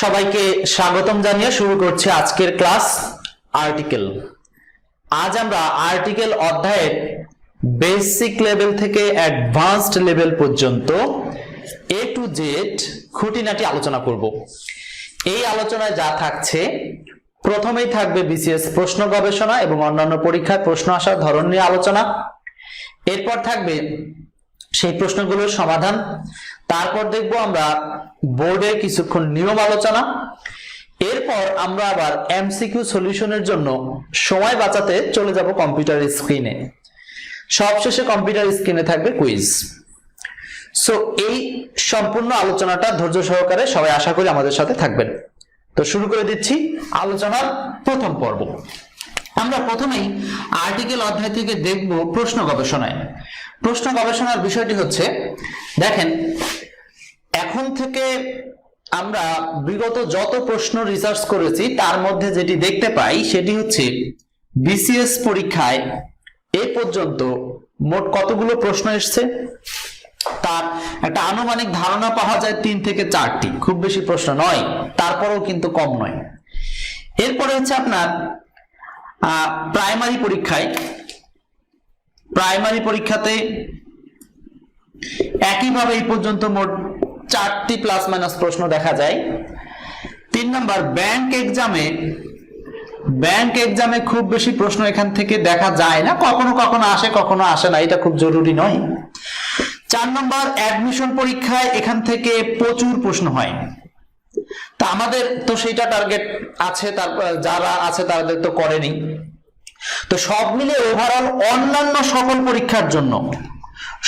সবাইকে স্বাগতম জানিয়ে শুরু করছি আজকের ক্লাস আর্টিকেল। আজ আমরা আর্টিকেল অধ্যায়ের বেসিক লেভেল থেকে অ্যাডভান্সড লেভেল পর্যন্ত এ টু জেড খুঁটিনাটি আলোচনা করব। এই আলোচনায় যা থাকছে, প্রথমেই থাকবে বিসিএস প্রশ্ন গবেষণা এবং অন্যান্য পরীক্ষায় প্রশ্ন আসার ধরন নিয়ে আলোচনা। এরপর থাকবে সেই প্রশ্নগুলোর সমাধান। তারপর দেখব আমরা বোর্ডের কিছুক্ষণ নিয়ম আলোচনা। এরপর আমরা আবার এমসিকিউ সলিউশনের জন্য সময় বাঁচাতে চলে যাব কম্পিউটার স্ক্রিনে। সবশেষে কম্পিউটার স্ক্রিনে থাকবে কুইজ। সো এই সম্পূর্ণ আলোচনাটা ধৈর্য সহকারে সবাই আশা করি আমাদের সাথে থাকবেন। তো শুরু করে দিচ্ছি আলোচনার প্রথম পর্ব। আমরা প্রথমেই আর্টিকেল অধ্যায় থেকে দেখব প্রশ্ন গবেষণায়। প্রশ্ন গবেষণার বিষয়টি হচ্ছে, দেখেন এখন থেকে আমরা বিগত যত প্রশ্ন রিসার্চ করেছি তার মধ্যে যেটি দেখতে পাই সেটি হচ্ছে বিসিএস পরীক্ষায় এ পর্যন্ত মোট কতগুলো প্রশ্ন এসেছে তার একটা আনুমানিক ধারণা পাওয়া যায় 3 থেকে 4টি। খুব বেশি প্রশ্ন নয়, তারপরেও কিন্তু কম নয়। এরপরে হচ্ছে আপনার প্রাইমারি পরীক্ষাতে একইভাবে এই পর্যন্ত মোট 4টি প্লাস মাইনাস প্রশ্ন দেখা যায়। 3 নাম্বার ব্যাংক এক্সামে খুব বেশি প্রশ্ন এখান থেকে দেখা যায় না, কখনো কখনো আসে কখনো আসে না, এটা খুব জরুরি নয়। 4 নাম্বার অ্যাডমিশন পরীক্ষায় এখান থেকে প্রচুর প্রশ্ন হয়। তা আমাদের তো সেইটা টার্গেট আছে, যারা আছে তাদের তো করেনি। তো সব মিলে ওভারঅল অন্যান্য সকল পরীক্ষার জন্য,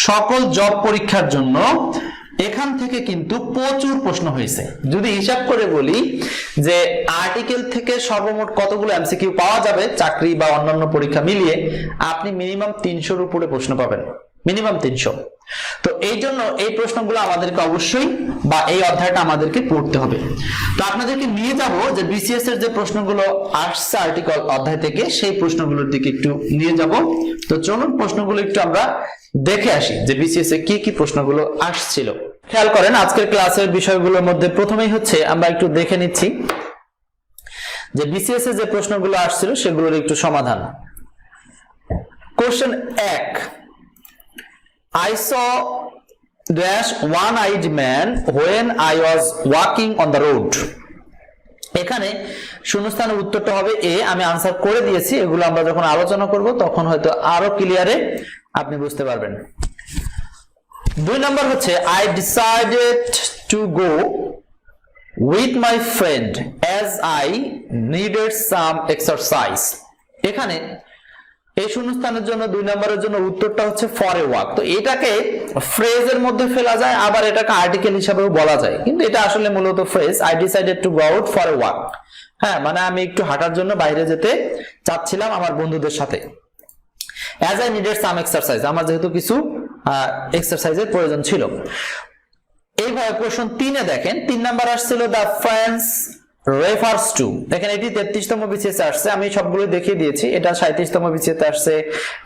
সকল জব পরীক্ষার জন্য এখান থেকে কিন্তু প্রচুর প্রশ্ন হয়েছে। যদি হিসাব করে বলি যে আর্টিকেল থেকে সর্বমোট কতগুলো এমসিকিউ পাওয়া যাবে চাকরি বা অন্যান্য পরীক্ষা মিলিয়ে, আপনি মিনিমাম 300-র উপরে প্রশ্ন পাবেন, মিনিমাম 300। তো এই জন্য এই প্রশ্নগুলো আমাদেরকে অবশ্যই বা এই অধ্যায়টা আমাদেরকে পড়তে হবে। তো আপনাদেরকে নিয়ে যাব যে বিসিএস এর যে প্রশ্নগুলো আসছে আর্টিকেল অধ্যায় থেকে, সেই প্রশ্নগুলোর দিকে একটু নিয়ে যাব। তো চলুন প্রশ্নগুলো একটু আমরা দেখে আসি যে বিসিএস এ কি কি প্রশ্নগুলো আসছিল। খেয়াল করেন আজকের ক্লাসের বিষয়গুলোর মধ্যে প্রথমেই হচ্ছে আমরা একটু দেখে নিচ্ছি যে বিসিএস এ যে প্রশ্নগুলো আসছিল সেগুলোর একটু সমাধান। Question 1, I saw dash one-eyed man when I was walking on the road. এখানে শূন্যস্থানের উত্তরটা হবে এ। আমি আনসার করে দিয়েছি, এগুলো আমরা যখন আলোচনা করব তখন হয়তো আরো ক্লিয়ারে আপনি বুঝতে পারবেন। 2 নাম্বার হচ্ছে I decided to go with my friend as I needed some exercise. এখানে এই শূন্যস্থানের জন্য 2 নম্বরের জন্য উত্তরটা হচ্ছে ফর এ ওয়াক। তো এটাকে ফ্রেজের মধ্যে ফেলা যায়, আবার এটাকে আর্টিকেল হিসাবেও বলা যায়, কিন্তু এটা আসলে মূলত phrase. I decided to go out for a walk. হ্যাঁ, মানে আমি একটু হাঁটার জন্য বাইরে যেতে চাচ্ছিলাম আমার বন্ধুদের সাথে। As I needed some exercise, আমার যেহেতু কিছু এক্সারসাইজের প্রয়োজন ছিল। এইভাবে প্রশ্ন 3-এ দেখেন 3 নাম্বার আসছিল দ্য ফ্রেন্ডস রেফার্স টু। দেখেন এটি 33তম বিসিএস আসছে, আমি সবগুলো দেখিয়ে দিয়েছি। এটা 37তম বিসিএস আসছে,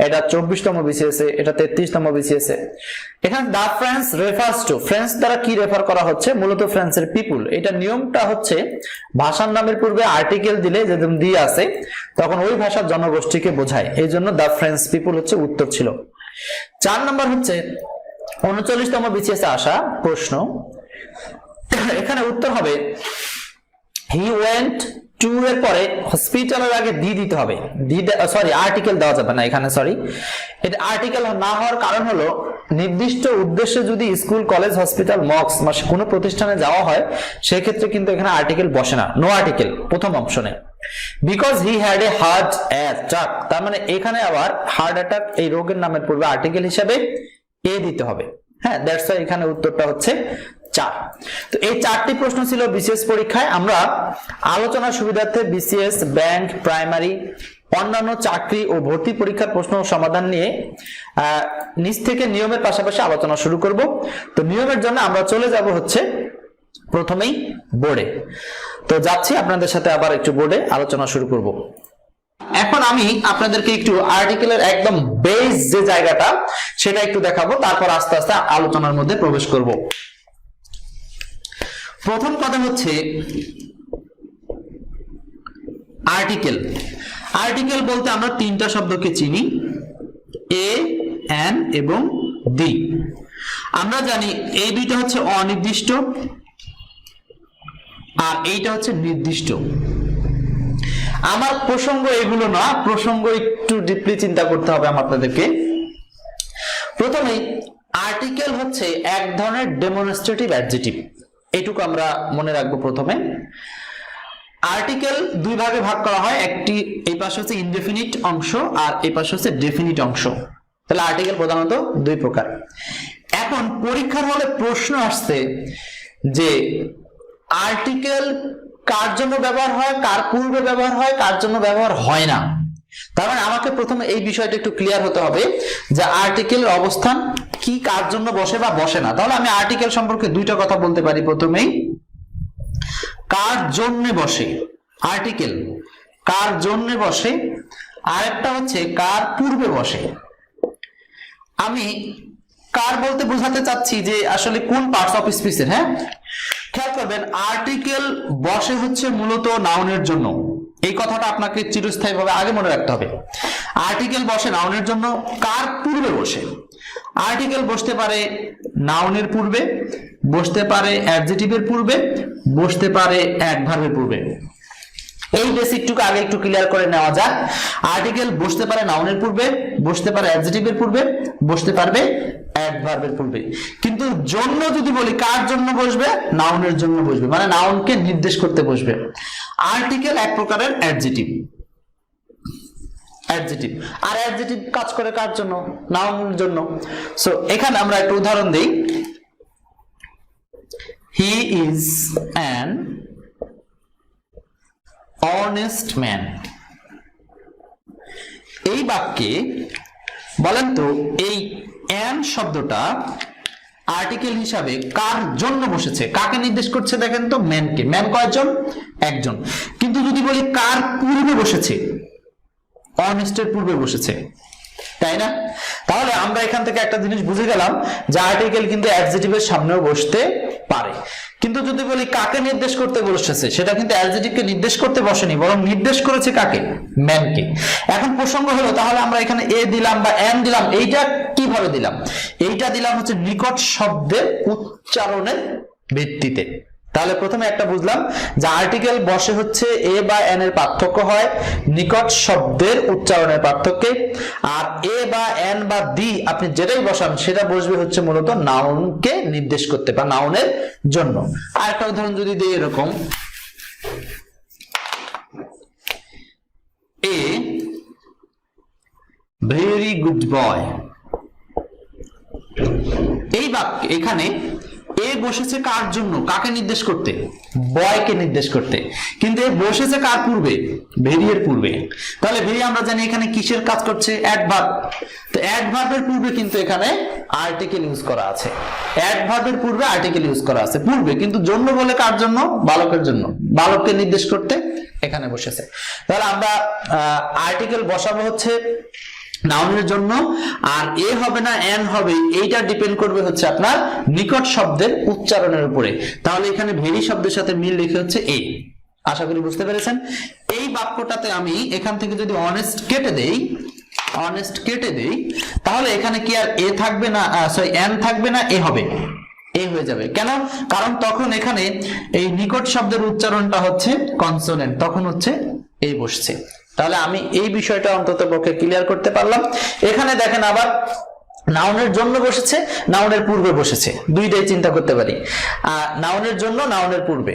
এটা 24তম বিসিএস, এটা 33তম বিসিএস। এখানে দা ফ্রেন্ডস রেফার্স টু, ফ্রেন্ডস দ্বারা কি রেফার করা হচ্ছে? মূলত ফ্রেন্ডসের পিপুল। এটা নিয়মটা হচ্ছে ভাষার নামের পূর্বে আর্টিকেল দিলে যেরকম দিয়ে আছে তখন ওই ভাষার জনগোষ্ঠীকে বোঝায়, এই জন্য দা ফ্রেন্ডস পিপুল হচ্ছে উত্তর ছিল। 4 নাম্বার হচ্ছে 39তম বিসিএস আসা প্রশ্ন। এখানে উত্তর হবে he went to এর পরে হসপিটালের আগে দি দিতে হবে। আর্টিকেল দেওয়া যাবে না এখানে, এটা আর্টিকেল না হওয়ার কারণ হলো নির্দিষ্ট উদ্দেশ্যে যদি স্কুল, কলেজ, হসপিটাল, মক্স বা কোনো প্রতিষ্ঠানে যাওয়া হয় সেক্ষেত্রে কিন্তু এখানে আর্টিকেল বসে না, নো আর্টিকেল প্রথম অপশনে। Because he had a heart attack, তার মানে এখানে আবার হার্ট অ্যাটাক এই রোগের নামের পূর্বে আর্টিকেল হিসেবে এ দিতে হবে। হ্যাঁ, দ্যাটস ওয়াই এখানে উত্তরটা হচ্ছে 4। তো এই 4টি প্রশ্ন ছিল বিসিএস পরীক্ষায়। আমরা আলোচনার সুবিধার্থে বিসিএস, ব্যাংক, প্রাইমারি, অন্যান্য চাকরি ও ভর্তি পরীক্ষার প্রশ্ন সমাধান নিয়ে নিচ থেকে নিয়মের পাশাপাশি আলোচনা শুরু করব। তো নিয়মের জন্য আমরা চলে যাব হচ্ছে প্রথমেই বোর্ডে। তো যাচ্ছি আপনাদের সাথে আবার একটু বোর্ডে আলোচনা শুরু করব। এখন আমি আপনাদেরকে একটু আর্টিকেলের একদম বেস যে জায়গাটা সেটা একটু দেখাবো, তারপর আস্তে আস্তে আলোচনার মধ্যে প্রবেশ করব। প্রথম কথা হচ্ছে আর্টিকেল। আর্টিকেল বলতে আমরা তিনটা শব্দকে চিনি, এ, এন এবং দি। আমরা জানি এই দুইটা হচ্ছে অনির্দিষ্ট আর এইটা হচ্ছে নির্দিষ্ট। আমার প্রসঙ্গ এগুলো না, প্রসঙ্গ একটু ডিপলি চিন্তা করতে হবে আপনাদেরকে। প্রথমেই আর্টিকেল হচ্ছে এক ধরনের ডেমনস্ট্রেটিভ অ্যাডজেক্টিভ, এটুকু আমরা মনে রাখবো। প্রথমে আর্টিকেল দুই ভাগে ভাগ করা হয়, একটি এই পাশে হচ্ছে ইনডেফিনিট অংশ আর এই পাশে হচ্ছে ডেফিনিট অংশ। তাহলে আর্টিকেল প্রধানত দুই প্রকার। এখন পরীক্ষার হলে প্রশ্ন আসছে যে আর্টিকেল কার জন্য ব্যবহার হয়, কার পূর্বে ব্যবহার হয়, কার জন্য ব্যবহার হয় না। তার মানে আমাকে প্রথমে এই বিষয়টা একটু ক্লিয়ার হতে হবে যে আর্টিকেলের অবস্থান কি, কার জন্য বসে বা বসে না। তাহলে আমি আর্টিকেল সম্পর্কে দুইটা কথা বলতে পারি। প্রথমেই কার জন্য বসে, আর্টিকেল কার জন্য বসে, আরেকটা হচ্ছে কার পূর্বে বসে। আমি কার বলতে বোঝাতে চাচ্ছি যে আসলে কোন পার্টস অফ স্পিচের। হ্যাঁ, খেয়াল করবেন আর্টিকেল বসে হচ্ছে মূলত নাউনের জন্য। এই কথাটা আপনাকে চিরস্থায়ীভাবে আগে মনে রাখতে হবে। আর্টিকেল বসে নাউনের জন্য। কার পূর্বে বসে? আর্টিকেল বসতে পারে নাউনের পূর্বে, বসতে পারে অ্যাডজেক্টিভের পূর্বে, বসতে পারে অ্যাডভার্বের পূর্বে। এই বেসিকটুকু আগে একটু ক্লিয়ার করে নেওয়া যাক। আর্টিকেল বসতে পারে নাউনের পূর্বে, বসতে পারে অ্যাডজেক্টিভের পূর্বে, বসতে পারবে অ্যাডভার্বের পূর্বে। কিন্তু জন্য যদি বলি কার জন্য বসবে, নাউনের জন্য বসবে, মানে নাউনকে নির্দেশ করতে বসবে। আর্টিকেল এক প্রকারের অ্যাডজেক্টিভ, অ্যাডজেক্টিভ আর অ্যাডজেক্টিভ কাজ করে কার জন্য? নাউনের জন্য। সো এখানে আমরা একটা উদাহরণ দেই। He is an honest man। এই বাক্যে বলেন তো এই অ্যান শব্দটা আর্টিকেল হিসাবে কার জন্য বসেছে, কাকে নির্দেশ করছে? দেখেন তো, ম্যানকে। ম্যান কয়জন? একজন। কিন্তু যদি বলি কার পূর্বে বসেছে, অনেস্টের পূর্বে বসেছে, তাই না? তাহলে আমরা এখান থেকে একটা জিনিস বুঝে গেলাম যে আর্টিকেল কিন্তু অ্যাডজেক্টিভের সামনেও বসতে পারে। কিন্তু যদি বলি কাকে নির্দেশ করতে বসেছে, সেটা কিন্তু অ্যাডজেক্টিভকে নির্দেশ করতে বসেনি, বরং নির্দেশ করেছে কাকে? ম্যানকে। এখন প্রসঙ্গ হলো তাহলে আমরা এখানে এ দিলাম বা এন দিলাম, এইটা কিভাবে দিলাম? এইটা দিলাম হচ্ছে নিকট শব্দের উচ্চারণের ভিত্তিতে। তাহলে প্রথমে একটা বুঝলাম যে আর্টিকেল বসে হচ্ছে এ বা এন এর পার্থক্য হয় নিকট শব্দের উচ্চারণের পার্থক্যে, আর এ বা এন বা দি আপনি যেটাই বসান সেটা বসবে হচ্ছে মূলত নাউনকে নির্দেশ করতে বা নাউনের জন্য। আর একটা উদাহরণ যদি দিই এরকম, এ ভেরি গুড বয়। এই বাক্য এখানে এ বসেছে কার জন্য? কাকে নির্দেশ করতে? বয়কে নির্দেশ করতে। কিন্তু এ বসেছে কার পূর্বে? ভেরি এর পূর্বে। তাহলে ভেরি আমরা জানি এখানে কিসের কাজ করছে? অ্যাডভার্ব। তো অ্যাডভার্বের পূর্বে কিন্তু এখানে আর্টিকেল ইউজ করা আছে। অ্যাডভার্বের পূর্বে আর্টিকেল ইউজ করা আছে পূর্বে, কিন্তু জন্য বলে কার জন্য? বালকের জন্য। বালককে নির্দেশ করতে এখানে বসেছে। তাহলে আমরা আর্টিকেল বসাবো হচ্ছে নাউনের জন্য, আর এ হবে না এন হবে, এইটা ডিপেন্ড করবে হচ্ছে আপনার নিকট শব্দের উচ্চারণের উপরে। তাহলে এখানে ভেরি শব্দের সাথে মিল রেখে হচ্ছে এ। আশা করি বুঝতে পেরেছেন। এই বাক্যটাতে আমি এখান থেকে যদি অনেস্ট কেটে দেই, অনেস্ট কেটে দেই, তাহলে এখানে কি আর এ থাকবে না, সরি এন থাকবে না, এ হবে, এ হয়ে যাবে। কেন? কারণ তখন এখানে এই নিকট শব্দের উচ্চারণটা হচ্ছে কনসোনেন্ট, তখন হচ্ছে এ বসছে। তাহলে আমি এই বিষয়টা অন্তত পক্ষে ক্লিয়ার করতে পারলাম। এখানে দেখেন আবার নাউনের জন্য বসেছে, নাউনের পূর্বে বসেছে, দুইটাই চিন্তা করতে পারি। নাউনের জন্য, নাউনের পূর্বে।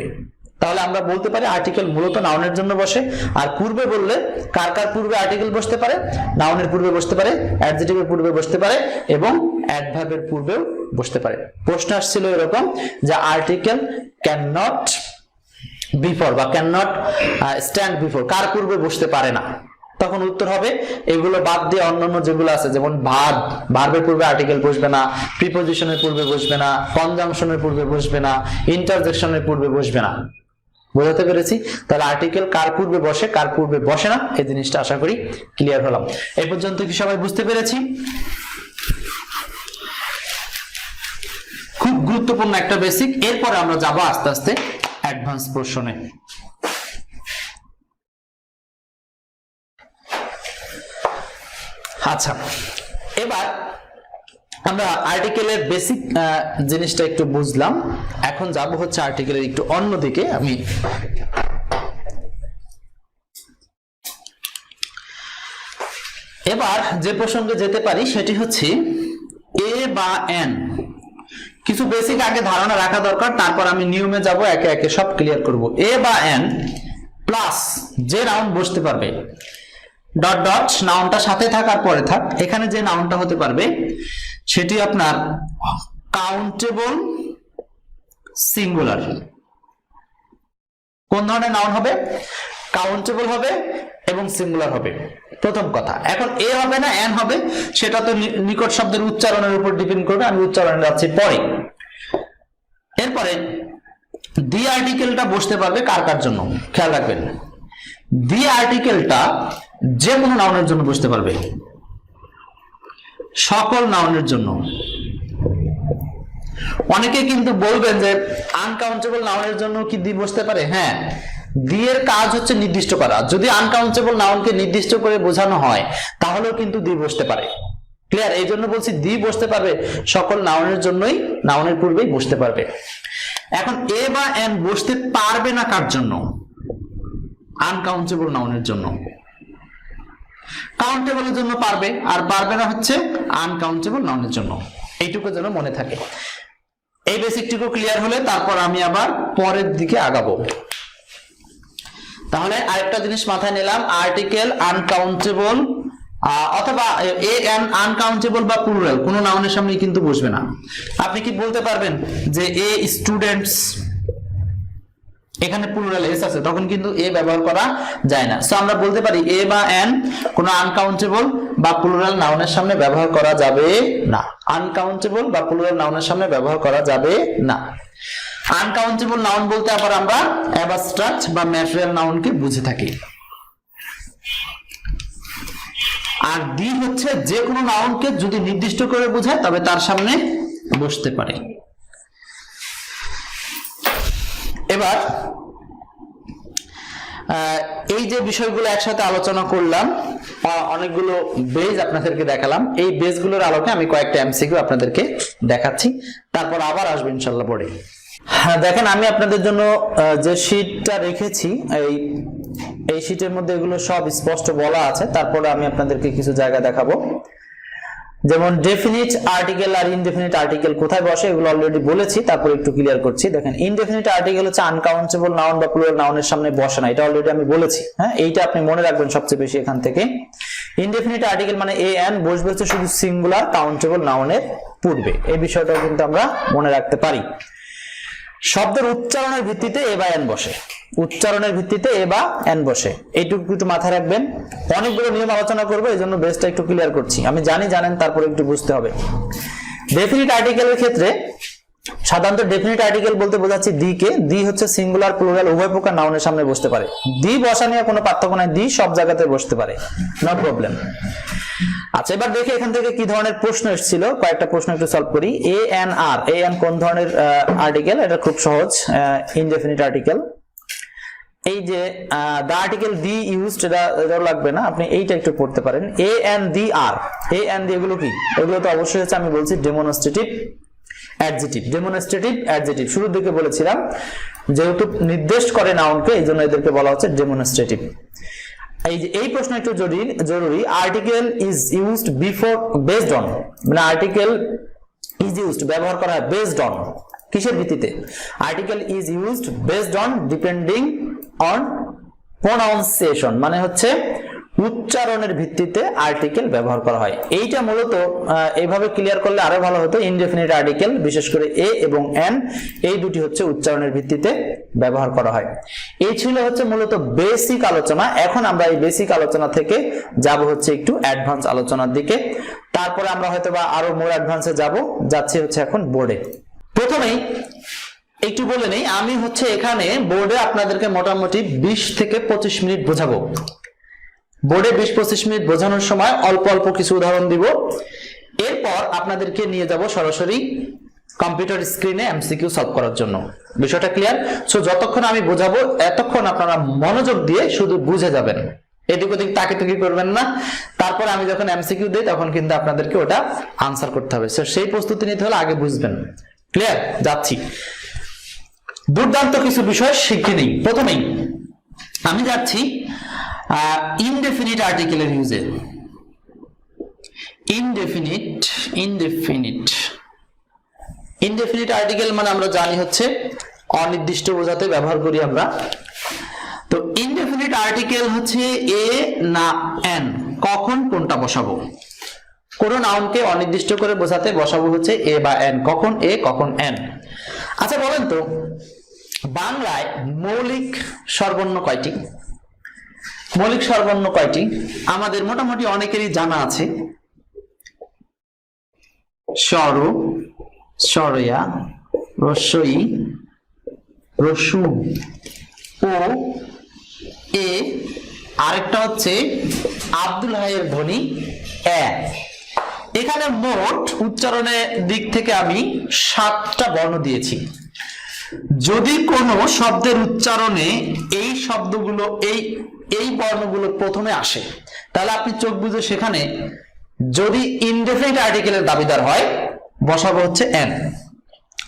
তাহলে আমরা বলতে পারি আর্টিকেল মূলত নাউনের জন্য বসে। আর পূর্বে বললে কার কার পূর্বে আর্টিকেল বসতে পারে? নাউনের পূর্বে বসতে পারে, অ্যাডজেক্টিভের পূর্বে বসতে পারে এবং অ্যাডভার্বের পূর্বেও বসতে পারে। প্রশ্ন আসছিল এরকম যে আর্টিকেল ক্যান নট বিফোর বা ক্যান নট স্ট্যান্ড বিফোর, কার পূর্বে বসতে পারে না? তখন উত্তর হবে এগুলো বাদ দিয়ে অন্যান্য যেগুলো আছে, যেমন ভার্ব, ভার্বের পূর্বে আর্টিকেল বসবে না, প্রিপোজিশনের পূর্বে বসবে না, কনজাংশনের পূর্বে বসবে না, ইন্টারজেকশনের পূর্বে বসবে না। বোঝাতে পেরেছি? তাহলে আর্টিকেল কার পূর্বে বসে, কার পূর্বে বসে না, এই জিনিসটা আশা করি ক্লিয়ার হলাম। এই পর্যন্ত কি সবাই বুঝতে পেরেছি? খুব গুরুত্বপূর্ণ একটা বেসিক। এরপরে আমরা যাব আস্তে আস্তে অ্যাডভান্স পোরশনে। আচ্ছা, এবার আমরা আর্টিকেলের বেসিক জিনিসটা একটু বুঝলাম, এখন যাব হচ্ছে আর্টিকেলের একটু অন্যদিকে। আমি এবার যে প্রসঙ্গে যেতে পারি সেটি হচ্ছে এ বা এন। কিছু বেসিক আগে ধারণা রাখা দরকার, তারপর আমি নিয়মে যাব, একে একে সব ক্লিয়ার করব। এ বা এন প্লাস যে নাউন বসতে পারবে, ডট ডট নাউনটা সাথে থাকার পরে থাক, এখানে যে নাউনটা হতে পারবে সেটি আপনার কাউন্টেবল সিঙ্গুলার। কোন ধরনের নাউন হবে? কাউন্টেবল হবে এবং সিঙ্গুলার হবে, প্রথম কথা। এখন এ হবে না এন হবে, সেটা তো নিকট শব্দের উচ্চারণের উপর ডিপেন্ড করবে, আমি উচ্চারণে যাচ্ছি পরে। এরপরে দি আর্টিকেলটা বসতে পারবে কার কার জন্য, খেয়াল রাখবেন। দি আর্টিকেলটা যে কোনো নাউনের জন্য বসতে পারবে, সকল নাউনের জন্য। অনেকে কিন্তু বলবেন যে আনকাউন্টেবল নাউনের জন্য কি দি বসতে পারে? হ্যাঁ, দি এর কাজ হচ্ছে নির্দিষ্ট করা। যদি আনকাউন্টেবল নাউনকে নির্দিষ্ট করে বোঝানো হয় তাহলেও কিন্তু দি বসতে পারে। ক্লিয়ার? এই জন্য বলছি দি বসতে পারবে সকল নাউনের জন্যই, নাউনের পূর্বেই বসতে পারবে। এখন এ বা এন বসতে পারবে না কার জন্য? আনকাউন্টেবল নাউনের জন্য। কাউন্টেবলের জন্য পারবে, আর পারবে না হচ্ছে আনকাউন্টেবল নাউনের জন্য। এইটুকু যেন মনে থাকে। এই বেসিকটুকু ক্লিয়ার হলে তারপর আমি আবার পরের দিকে আগাবো। তাহলে আরেকটা জিনিস মাথায় নিলাম, আর্টিকেল আনকাউন্টেবল অথবা এ এন আনকাউন্টেবল বা প্লুরাল কোন নাউনের সামনে কিন্তু বসবে না। আপনি কি বলতে পারবেন যে এ স্টুডেন্টস, এখানে প্লুরাল এস আছে, তখন কিন্তু এ ব্যবহার করা যায় না। সো আমরা বলতে পারি এ বা এন কোন আনকাউন্টেবল বা প্লুরাল নাউনের সামনে ব্যবহার করা যাবে না। আনকাউন্টেবল বা প্লুরাল নাউনের সামনে ব্যবহার করা যাবে না। আনকাউন্টেবল নাউন বলতে আবার আমরা অ্যাবস্ট্রাক্ট বা ম্যাটেরিয়াল নাউনকে বুঝে থাকি। আর দি হচ্ছে যে কোনো নাউনকে যদি নির্দিষ্ট করে বোঝায় তবে তার সামনে বসতে পারে। এবার এই যে বিষয়গুলো একসাথে আলোচনা করলাম, অনেকগুলো বেজ আপনাদেরকে দেখালাম, এই বেজগুলোর আলোকে আমি কয়েকটা এমসিকিউ আপনাদেরকে দেখাচ্ছি, তারপর আবার আসবো ইনশাল্লাহ পড়ে। দেখেন, আমি আপনাদের জন্য যে শীটটা রেখেছি, এই শীটের মধ্যে এগুলো সব স্পষ্ট বলা আছে, তারপরে আমি আপনাদেরকে কিছু জায়গা দেখাবো। যেমন ডেফিনিট আর্টিকেল আর ইনডেফিনিট আর্টিকেল কোথায় বসে এগুলো অলরেডি বলেছি, তারপর একটু ক্লিয়ার করছি। দেখেন, ইনডেফিনিট আর্টিকেল হচ্ছে আনকাউন্টেবল নাউন বা প্লুরাল নাউনের সামনে বসে না, এটা অলরেডি আমি বলেছি। হ্যাঁ, এইটা আপনি মনে রাখবেন সবচেয়ে বেশি এখান থেকে। ইনডেফিনিট আর্টিকেল মানে এ এন বসবে হচ্ছে শুধু সিঙ্গুলার কাউন্টেবল নাউনের পূর্বে, এই বিষয়টাও কিন্তু আমরা মনে রাখতে পারি। শব্দের উচ্চারণের ভিত্তিতে এ বা এন বসে, উচ্চারণের ভিত্তিতে এ বা এন বসে, এইটুকু একটু মাথায় রাখবেন। অনেকগুলো নিয়ম আলোচনা করবো, এই জন্য বেসটা একটু ক্লিয়ার করছি। আমি জানি জানেন, তারপরে একটু বুঝতে হবে। ডেফিনিট আর্টিকেলের ক্ষেত্রে সাধারণত ডেফিনিট আর্টিকেল বলতে বোঝাচ্ছি দি কে। দি হচ্ছে সিঙ্গুলার প্লুরাল উভয় প্রকার নাউনের সামনে বসতে পারে। দি বসা নিয়ে কোনো পার্থক্য নাই, দি সব জায়গাতে বসতে পারে, নো প্রবলেম। আচ্ছা, এবার দেখি এখান থেকে কি ধরনের প্রশ্ন এসেছিল, কয়েকটা প্রশ্ন একটু সলভ করি। A N R, A N কোন ধরনের আর্টিকেল? এটা খুব সহজ, ইনডেফিনিট আর্টিকেল। এই যে দা আর্টিকেল দি ইউজড, এটাও লাগবে না, আপনি এইটা একটু পড়তে পারেন। A N the R, A N দি এগুলো কি? এগুলো তো অবশ্যই হচ্ছে, আমি বলছি ডেমনস্ট্রেটিভ অ্যাডজেক্টিভ। ডেমনস্ট্রেটিভ অ্যাডজেক্টিভ শুরুর দিকে বলেছিলাম, যেহেতু নির্দেশ করে নাউনকে, এই জন্য এদেরকে বলা হচ্ছে ডেমনস্ট্রেটিভ। এই প্রশ্ন একটু জরুরি। Article is used before based on, মানে আর্টিকেল ইজ ইউজড ব্যবহার করা হয় বেসড অন, কিসের ভিত্তিতে? Article is used based on depending on pronunciation, মানে হচ্ছে উচ্চারণের ভিত্তিতে আর্টিকেল ব্যবহার করা হয়। এইটা মূলত এইভাবে ক্লিয়ার করলে আরো ভালো হতো। ইনডেফিনিট আর্টিকেল বিশেষ করে এ এবং এন, এই দুটি হচ্ছে উচ্চারণের ভিত্তিতে ব্যবহার করা হয়। এই ছিল হচ্ছে মূলত বেসিক আলোচনা। এখন আমরা এই বেসিক আলোচনা থেকে যাব হচ্ছে একটু অ্যাডভান্স আলোচনার দিকে, তারপরে আমরা হয়তো বা আরো মোর অ্যাডভান্সে যাচ্ছি হচ্ছে এখন বোর্ডে। প্রথমেই একটু বলে নেই, আমি হচ্ছে এখানে বোর্ডে আপনাদেরকে মোটামুটি 20 থেকে 25 মিনিট বোঝাবো। বোর্ডে 20-25 মিনিট বোঝানোর সময় অল্প অল্প কিছু উদাহরণ দিব, এরপর আপনাদেরকে নিয়ে যাব সরাসরি কম্পিউটার স্ক্রিনে এমসিকিউ সলভ করার জন্য। বিষয়টা ক্লিয়ার? সো যতক্ষণ আমি বোঝাবো এতক্ষণ আপনারা মনোযোগ দিয়ে শুধু বুঝে যাবেন, এদিক ওদিক তাকিতুকি করবেন না। তারপর আমি যখন এমসিকিউ দিই তখন কিন্তু আপনাদেরকে ওটা আনসার করতে হবে। সো সেই প্রস্তুতি নিতে হলে আগে বুঝবেন। ক্লিয়ার? যাচ্ছি, দুর্দান্ত কিছু বিষয় শিখে নিই। প্রথমেই আমি যাচ্ছি ইনডেফিনিট আর্টিকেলের ইউজে। ইনডেফিনিট আর্টিকেল মানে আমরা জানি হচ্ছে অনির্দিষ্ট বোঝাতে ব্যবহার করি আমরা। তো ইনডেফিনিট আর্টিকেল হচ্ছে এ না এন, কখন কোনটা বসাবো। কোন নাউনকে অনির্দিষ্ট করে বোঝাতে বসাবো হচ্ছে এ বা এন, কখন এ কখন এন। আচ্ছা বলেন তো বাংলায় মৌলিক স্বরবর্ণ কয়টি? মৌলিক স্বরবর্ণ কয়টি আমাদের মোটামুটি অনেকেরই জানা আছে। স্বর, স্বরয়া, রস্বই, রস্যু, ও, এ, আরেকটা হচ্ছে আব্দুল হাইয়ের ধ্বনি এ। এখানে মোট উচ্চারণের দিক থেকে আমি 7টা বর্ণ দিয়েছি। যদি কোনো শব্দের উচ্চারণে এই শব্দগুলো এই বর্ণগুলো প্রথমে আসে তাহলে আপনি চোখ বুঝে সেখানে যদি ইনডেফিনিট আর্টিকেলের দাবিদার হয় বসাবো হচ্ছে এন।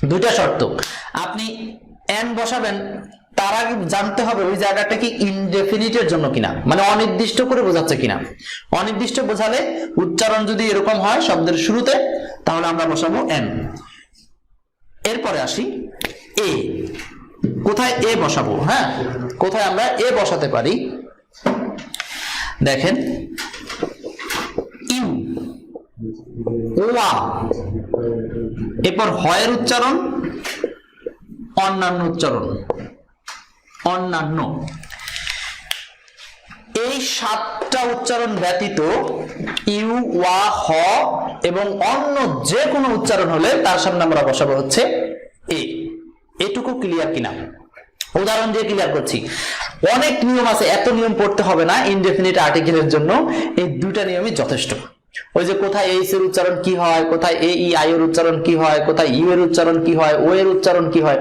দুইটা শর্ত, আপনি এন বসাবেন তার আগে জানতে হবে ওই জায়গাটা কি ইনডেফিনিটের জন্য কিনা, মানে অনির্দিষ্ট করে বোঝাচ্ছে কিনা। অনির্দিষ্ট বোঝালে উচ্চারণ যদি এরকম হয় শব্দের শুরুতে তাহলে আমরা বসাবো এন। এরপরে আসি এ। কোথায় এ বসাবো? হ্যাঁ, কোথায় আমরা এ বসাতে পারি দেখেন, ইউ, ওয়া, এরপর হয়ের উচ্চারণ, অন্যান্য উচ্চারণ, অন্যান্য। এই 7টা উচ্চারণ ব্যতীত ইউ, ওয়া, হ এবং অন্য যে কোনো উচ্চারণ হলে তার সামনে আমরা বসাবো হচ্ছে এ। এটুকু ক্লিয়ার কিনা? উদাহরণ দিয়ে ক্লিয়ার করছি। অনেক নিয়ম আছে, এত নিয়ম পড়তে হবে না ইনডেফিনিট আর্টিকেলের জন্য। এই দুইটা নিয়মই যথেষ্ট। ওই যে কোথায় এইচ এর উচ্চারণ কি হয়, কোথায় এ ই আই এর উচ্চারণ কি হয়, কোথায় ইউ এর উচ্চারণ কি হয়, ও এর উচ্চারণ কি হয়,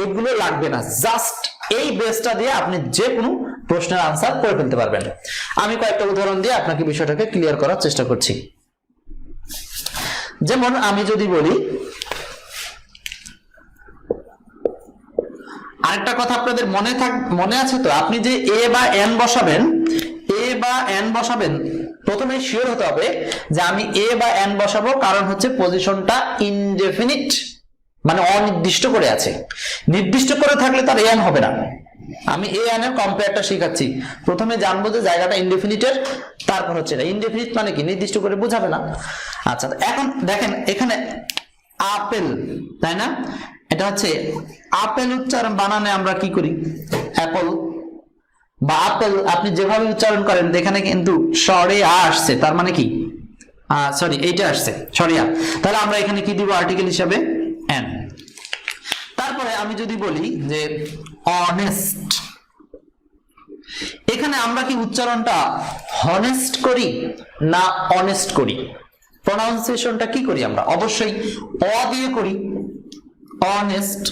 এগুলো লাগবে না। জাস্ট এই বেসটা দিয়ে আপনি যে কোনো প্রশ্নের আনসার করে ফেলতে পারবেন। আমি কয়েকটা উদাহরণ দিয়ে আপনাকে বিষয়টাকে ক্লিয়ার করার চেষ্টা করছি। যেমন আমি যদি বলি, আরেকটা কথা আপনাদের মনে আছে তো, আপনি যে এ বা এন বসাবেন, এ বা এন বসাবেন প্রথমে শিওর হতে হবে যে আমি এ বা এন বসাবো, কারণ হচ্ছে পজিশনটা ইনডেফিনিট মানে অনির্দিষ্ট করে আছে। নির্দিষ্ট করে থাকলে তার এন হবে না। আমি এ এন এর কম্পেয়ারটা শেখাচ্ছি। প্রথমে জানবো যে জায়গাটা ইনডেফিনিটের, তারপর হচ্ছে এটা। ইনডেফিনিট মানে কি? নির্দিষ্ট করে বোঝাবে না। আচ্ছা, এখন দেখেন এখানে আপেল, তাই না? এটা হচ্ছে আপেল উচ্চারণ বানানে আমরা কি করি? অ্যাপল বা আপেল আপনি যেভাবে উচ্চারণ করেন এখানে কিন্তু স্বরে আ আসছে, তার মানে কি সরি এইটা আসছে স্বরে আ, তাহলে আমরা এখানে কি দিব আর্টিকেল হিসাবে? এন। তারপরে আমি যদি বলি যে অনেস্ট, এখানে আমরা কি উচ্চারণটা হনেস্ট করি না অনেস্ট করি? প্রনাউন্সিয়েশনটা কি করি আমরা? অবশ্যই অ দিয়ে করি, অনেস্ট।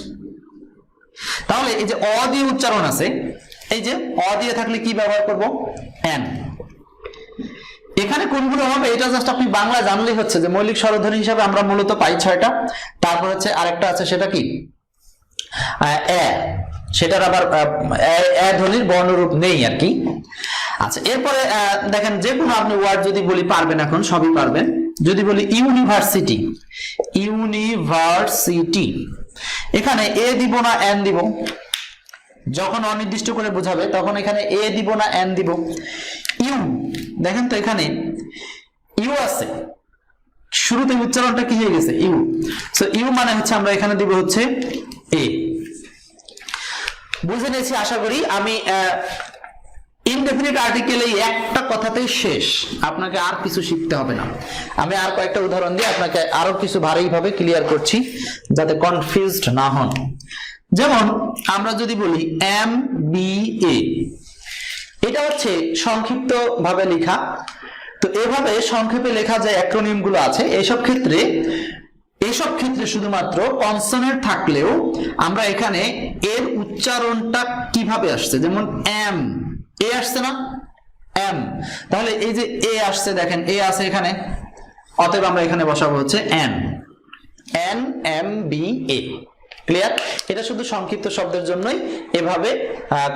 তাহলে এই যে অ দিয়ে উচ্চারণ আছে, এই যে অ দিয়ে থাকলে কি ব্যবহার করব? এন। এখানে কোনগুলো হবে এটা জাস্ট আপনি বাংলা জানলেই হচ্ছে যে মৌলিক স্বরধ্বনি হিসাবে আমরা মূলত পাই 6টা। তারপর হচ্ছে আরেকটা আছে, সেটা কি? এ। সেটার আবার এ ধ্বনির বর্ণরূপ নেই আর কি। আচ্ছা, এরপরে দেখেন যে কোনো আপনি ওয়ার্ড যদি বলি পারবেন, এখন সবই পারবেন। যদি বলি ইউনিভার্সিটি, ইউনিভার্সিটি, এখানে এ দিব না এন দিব? যখন অনির্দিষ্ট করে বোঝাবে তখন এখানে এ দিব না এন দিব? ইউ, দেখেন তো এখানে ইউ আছে, শুরুতে উচ্চারণটা কি হয়ে গেছে? ইউ। সো ইউ মানে হচ্ছে আমরা এখানে দিব হচ্ছে এ। বুঝে নিয়েছি আশা করি। আমি ইনডেফিনিট আর্টিকেল এই একটা কথাতেই শেষ, আপনাকে আর কিছু শিখতে হবে না। আমি আর কয়েকটা উদাহরণ দিয়ে আপনাকে আরো কিছু ভারীভাবে ক্লিয়ার করছি যাতে কনফিউজড না হন। যেমন আমরা যদি বলি এম বি এ, এটা হচ্ছে সংক্ষিপ্ত ভাবে লেখা। তো এভাবে সংক্ষেপে লেখা যে অ্যাক্রোনিম গুলো আছে, এইসব ক্ষেত্রে এসব ক্ষেত্রে শুধুমাত্র কনসোনেন্ট থাকলেও আমরা এখানে এর উচ্চারণটা কিভাবে আসছে, যেমন এম, এ আসছে না, এম, তাহলে এই যে এ আসছে, দেখেন এ আছে এখানে, অতএব আমরা এখানে বসাবো হচ্ছে N, N M B A. Clear? এটা শুধু সংক্ষিপ্ত শব্দের জন্যই, এভাবে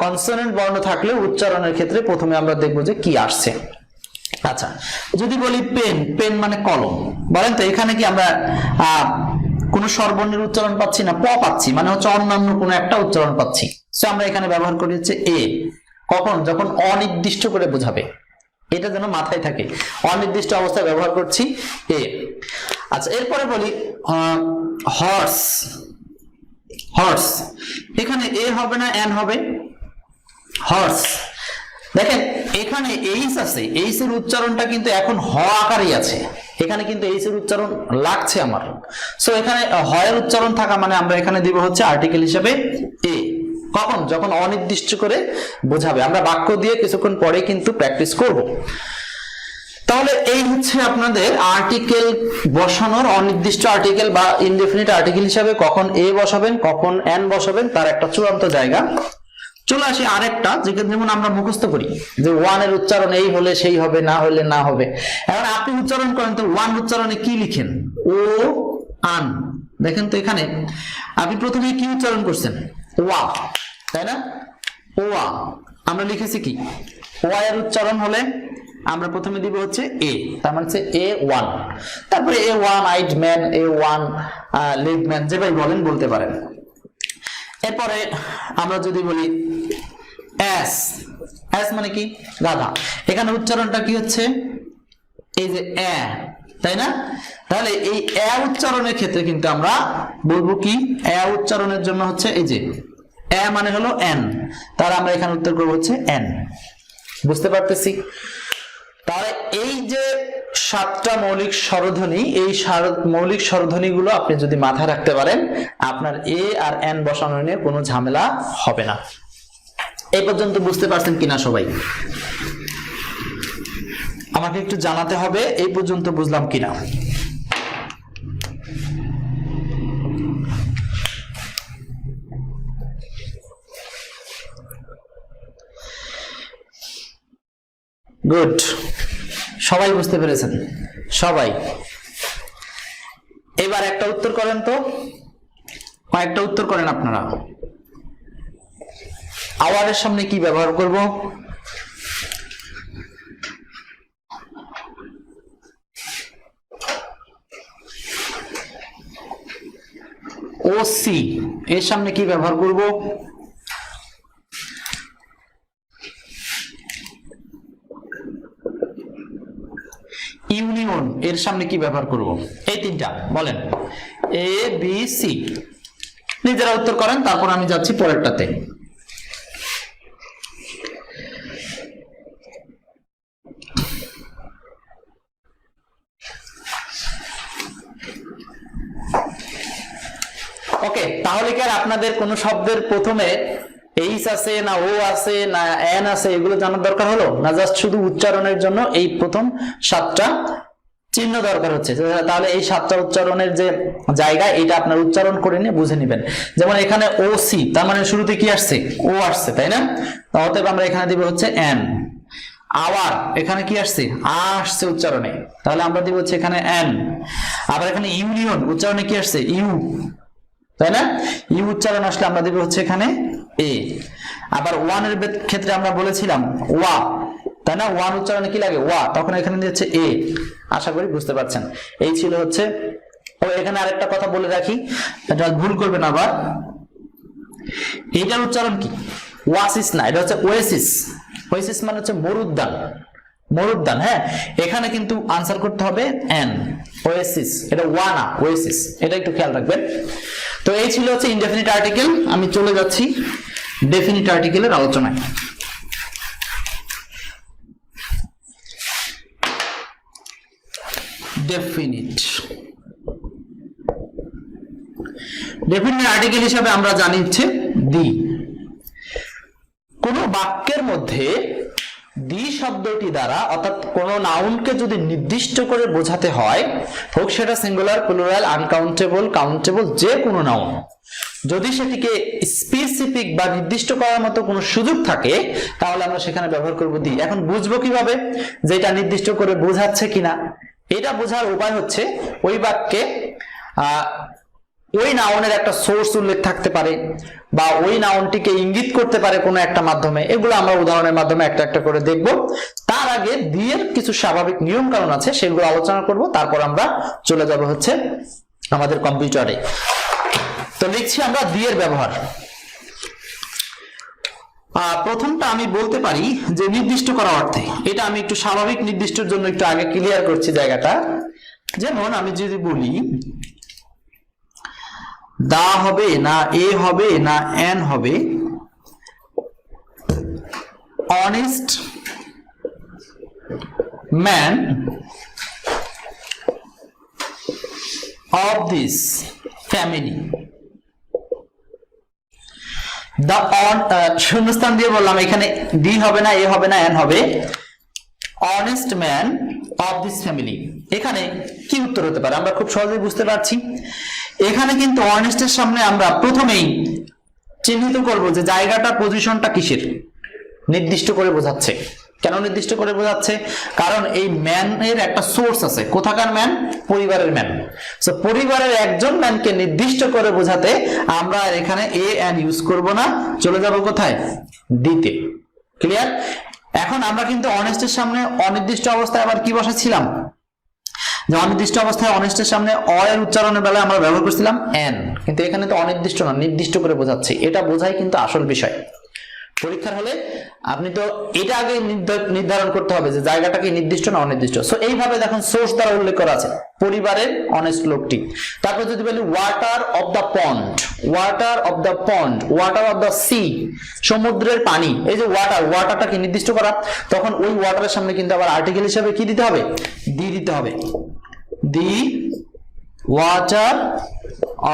কনসোনেন্ট বর্ণ থাকলে উচ্চারণের ক্ষেত্রে প্রথমে আমরা দেখবো যে কি আসছে। আচ্ছা, যদি বলি পেন, পেন মানে কলম, বলেন তো এখানে কি আমরা কোন স্বরবর্ণের উচ্চারণ পাচ্ছি না, প পাচ্ছি, মানে হচ্ছে অন্যান্য কোনো একটা উচ্চারণ পাচ্ছি। সো আমরা এখানে ব্যবহার করি হচ্ছে এ। কখন? যখন অনির্দিষ্ট করে বোঝাবে, এটা যেন মাথায় থাকে, অনির্দিষ্ট অবস্থায় ব্যবহার করছি এ। আচ্ছা, এরপরে বলি হর্স, হর্স, এখানে এ হবে না এন হবে, হর্স। দেখেন এখানে এইচ আছে, এইচ এর উচ্চারণটা কিন্তু এখন হ আকারেই আছে, এখানে কিন্তু এইচ এর উচ্চারণ লাগছে আমার। সো এখানে হয়ের উচ্চারণ থাকা মানে আমরা এখানে দিব হচ্ছে আর্টিকেল হিসেবে এ। কখন? যখন অনির্দিষ্ট করে বোঝাবে। আমরা বাক্য দিয়ে কিছুক্ষণ পরে কিন্তু প্র্যাকটিস করব। তাহলে এই হচ্ছে আপনাদের আর্টিকেল বসানোর, অনির্দিষ্ট আর্টিকেল বা ইনডেফিনিট আর্টিকেল হিসাবে কখন এ বসাবেন, কখন এন বসাবেন, তার একটা চূড়ান্ত জায়গা। চলে আসি আরেকটা, যেমন আমরা মুখস্থ করি যে ওয়ান এর উচ্চারণ এই হলে সেই হবে, না হলে না হবে। এখন আপনি উচ্চারণ করেন তো ওয়ান উচ্চারণে কি লিখেন? ও আন। দেখেন তো এখানে আপনি প্রথমে কি উচ্চারণ করছেন? ওয়া, তাই না? ওয়া। আমরা লিখেছি কি? ওয়া এর উচ্চারণ হলে আমরা প্রথমে দিব হচ্ছে এ, তার মানে হচ্ছে এ ওয়ান। তারপরে এ ওয়ান আইড ম্যান, এ ওয়ান লেগ ম্যান, যেভাবে বলেন বলতে পারেন। এরপরে আমরা যদি বলি এস, এস মানে কি? গাধা। এখানে উচ্চারণটা কি হচ্ছে? এই যে এ, তাই না? তাহলে এই এ উচ্চারণের ক্ষেত্রে কিন্তু আমরা বলবো কি? এ উচ্চারণের জন্য হচ্ছে এই যে এ মানে হলো এন, তাহলে আমরা এখানে উত্তর করবো হচ্ছে এন। বুঝতে পারতেছি? তাহলে এই যে 7টা মৌলিক স্বরধ্বনি, এই মৌলিক স্বরধ্বনি গুলো আপনি যদি মাথায় রাখতে পারেন, আপনার এ আর এন বসানো নিয়ে কোনো ঝামেলা হবে না। এই পর্যন্ত বুঝতে পারছেন কিনা সবাই? আমাকে একটু জানাতে হবে এই পর্যন্ত বুঝলাম কিনা। গুড, সবাই বুঝতে পেরেছেন? সবাই এবার একটা উত্তর করেন তো, কয়েকটা উত্তর করেন আপনারা। আওয়ারের সামনে কি ব্যবহার করব? ওসি এর সামনে কি ব্যবহার করব? ইউনিয়ন এর সামনে কি ব্যবহার করব? এই তিনটা বলেন, এ বি সি। নিজেরা উত্তর করেন, তারপর আমি যাচ্ছি পরেরটাতে। ওকে, তাহলে কি আর আপনাদের কোন শব্দের প্রথমে এইচ আছে না ও আছে না এন আছে এগুলো জানার দরকার হলো না? জাস্ট শুধু উচ্চারণের জন্য এই প্রথম 7টা চিহ্ন দরকার হচ্ছে। তাহলে এই 7টা উচ্চারণের যে জায়গা, এটা আপনার উচ্চারণ করে নিয়ে বুঝে নেবেন। যেমন এখানে ও সি, তার মানে শুরুতে কি আসছে? ও আসছে, তাই না? অতএব আমরা এখানে দিব হচ্ছে এন। আওয়ার, এখানে কি আসছে? আসছে উচ্চারণে, তাহলে আমরা দিব হচ্ছে এখানে এন। আবার এখানে ইউনিয়ন, উচ্চারণে কি আসছে? ইউ, তাই না? ইউ উচ্চারণ আসলে আমরা দিব হচ্ছে এখানে এ। আবার ওয়ান এর ক্ষেত্রে আমরা বলেছিলাম ওয়া, তাই না? ওয়ান উচ্চারণে কি লাগে? ওয়া, তখন এখানে দিচ্ছে এ। আশা করি বুঝতে পারছেন। এই ছিল হচ্ছে। ও এখানে আরেকটা কথা বলে রাখি, এটা ভুল করবেন আবার। এইটার উচ্চারণ কি? ওয়াসিস না, এটা হচ্ছে ওয়েসিস। ওয়েসিস মানে হচ্ছে মরুদ্যান, মরুদ্যান। হ্যাঁ, এখানে কিন্তু আনসার করতে হবে এন, ওয়েসিস। এটা ওয়া না, ওয়েসিস, এটা একটু খেয়াল রাখবেন। তো এই ছিল হচ্ছে ইনডেফিনিট আর্টিকেল। আমি চলে যাচ্ছি ডেফিনিট আর্টিকেলের আলোচনায়। ডেফিনিট আর্টিকেল হিসাবে আমরা জানি হচ্ছে দি। কোন বাক্যের মধ্যে দি শব্দটি দ্বারা অর্থাৎ কোন নাউনকে যদি নির্দিষ্ট করে বোঝাতে হয়, হোক সেটা সিঙ্গুলার, প্লুরাল, আনকাউন্টেবল, কাউন্টেবল, যে কোনো নাউন, যদি সেটিকে স্পেসিফিক বা নির্দিষ্ট করার মতো কোনো সুযোগ থাকে তাহলে আমরা সেখানে ব্যবহার করব দি। এখন বুঝবো কিভাবে যে এটা নির্দিষ্ট করে বোঝাচ্ছে কিনা? এটা বোঝার উপায় হচ্ছে ওই বাক্যে ওই নাউনের একটা সোর্স উল্লেখ থাকতে পারে বা ওই নাউনটিকে ইঙ্গিত করতে পারে কোনো একটা মাধ্যমে। এগুলো আমরা উদাহরণের মাধ্যমে একটা একটা করে দেখব। তার আগে দি এর কিছু স্বাভাবিক নিয়ম কানুন আছে, সেগুলো আলোচনা করব, তারপর আমরা চলে যাব হচ্ছে আমাদের কম্পিউটারে। তো লিখছি আমরা দি এর ব্যবহার। প্রথমটা আমি বলতে পারি যে নির্দিষ্ট করা অর্থে, এটা আমি একটু স্বাভাবিক নির্দিষ্টের জন্য একটু আগে ক্লিয়ার করছি জায়গাটা। যেমন আমি যদি বলি দা হবে না এ হবে না এন হবে, honest man of this family, শূন্যস্থান দিয়ে বললাম এখানে ডি হবে না এ হবে না এন হবে, honest man of this family. এখানে কি উত্তর হতে পারে আমরা খুব সহজেই বুঝতে পারছি। এখানে কিন্তু অনেস্টের সামনে আমরা প্রথমেই চিহ্নিত করব যে জায়গাটা, পজিশনটা কিসের, নির্দিষ্ট করে বোঝাচ্ছে। কেন নির্দিষ্ট করে বোঝাচ্ছে? কারণ এই ম্যান এর একটা সোর্স আছে। কোথাকার ম্যান? পরিবারের ম্যান। সো পরিবারের একজন ম্যানকে নির্দিষ্ট করে বোঝাতে আমরা এখানে এ এন ইউজ করব না, চলে যাব কোথায়? দিতে। ক্লিয়ার? এখন আমরা কিন্তু অনেস্টের সামনে অনির্দিষ্ট অবস্থায় আবার কি বসাচ্ছিলাম? যে অনির্দিষ্ট অবস্থায় অনেস্টের সামনে অ এর উচ্চারণের বেলায় আমরা ব্যবহার করছিলাম এন, কিন্তু এখানে তো অনির্দিষ্ট না, নির্দিষ্ট করে বোঝাচ্ছে। এটা বোঝাই কিন্তু আসল বিষয়। পরীক্ষার হলে আপনি তো এটা আগে নির্ধারণ করতে হবে যে জায়গাটা কি নির্দিষ্ট না অনির্দিষ্ট। সো এইভাবে দেখুন সোর্স দ্বারা উল্লেখ করা আছে পরিবারের অনেস্ট লোকটি। তারপর যদি বলি water of the pond, water of the pond, water of the sea, সমুদ্রের পানি। এই যে ওয়াটার, ওয়াটারটা কি নির্দিষ্ট করা, তখন ওই ওয়াটারের সামনে কিন্তু আবার আর্টিকেল হিসেবে কি দিতে হবে? দি দিতে হবে। The water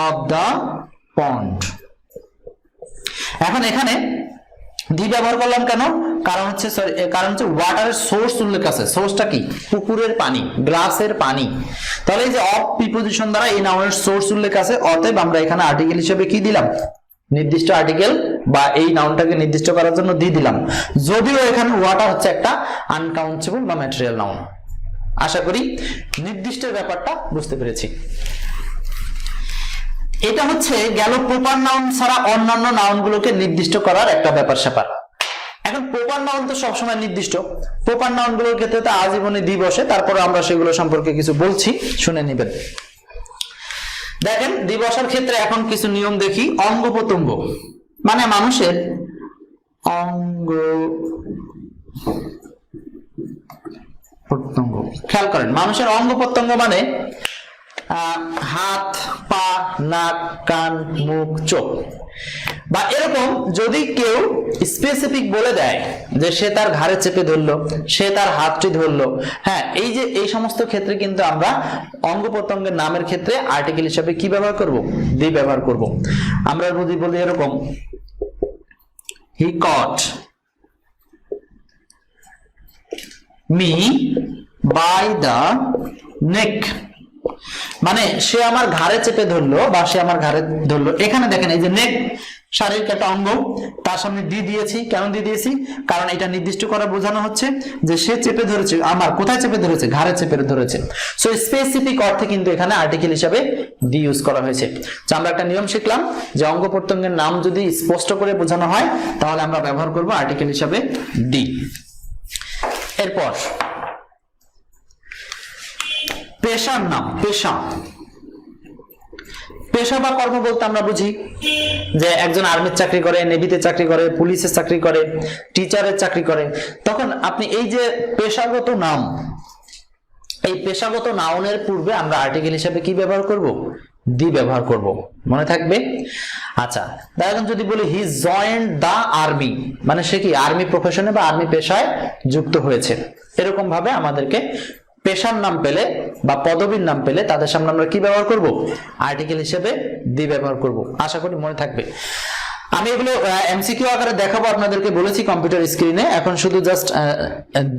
of the pond. এখন এখানে দি ব্যবহার করলাম কেন? কারণ হচ্ছে ওয়াটারের সোর্স উল্লেখ আছে। সোর্সটা কি? পুকুরের পানি, গ্লাসের পানি। তাহলে এই যে অফ প্রিপজিশন দ্বারা এই নাউনের সোর্স উল্লেখ আছে, অতএব আমরা এখানে আর্টিকেল হিসেবে কি দিলাম? নির্দিষ্ট আর্টিকেল বা এই নাউনটাকে নির্দিষ্ট করার জন্য দি দিলাম। যদিও এখানে ওয়াটার হচ্ছে একটা আনকাউন্টেবল বা ম্যাটেরিয়াল নাউন। আশা করি নির্দিষ্টের ব্যাপারটা বুঝতে পেরেছি। এটা হচ্ছে গেল প্রপার নাউন ছাড়া অন্যান্য নাউনগুলোকে নির্দিষ্ট করার একটা ব্যাপার স্যাপার। এখন প্রপার নাউন তো সবসময় নির্দিষ্ট, প্রপার নাউনগুলোর ক্ষেত্রে তো আজীবনে দি বসে, তারপরে আমরা সেগুলো সম্পর্কে কিছু বলছি, শুনে নেবেন। দেখেন দি বসার ক্ষেত্রে এখন কিছু নিয়ম দেখি। অঙ্গ প্রত্যঙ্গ মানে মানুষের অঙ্গ প্রত্যঙ্গ, খেয়াল করেন মানুষের অঙ্গ প্রত্যঙ্গ মানে হাত, পা, নাক, কান, মুখ, চোখ, বা এরকম যদি কেউ স্পেসিফিক বলে দেয় যে সে তার ঘাড়ে চেপে ধরলো, সে তার হাতটি ধরলো, হ্যাঁ, এই যে এই সমস্ত ক্ষেত্রে কিন্তু আমরা অঙ্গ প্রত্যঙ্গের নামের ক্ষেত্রে আর্টিকেল হিসেবে কি ব্যবহার করব? দি ব্যবহার করব। আমরা যদি বলি এরকম হি কট মি বাই দ্য নেক, মানে সে আমার ঘাড়ে চেপে ধরলো বা সে আমার ঘাড়ে ধরলো। এখানে দেখেন এই যে নেক শারীরিক একটা অঙ্গ, তার সামনে দি দিয়েছি। কেন দি দিয়েছি? কারণ এটা নির্দিষ্ট করে বোঝানো হচ্ছে যে সে চেপে ধরেছে, আমার কোথায় চেপে ধরেছে? ঘাড়ে চেপে ধরেছে। সো স্পেসিফিক অর্থে কিন্তু এখানে আর্টিকেল হিসাবে দি ইউজ করা হয়েছে। তো আমরা একটা নিয়ম শিখলাম যে অঙ্গ প্রত্যঙ্গের নাম যদি স্পষ্ট করে বোঝানো হয় তাহলে আমরা ব্যবহার করব আর্টিকেল হিসাবে দি। এরপর পেশার নাম। পেশা, পেশা বা কর্ম বলতে আমরা বুঝি যে একজন আর্মির চাকরি করে, নেভিতে চাকরি করে, পুলিশের চাকরি করে, টিচারের চাকরি করে। তখন আপনি এই যে পেশাগত নাম, এই পেশাগত নাউনের পূর্বে আমরা আর্টিকেল হিসেবে কি ব্যবহার করব? দি ব্যবহার করব। মনে থাকবে? আচ্ছা, এখন যদি বলি হি জয়েন্ড দা আর্মি, মানে সে কি আর্মি প্রফেশনে বা আর্মি পেশায় যুক্ত হয়েছে। এরকম ভাবে আমাদেরকে পেশার নাম পেলে বা পদবীর নাম পেলে তাদের সামনে আমরা কি ব্যবহার করব? আর্টিকেল হিসেবে দি ব্যবহার করব। আশা করি মনে থাকবে। আমি এগুলো এমসিকিউ আকারে দেখাবো আপনাদেরকে, বলেছি কম্পিউটার স্ক্রিনে, এখন শুধু জাস্ট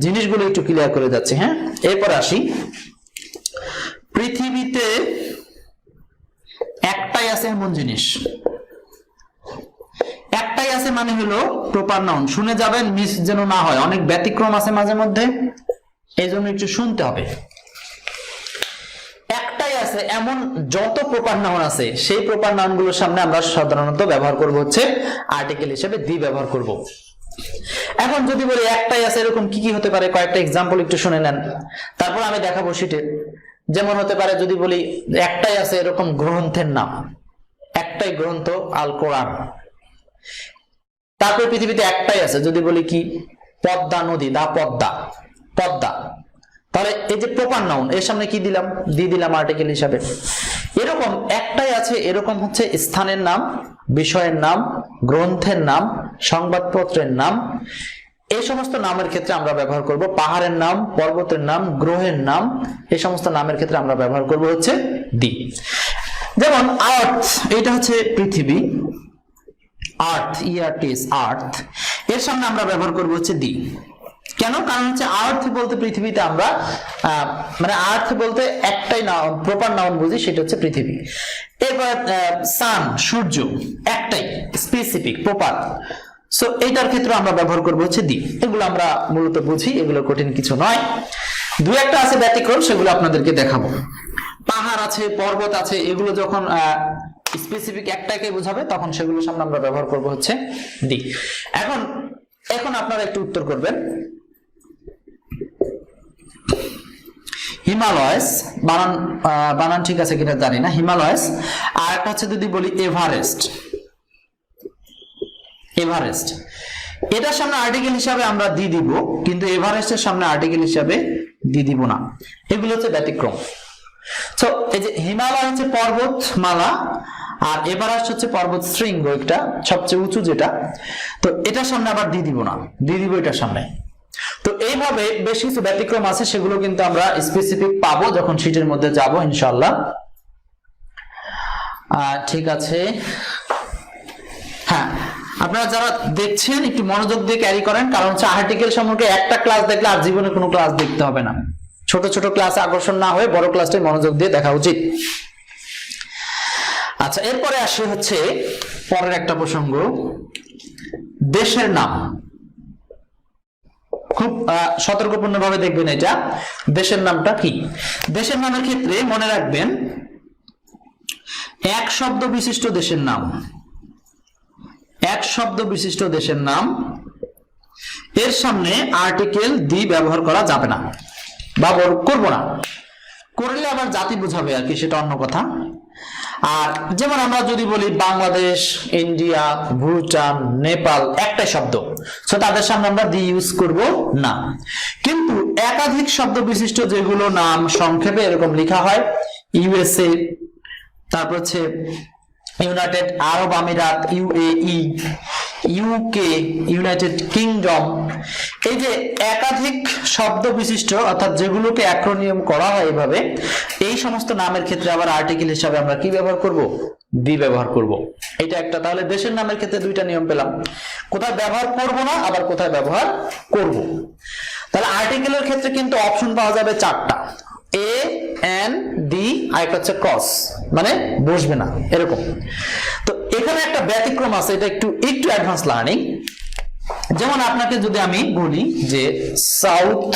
জিনিসগুলো একটু ক্লিয়ার করে যাচ্ছি। হ্যাঁ, এরপর আসি, পৃথিবীতে একটাই আছে এমন জিনিস, একটাই আছে মানে হলো প্রপার নাউন। শুনে যাবেন, মিস যেন না হয়, অনেক ব্যতিক্রম আছে মাঝে মধ্যে, এই জন্য একটু শুনতে হবে। একটাই আছে এমন যত প্রপার নাউন আছে, সেই প্রপার নাউন গুলোর সামনে আমরা সাধারণত ব্যবহার করব হচ্ছে আর্টিকেল হিসেবে দি ব্যবহার করব। এখন যদি বলি একটাই আছে, এরকম কি কি হতে পারে, কয়েকটা এক্সাম্পল একটু শুনে নেন, তারপর আমি দেখাবো শীটে। যেমন হতে পারে, যদি বলি একটাই আছে এরকম গ্রন্থের নাম, একটাই গ্রন্থ আল কোরআন। তারপর পৃথিবীতে একটাই আছে, যদি বলি কি পদ্মা নদী, দা পদ্মা, পদ্মা, তাহলে এই যে প্রপার নাউন এর সামনে কি দিলাম, দিয়ে দিলাম আর্টিকেল হিসাবে। এরকম একটাই আছে এরকম হচ্ছে স্থানের নাম, বিষয়ের নাম, গ্রন্থের নাম, সংবাদপত্রের নাম, এই সমস্ত নামের ক্ষেত্রে আমরা ব্যবহার করব পাহাড়ের নাম, পর্বতের নাম, গ্রহের নাম, এই সমস্ত নামের ক্ষেত্রে আমরা ব্যবহার করব হচ্ছে দি। যেমন আর্থ, এটা হচ্ছে পৃথিবী, আর্থ, ইআরটিএস, আর্থ, এর সামনে আমরা ব্যবহার করব হচ্ছে দি। কেন? কারণ হচ্ছে আর্থ বলতে পৃথিবীতে আমরা মানে আর্থ বলতে একটাই নাউন, প্রপার নাউন বুঝি, সেটা হচ্ছে পৃথিবী। এবার সান, সূর্য, একটাই স্পেসিফিক প্রপার, সো এইটার ক্ষেত্রে আমরা ব্যবহার করব হচ্ছে দি। এগুলো আমরা মূলত বুঝি, এগুলো কঠিন কিছু নয়। দুই একটা আছে ব্যতিক্রম, সেগুলো আপনাদেরকে দেখাবো। পাহাড় আছে, পর্বত আছে, এগুলো যখন স্পেসিফিক একটাকে বোঝাবে তখন সেগুলোর সামনে আমরা ব্যবহার করব হচ্ছে দি। এখন আপনারা একটু উত্তর করবেন। হিমালয়স, বানান ঠিক আছে কিনা জানি না, হিমালয়স। আর একটা হচ্ছে যদি বলি এভারেস্ট, এভারেস্ট, এটার সামনে আর্টিকেল হিসাবে আমরা দি দিব, কিন্তু এভারেস্টের সামনে আর্টিকেল হিসাবে দি দিব না। এগুলো হচ্ছে ব্যতিক্রম। তো এই যে হিমালয় হচ্ছে পর্বতমালা, আর এভারেস্ট হচ্ছে পর্বত শৃঙ্গ, একটা সবচেয়ে উঁচু যেটা, তো এটার সামনে আবার দি দিব না, দি দিব এটার সামনে। তো এইভাবে বেশ কিছু ব্যতিক্রম আছে, সেগুলো কিন্তু আমরা স্পেসিফিক পাবো যখন শীটের মধ্যে যাব ইনশাআল্লাহ। ঠিক আছে, হ্যাঁ, আপনারা যারা দেখছেন একটু মনোযোগ দিয়ে ক্যারি করেন, কারণ হচ্ছে আর্টিকেল সম্পর্কে একটা ক্লাস দেখলে আর জীবনে কোনো ক্লাস দেখতে হবে না। ছোট ছোট ক্লাসে আকর্ষণ না হয়ে বড় ক্লাসটাই মনোযোগ দিয়ে দেখা উচিত। আচ্ছা, এরপরে আসে হচ্ছে পরের একটা প্রসঙ্গ, দেশের নাম। খুব সতর্কপূর্ণ ভাবে দেখবেন এটা, দেশের নামটা কি। দেশের নামের ক্ষেত্রে মনে রাখবেন, এক শব্দ বিশিষ্ট দেশের নাম, এক শব্দ বিশিষ্ট দেশের নাম, এর সামনে আর্টিকেল দি ব্যবহার করা যাবে না, ব্যবহার করব না। করলে আবার জাতি বোঝাবে আর কি, সেটা অন্য কথা। আর যেমন আমরা যদি বলি বাংলাদেশ, ইন্ডিয়া, ভুটান, নেপাল, একটা শব্দ, সো তাদের সামনে আমরা দি ইউজ করব না। কিন্তু একাধিক শব্দ বিশিষ্ট যেগুলো নাম সংক্ষেপে এরকম লেখা হয়, ইউএসএ, তারপর হচ্ছে ইউনাইটেড আরব আমিরাত, ইউএই, ইউকে, ইউনাইটেড কিংডম, এই যে একাধিক শব্দ বিশিষ্ট অর্থাৎ যেগুলোকে অ্যাক্রোনিয়াম করা হয় এইভাবে, এই সমস্ত নামের ক্ষেত্রে আবার আর্টিকেল হিসাবে আমরা কি ব্যবহার করব, দি ব্যবহার করব। এটা একটা। তাহলে দেশের নামের ক্ষেত্রে দুইটা নিয়ম পেলাম, কোথায় ব্যবহার করব না, আবার কোথায় ব্যবহার করব। তাহলে আর্টিকেলের ক্ষেত্রে কিন্তু অপশন পাওয়া যাবে চারটা, এ, এন, ডি, আর একটা হচ্ছে ক্রস, মানে বসবে না এরকম। তো এখানে একটা ব্যতিক্রম আছে, এটা একটু অ্যাডভান্স লার্নিং। যেমন আপনাকে যদি আমি বলি যে সাউথ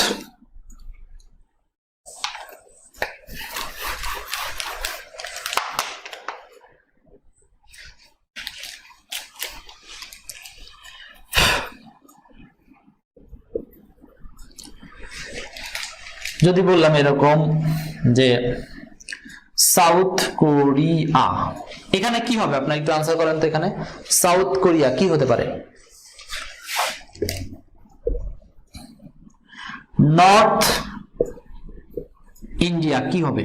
যদি বললাম এরকম যে সাউথ কোরিয়া, এখানে কি হবে আপনারা একটু আনসার করেন তো। এখানে সাউথ কোরিয়া কি হতে পারে? নর্থ ইন্ডিয়া কি হবে?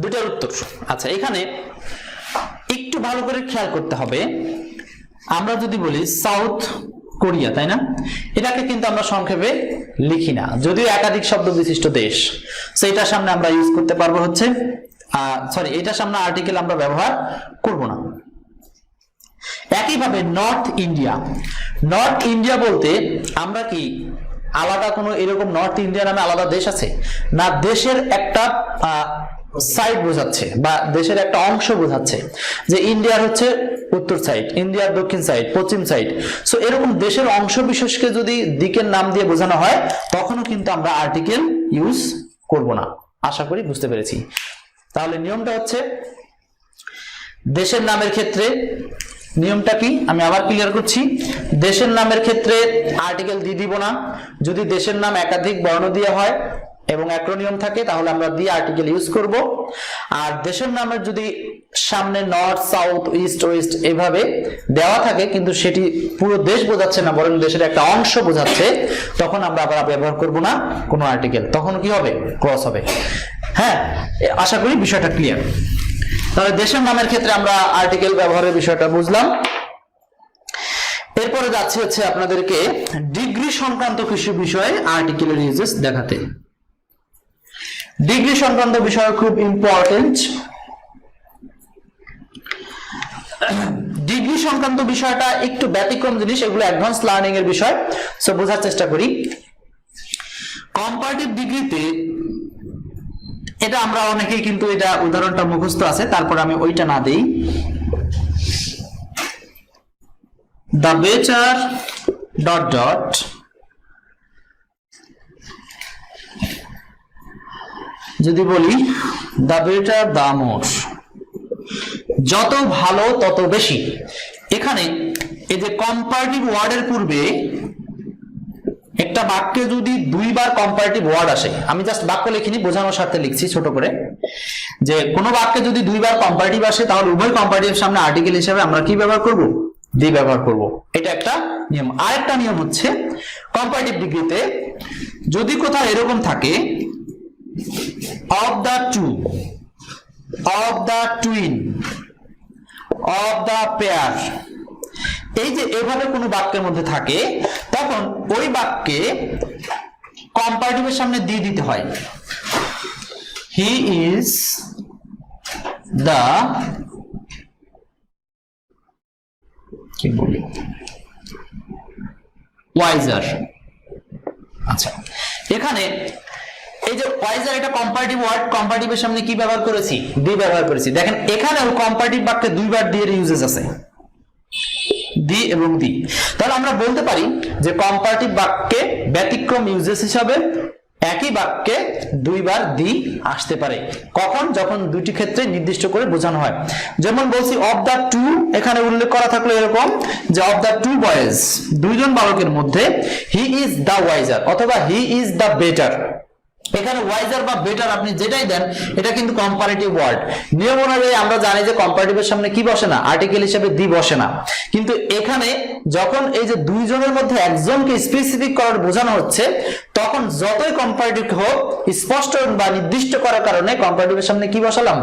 দুটার উত্তর। আচ্ছা, এখানে একটু ভালো করে খেয়াল করতে হবে। আমরা যদি বলি সাউথ কোরিয়া, তাই না, এটাকে কিন্তু আমরা সংক্ষেপে লিখি না, যদিও একাধিক শব্দ বিশিষ্ট দেশ, সেইটার সামনে আমরা ইউজ করতে পারবো হচ্ছে সরি, এটার সামনে আর্টিকেল আমরা ব্যবহার করব না। একইভাবে নর্থ ইন্ডিয়া, নর্থ ইন্ডিয়া বলতে আমরা কি আলাদা কোনো এরকম নর্থ ইন্ডিয়া নামে আলাদা দেশ আছে না, দেশের একটা সাইড বোঝাচ্ছে বা দেশের একটা অংশ বোঝাচ্ছে, যে ইন্ডিয়ার হচ্ছে উত্তর সাইড, ইন্ডিয়ার দক্ষিণ সাইড, পশ্চিম সাইড। সো এরকম দেশের অংশ বিশেষকে যদি দিকের নাম দিয়ে বোঝানো হয় তখনও কিন্তু আমরা আর্টিকেল ইউজ করব না। আশা করি বুঝতে পেরেছি। তাহলে নিয়মটা হচ্ছে দেশের নামের ক্ষেত্রে নিয়মটা কি আমি আবার ক্লিয়ার করছি। দেশের নামের ক্ষেত্রে আর্টিকেল দিয়ে দিব না। যদি দেশের নাম একাধিক বর্ণ দিয়ে হয় এবং অ্যাক্রোনিয়াম থাকে তাহলে আমরা দিয়ে আর্টিকেল ইউজ করব। আর দেশের নামের যদি সামনে নর্থ, সাউথ, ইস্ট, ওয়েস্ট এভাবে দেওয়া থাকে কিন্তু সেটি পুরো দেশ বোঝাচ্ছে না বরং দেশের একটা অংশ বোঝাচ্ছে, তখন আমরা আবার ব্যবহার করব না কোনো আর্টিকেল, তখন কি হবে? ক্রস হবে। হ্যাঁ, আশা করি বিষয়টা ক্লিয়ার। তাহলে দেশের নামের ক্ষেত্রে আমরা আর্টিকেল ব্যবহারের বিষয়টা বুঝলাম। এরপরে যাচ্ছে হচ্ছে আপনাদেরকে ডিগ্রি সংক্রান্ত কিছু বিষয়ে আর্টিকেলের ইউজেস দেখাতে। ডিগ্রি সংক্রান্ত বিষয় খুব ইম্পর্টেন্ট। ডিগ্রি সংক্রান্ত বিষয়টা একটু ব্যতিক্রম জিনিস, এগুলো অ্যাডভান্স লার্নিং এর বিষয়, সো বোঝার চেষ্টা করি। কম্পারেটিভ ডিগ্রিতে এটা আমরা অনেকেই কিন্তু এটা উদাহরণটা মুখস্থ আছে, তারপর আমি ওইটা না দেই। দ্য বেটার ডট ডট যদি বলি দ্য বেটার দ্য মোর, যত ভালো তত বেশি। এখানে এই যে কম্পারেটিভ ওয়ার্ডের পূর্বে একটা বাক্যে যদি দুইবার কম্পারেটিভ ওয়ার্ড আসে, আমি জাস্ট বাক্য লিখিনি, বোঝানোর স্বার্থে লিখছি ছোট করে, যে কোনো বাক্যে যদি দুইবার কম্পারেটিভ আসে তাহলে উভয় কম্পারেটিভের সামনে আর্টিকেল হিসেবে আমরা কি ব্যবহার করব? দি ব্যবহার করব। এটা একটা নিয়ম। আরেকটা নিয়ম হচ্ছে কম্পারেটিভ ডিগ্রিতে যদি কোথাও এরকম থাকে of the two, of the twin, of the pair, এই যে এভাবে কোনো বাক্যের মধ্যে থাকে তখন ওই বাক্যে কম্পারেটিভের সামনে দিয়ে দিতে হয় হি ইজ দ্য, কি বলি, ওয়াইজার। আচ্ছা, এখানে এই যে ওয়াইজার এটা কম্পারেটিভ ওয়ার্ড, কম্পারেটিভের সামনে কি ব্যবহার করেছি? দি ব্যবহার করেছি। দেখেন এখানেও কম্পারেটিভ বাক্যে দুইবার দি এর ইউজেস আছে, দি এবং দি। তাহলে আমরা বলতে পারি যে কম্পারেটিভ বাক্যে ব্যতিক্রম ইউজেস হিসাবে একই বাক্যে দুইবার দি আসতে পারে। কখন? যখন দুইটি ক্ষেত্রে নির্দিষ্ট করে বোঝানো হয়। যেমন বলছি অফ দ্য টু, এখানে উল্লেখ করা থাকলো এরকম যে অফ দ্য টু বয়েজ, দুইজন বালকের মধ্যে হি ইজ দ্য ওয়াইজার অথবা হি ইজ দ্য বেটার। এখানে ওয়াইজার বা বেটার আপনি যেটাই দেন এটা কিন্তু কম্পারেটিভ ওয়ার্ড। নিয়ম অনুযায়ী আমরা জানি যে কম্পারেটিভের সামনে কি বসে না? আর্টিকেল হিসেবে দি বসে না। কিন্তু এখানে যখন এই যে দুইজনের মধ্যে একজনকে স্পেসিফিক করার বোঝানো হচ্ছে তখন যতই কম্পারেটিভ হোক স্পষ্ট বা নির্দিষ্ট করার কারণে কম্পারেটিভের সামনে কি বসালাম?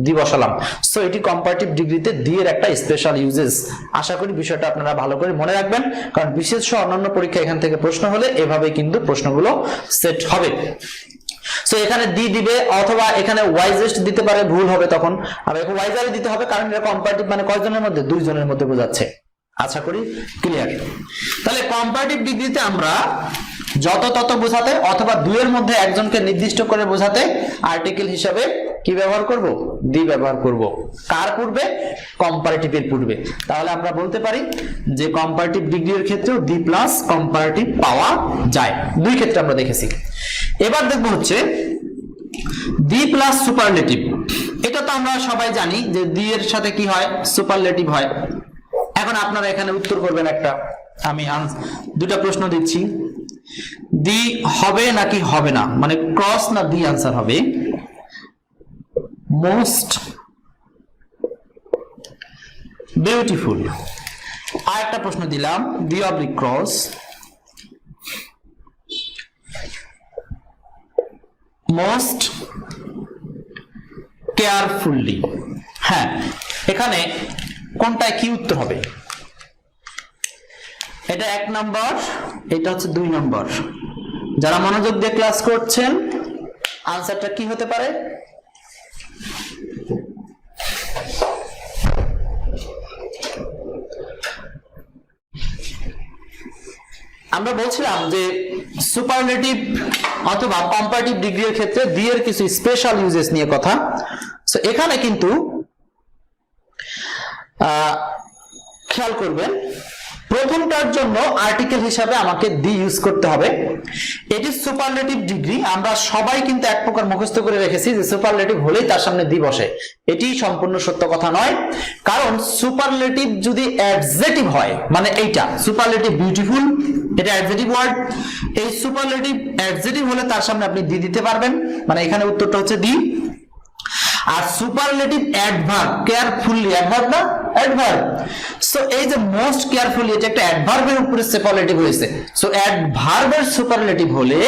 দি বসালাম। সো এটি কম্পারেটিভ ডিগ্রিতে দি এর একটা স্পেশাল ইউজেস। আশা করি বিষয়টা আপনারা ভালো করে মনে রাখবেন, কারণ বিশেষ অন্যান্য পরীক্ষা এখান থেকে প্রশ্ন হলে এভাবে কিন্তু প্রশ্নগুলো সেট হবে। সো এখানে দি দিবে অথবা এখানে ওয়াইজেস্ট দিতে পারে, ভুল হবে তখন। আর এখন ওয়াইজারই দিতে হবে কারণ এটা কম্পারেটিভ মানে কয়জনের মধ্যে? দুইজনের মধ্যে বোঝাচ্ছে। আশা করি ক্লিয়ার। তাহলে কম্পারেটিভ ডিগ্রিতে আমরা যত তত বোঝাতে অথবা দুইয়ের মধ্যে একজনকে নির্দিষ্ট করে বোঝাতে আর্টিকেল হিসাবে কি ব্যবহার করব? দি ব্যবহার করব। কার পূর্বে? কম্পারেটিভের পূর্বে। তাহলে আমরা বলতে পারি যে কম্পারেটিভ ডিগ্রির ক্ষেত্রেও দি প্লাস কম্পারেটিভ পাওয়া যায়। দুই ক্ষেত্রে আমরা দেখেছি। এবার দেখব হচ্ছে দি প্লাস সুপারলেটিভ। এটা তো আমরা সবাই জানি যে দি এর সাথে কি হয়? সুপারলেটিভ হয়। এখন আপনারা এখানে উত্তর করবেন একটা, আমি দুটা প্রশ্ন দিচ্ছি, দি হবে নাকি হবে না, মানে ক্রস না দি আনসার হবে। Most beautiful. আর একটা প্রশ্ন দিলাম the oblique cross, most carefully. হ্যাঁ, এখানে কোনটায় কি উত্তর হবে? এটা 1 নম্বর, এটা হচ্ছে 2 নম্বর। যারা মনোযোগ দিয়ে ক্লাস করছেন আনসারটা কি হতে পারে? আমরা বলছিলাম যে সুপারলেটিভ অথবা কম্পারেটিভ ডিগ্রির ক্ষেত্রে দি এর কিছু স্পেশাল ইউজেস নিয়ে কথা। সো এখানে কিন্তু খেয়াল করবেন, প্রথমটার জন্য আর্টিকেল হিসাবে আমাকে দি ইউজ করতে হবে। এটি সুপারলেটিভ ডিগ্রি, আমরা সবাই কিন্তু এক প্রকার মুখস্থ করে রেখেছি যে সুপারলেটিভ হলেই তার সামনে দি বসে। এটি সম্পূর্ণ সত্য কথা নয়, কারণ সুপারলেটিভ যদি অ্যাডজেটিভ হয়, মানে এইটা সুপারলেটিভ বিউটিফুল, এটা অ্যাডজেটিভ ওয়ার্ড, এই সুপারলেটিভ অ্যাডজেটিভ হলে তার সামনে আপনি দি দিতে পারবেন, মানে এখানে উত্তরটা হচ্ছে দি। আর সুপারলেটিভ অ্যাডভার্ব, কেয়ারফুলি অ্যাডভার্ব না, অ্যাডভার্ব। সো এই যে মোস্ট কেয়ারফুলি, এটা একটা অ্যাডভার্বের উপরে সুপারলেটিভ হয়েছে। সো অ্যাডভার্বের সুপারলেটিভ হলে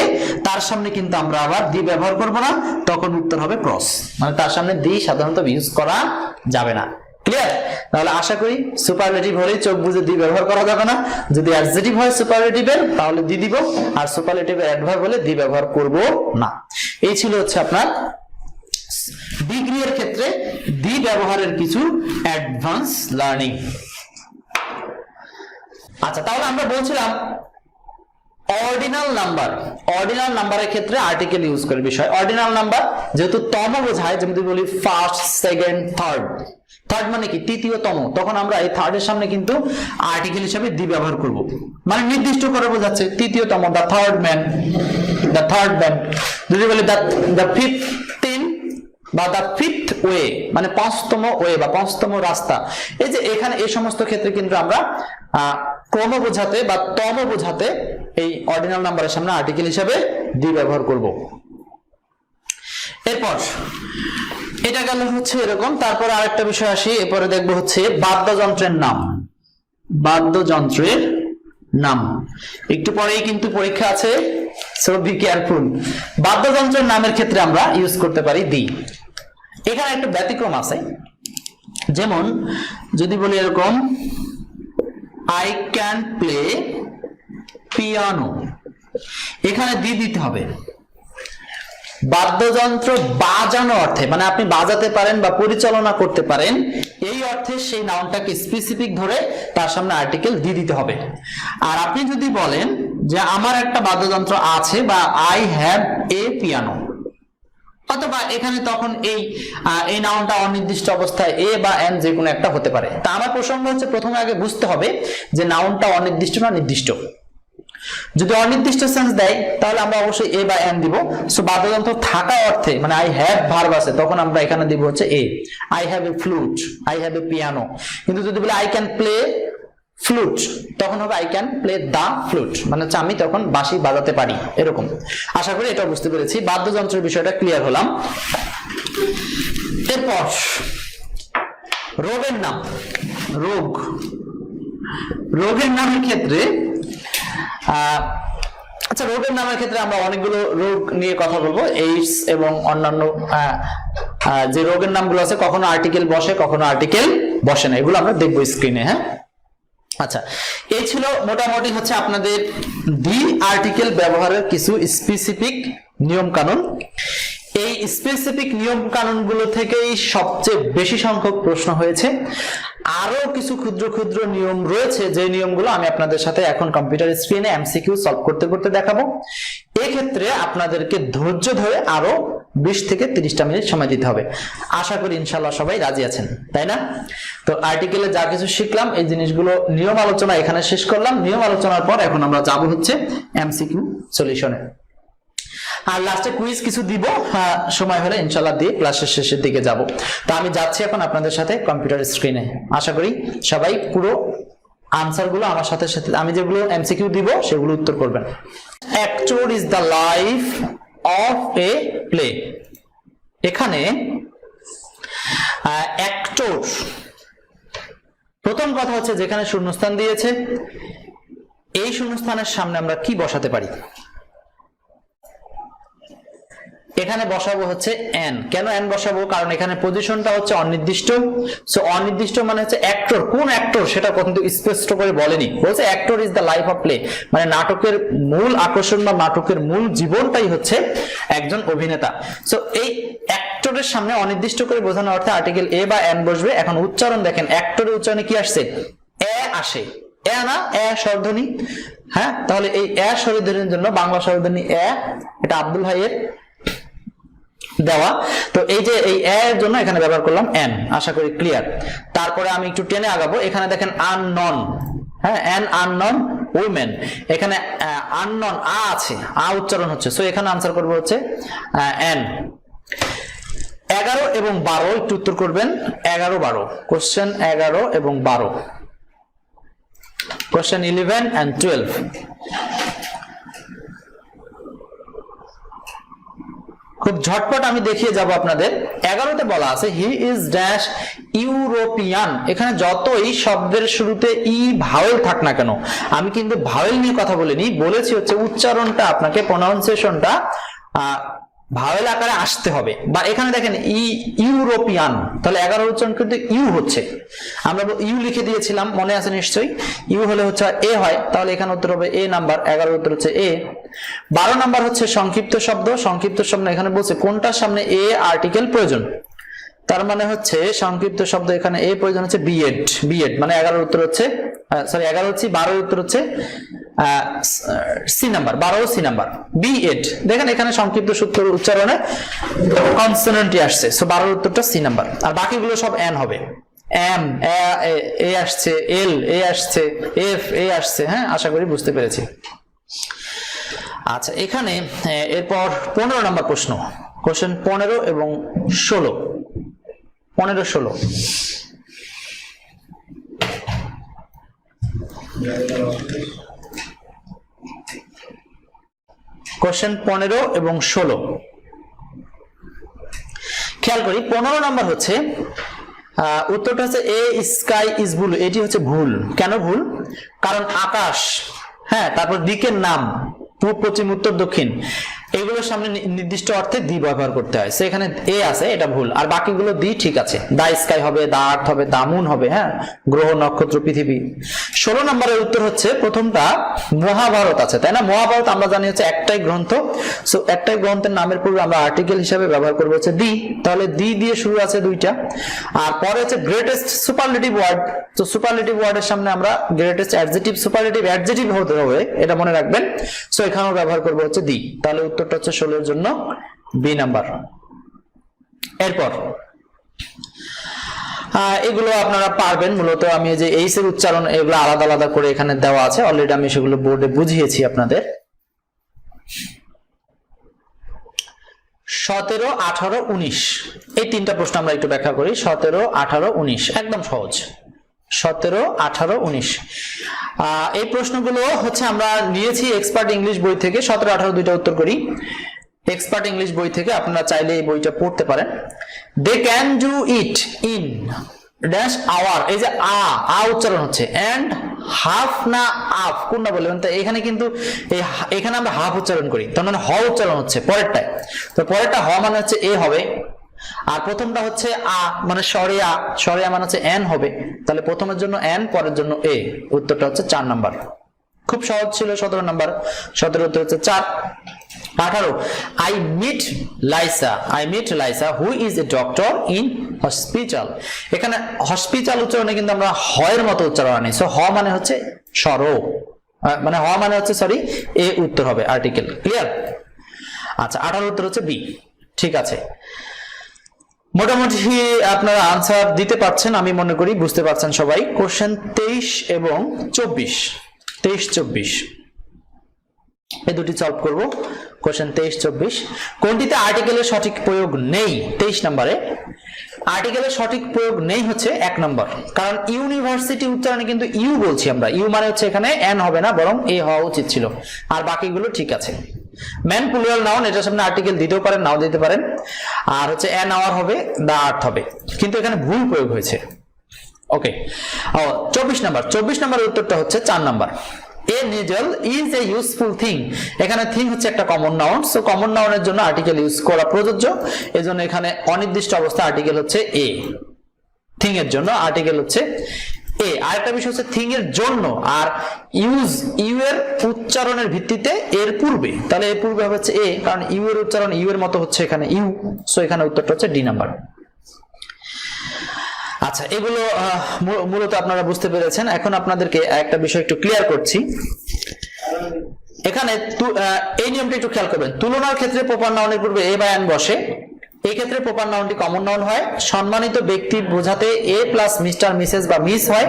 তার সামনে কিন্তু আমরা আবার দি ব্যবহার করব না, তখন উত্তর হবে ক্রস, মানে তার সামনে দি সাধারণত ইউজ করা যাবে না। ক্লিয়ার? তাহলে আশা করি সুপারলেটিভ হলে চোখ বুঝে দি ব্যবহার করা যাবে না। যদি অ্যাডজেটিভ হয় সুপারলেটিভের তাহলে দি দিব, আর সুপারলেটিভের অ্যাডভার্ব হলে দি ব্যবহার করব না। এই ছিল হচ্ছে আপনার ডিগ্রি এর ক্ষেত্রে দি ব্যবহারের কিছু অ্যাডভান্স লার্নিং। আচ্ছা, তাহলে আমরা বলছিলাম অর্ডিনাল নাম্বার। অর্ডিনাল নাম্বারের ক্ষেত্রে আর্টিকেল ইউজ করে বিষয়। অর্ডিনাল নাম্বার যেহেতু তম বোঝায়, যেমন বলি ফার্স্ট, সেকেন্ড, থার্ড। থার্ড মানে কি? তৃতীয়তম। তখন আমরা এই থার্ডের সামনে কিন্তু আর্টিকেল হিসেবে দি ব্যবহার করব, মানে নির্দিষ্ট করে বোঝাচ্ছে তৃতীয়তম, দা থার্ড ম্যান, দা থার্ড ম্যান। যদি বলি দা ফিফটিন বা দা ফিফথ ওয়ে, মানে পাঁচতম ওয়ে বা পাঁচতম রাস্তা। এই যে এখানে এই সমস্ত ক্ষেত্রে কিন্তু আমরা ক্রম বোঝাতে বা তম বোঝাতে এই অর্ডিনাল নাম্বারের সামনে আর্টিকেল হিসেবে দি ব্যবহার করব। এরপর এটা গেল হচ্ছে এরকম। তারপর আরেকটা বিষয় আসি, এরপরে দেখবো হচ্ছে বাদ্যযন্ত্রের নাম। বাদ্যযন্ত্রের নাম একটু পরেই কিন্তু পরীক্ষা আছে, সো বি কেয়ারফুল। বাদ্যযন্ত্রের নামের ক্ষেত্রে আমরা ইউজ করতে পারি দি। এখানে একটু ব্যতিক্রম আছে, যেমন যদি বলি এরকম আই ক্যান প্লে পিয়ানো, এখানে দি দিতে হবে। বাদ্যযন্ত্র বাজানো অর্থে, মানে আপনি বাজাতে পারেন বা পরিচালনা করতে পারেন, এই অর্থে সেই নাউনটাকে স্পেসিফিক ধরে তার সামনে আর্টিকেল দি দিতে হবে। আর আপনি যদি বলেন যে আমার একটা বাদ্যযন্ত্র আছে বা আই হ্যাভ এ পিয়ানো, অথবা এখানে তখন এই নাউনটা অনির্দিষ্ট অবস্থায় এ বা এন যে কোনো একটা হতে পারে। তা আমার প্রসঙ্গ হচ্ছে প্রথমে আগে বুঝতে হবে যে নাউনটা অনির্দিষ্ট না নির্দিষ্ট। যদি অনির্দিষ্ট সেন্স দেয় তাহলে আমরা অবশ্যই এ বা এন দিব। সো বাদ্যযন্ত্র থাকা অর্থে, মানে আই হ্যাভ ভার্ব আছে, তখন আমরা এখানে দিব হচ্ছে a. I have a flute, I have a piano. কিন্তু যদি বলে আই ক্যান প্লে ফ্লুট, তখন হবে I can play the flute, মানে হচ্ছে আমি তখন বাঁশি বাজাতে পারি, এরকম। আশা করি এটা বুঝতে পেরেছি, বাদ্যযন্ত্রের বিষয়টা ক্লিয়ার হলাম। এরপর রোগের নাম। রোগ, রোগের নামের ক্ষেত্রে আচ্ছা, রোগের নামের ক্ষেত্রে আমরা অনেকগুলো রোগ নিয়ে কথা বলবো, এইডস এবং অন্যান্য যে রোগের নামগুলো আছে, কখনো আর্টিকেল বসে কখনো আর্টিকেল বসে না, এগুলো আমরা দেখবো স্ক্রিনে। হ্যাঁ, আচ্ছা, এই ছিল মোটামুটি হচ্ছে আপনাদের দি আর্টিকেল ব্যবহারের কিছু স্পেসিফিক নিয়ম কানুন। এই স্পেসিফিক নিয়ম কানুনগুলো থেকেই সবচেয়ে বেশি সংখ্যক প্রশ্ন হয়েছে। আরো কিছু ক্ষুদ্র ক্ষুদ্র নিয়ম রয়েছে, যে নিয়মগুলো আমি আপনাদের সাথে এখন কম্পিউটার স্ক্রিনে এমসিকিউ সলভ করতে করতে দেখাবো। এক্ষেত্রে আপনাদেরকে ধৈর্য ধরে আরো 20 থেকে 30টা মিনিট সময় দিতে হবে। আশা করি ইনশাআল্লাহ সবাই রাজি আছেন, তাই না? তো আর্টিকেলে যা কিছু শিখলাম, এই জিনিসগুলো নিয়ম আলোচনা এখানে শেষ করলাম। নিয়ম আলোচনার পর এখন আমরা যাব হচ্ছে এমসিকিউ সলিউশনে। আর লাস্টে কুইজ কিছু দিব, সময় হলে ইনশাআল্লাহ দিয়ে ক্লাসের শেষের দিকে যাব। তো আমি যাচ্ছি এখন আপনাদের সাথে কম্পিউটার স্ক্রিনে। আশা করি সবাই পুরো আনসারগুলো আমার সাথে সাথে, আমি যেগুলো এমসিকিউ দিব সেগুলো উত্তর করবেন। Actor is the life of A play. এখানে অ্যাক্টর, প্রথম কথা হচ্ছে যেখানে শূন্যস্থান দিয়েছে, এই শূন্যস্থানের সামনে আমরা কি বসাতে পারি? এখানে বসাবো হচ্ছে এন। কেন এন বসাবো? কারণ এখানে পজিশনটা হচ্ছে অনির্দিষ্ট। সো অনির্দিষ্ট মানে হচ্ছে অ্যাক্টর, কোন অ্যাক্টর সেটা কিন্তু স্পষ্ট করে বলেনি, বলছে actor is the life of play, মানে নাটকের মূল আকর্ষণ বা নাটকের মূল জীবনটাই হচ্ছে একজন অভিনেতা। সো এই অ্যাক্টরের সামনে অনির্দিষ্ট করে বোঝানো অর্থে আর্টিকেল এ বা এন বসবে। এখন উচ্চারণ দেখেন, অ্যাক্টরের উচ্চারণে কি আসছে? এ আসে, এ না, এ স্বরধ্বনি। হ্যাঁ, তাহলে এই এ স্বরধ্বনির জন্য বাংলা স্বরধ্বনি এ, এটা আব্দুল ভাইয়ের দেওয়া। তো এই যে এই এর জন্য এখানে ব্যবহার করলাম এন। আশা করি ক্লিয়ার। তারপরে আমি একটু টেনে আগাবো। এখানে দেখেন আননন, হ্যাঁ, অ্যান আননন উইমেন। এখানে আননন আ আছে, আ উচ্চারণ হচ্ছে, সো এখানে আনসার করবো হচ্ছে এন। 11 এবং 12 একটু উত্তর করবেন। 11 12 কোশ্চেন, 11 এবং 12, কোশ্চেন 11 and 12। খুব ঝটপট আমি দেখিয়ে যাব আপনাদের। 11তে বলা আছে হি ইজ ড্যাশ ইউরোপিয়ান। এখানে যতই শব্দের শুরুতে ই ভাওয়েল থাক না কেন, আমি কিন্তু ভাওয়েল নিয়ে কথা বলিনি, বলেছি হচ্ছে উচ্চারণটা আপনাকে, প্রনাউন্সিয়েশনটা ভাওয়েল আকারে আসতে হবে। বা এখানে দেখেন ইউরোপিয়ান, তাহলে 11 উচ্চারণ কিন্তু ইউ হচ্ছে। আমরা ইউ লিখে দিয়েছিলাম, মনে আছে নিশ্চয়ই। ইউ হলে হচ্ছে এ হয়, তাহলে এখানে উত্তর হবে এ নাম্বার। 11 উত্তর হচ্ছে এ। 12 নাম্বার হচ্ছে সংক্ষিপ্ত শব্দ। সংক্ষিপ্ত শব্দ এখানে বলছে কোনটার সামনে এ আর্টিকেল প্রয়োজন, তার মানে হচ্ছে সংক্ষিপ্ত শব্দ এখানে এ প্রয়োজন হচ্ছে বিএড। বিএড মানে 11 উত্তর হচ্ছে, সরি 11 হচ্ছে 12 উত্তর হচ্ছে C number, 12 C number BEd. দেখেন এখানে সংক্ষিপ্ত সূত্র উচ্চারণে কনসোনেন্টই আসছে, সো 12 উত্তরটা সি নাম্বার। আর বাকিগুলো সব এন হবে। এম এ আসছে, এল এ আসছে, এফ এ আসছে। হ্যাঁ, আশা করি বুঝতে পেরেছি। আচ্ছা, এখানে এরপর 15 নম্বর প্রশ্ন, কোশ্চেন 15 এবং 16। 15 16 কোশ্চেন 15 এবং 16 খেয়াল করি। 15 নম্বর হচ্ছে উত্তরটা হচ্ছে এ স্কাই ইজ ব্লু। এটি হচ্ছে ভুল। কেন ভুল? কারণ আকাশ, হ্যাঁ, তারপর দিকের নাম, পূর্ব পশ্চিম উত্তর দক্ষিণ, এগুলোর সামনে নির্দিষ্ট অর্থে দি ব্যবহার করতে হয়। সেখানে এ আছে, এটা ভুল। আর বাকিগুলো দি ঠিক আছে। দা স্কাই হবে, দা আর্থ হবে, দা মুন হবে, হ্যাঁ, গ্রহ নক্ষত্র পৃথিবী। 16 নম্বরের উত্তর হচ্ছে প্রথমটা মহাভারত আছে, তাই না? মহাভারত আমরা জানি হচ্ছে একটাই গ্রন্থ, সো একটাই গ্রন্থের নামের পূর্বে আমরা আর্টিকেল হিসাবে ব্যবহার করবো হচ্ছে দি। তাহলে দি দিয়ে শুরু আছে দুইটা। আর পরে হচ্ছে গ্রেটেস্ট সুপারলেটিভ ওয়ার্ড, তো সুপারলেটিভ ওয়ার্ডের সামনে আমরা গ্রেটেস্ট অ্যাডজেক্টিভ, সুপারলেটিভ অ্যাডজেক্টিভ হতে হবে, এটা মনে রাখবেন। সো এখানেও ব্যবহার করবো হচ্ছে দি। তাহলে উত্তরটা হচ্ছে 16 এর জন্য বি নাম্বার। এরপর এগুলো আপনারা পারবেন। মূলত আমি যে এইচ এর উচ্চারণ এগুলো আলাদা আলাদা করে এখানে দেওয়া আছে, অলরেডি আমি সেগুলো বোর্ডে বুঝিয়েছি আপনাদের। 17 18 19 এই তিনটা প্রশ্ন আমরা একটু ব্যাখ্যা করি। 17 18 19 একদম সহজ। 17 18 19 এই প্রশ্নগুলো হচ্ছে আমরা নিয়েছি এক্সপার্ট ইংলিশ বই থেকে। 17 18 দুইটা উত্তর করি এক্সপার্ট ইংলিশ বই থেকে, আপনারা চাইলে এই বইটা পড়তে পারেন। They can do it in dash hour, এই যে আ উচ্চারণ হচ্ছে, এন্ড হাফ না আফ কোনটা বলবেন? তো এখানে কিন্তু এখানে আমরা হাফ উচ্চারণ করি, তার মানে হ উচ্চারণ হচ্ছে পরেরটায়। তো পরেরটা হ মানে হচ্ছে এ হবে, আর প্রথমটা হচ্ছে আ মানে স্বরে আ, স্বরে আ মানে হচ্ছে এন হবে। তাহলে প্রথমের জন্য এন, পরের জন্য এ। উত্তরটা হচ্ছে 4 নাম্বার। খুব সহজ ছিল। 17 নাম্বার, 17 উত্তর হচ্ছে 4। 18 I meet Liza who is a doctor in hospital। এখানে হসপিটাল উচ্চারণে কিন্তু আমরা হয়ের মতো উচ্চারণ আনি, সো হ মানে হচ্ছে স্বর, মানে হ মানে হচ্ছে সরি এ উত্তর হবে আর্টিকেল। ক্লিয়ার? আচ্ছা, 18 উত্তর হচ্ছে বি। ঠিক আছে, মোটামুটি আপনারা আনসার দিতে পারছেন আমি মনে করি, বুঝতে পারছেন সবাই। কোশ্চেন 23 এবং 24, 23 24 এই দুটি সলভ করব। কোশ্চেন 23 24 কোনটিতে আর্টিকেলের সঠিক প্রয়োগ নেই? 23 নম্বরে আর্টিকেলের সঠিক প্রয়োগ নেই হচ্ছে 1 নম্বর, কারণ ইউনিভার্সিটি উচ্চারণে কিন্তু ইউ বলছি আমরা। ইউ মানে হচ্ছে এখানে এন হবে না, বরং এ হওয়া উচিত ছিল। আর বাকিগুলো ঠিক আছে। ম্যান প্লুরাল নাউন, এটার সামনে আর্টিকেল দিতেও পারেন, নাও দিতে পারেন। আর হচ্ছে এন আওয়ার হবে, দা আর্থ হবে, কিন্তু এখানে ভুল প্রয়োগ হয়েছে। ওকে, 24 নাম্বার। 24 নাম্বারের উত্তরটা হচ্ছে 4 number. A needle is a useful thing। এখানে থিং হচ্ছে একটা কমন নাউন, সো কমন নাউনের জন্য আর্টিকেল ইউজ করা প্রযোজ্য। এজন্য এখানে অনির্দিষ্ট অবস্থা আর্টিকেল হচ্ছে এ। থিং এর জন্য আর্টিকেল হচ্ছে এ। আরেকটা বিষয় হচ্ছে থিং এর জন্য আর ইউজ, ইউ এর উচ্চারণের ভিত্তিতে এর পূর্বে, তাহলে এর পূর্বে হচ্ছে এ, কারণ ইউ এর উচ্চারণ ইউ এর মতো হচ্ছে এখানে ইউ, সো এখানে উত্তরটা হচ্ছে ডি নাম্বার। আচ্ছা, এগুলো মূলত আপনারা বুঝতে পেরেছেন। এখন আপনাদেরকে একটা বিষয় একটু ক্লিয়ার করছি। এখানে এই নিয়মটা একটু খেয়াল করবেন, তুলনার ক্ষেত্রে প্রপার নাউনের পূর্বে এ বা এন বসে। এই ক্ষেত্রে প্রপার নাউনটি কমন নাউন হয়। সম্মানিত ব্যক্তি বোঝাতে এ প্লাস মিস্টার মিসেস বা মিস হয়।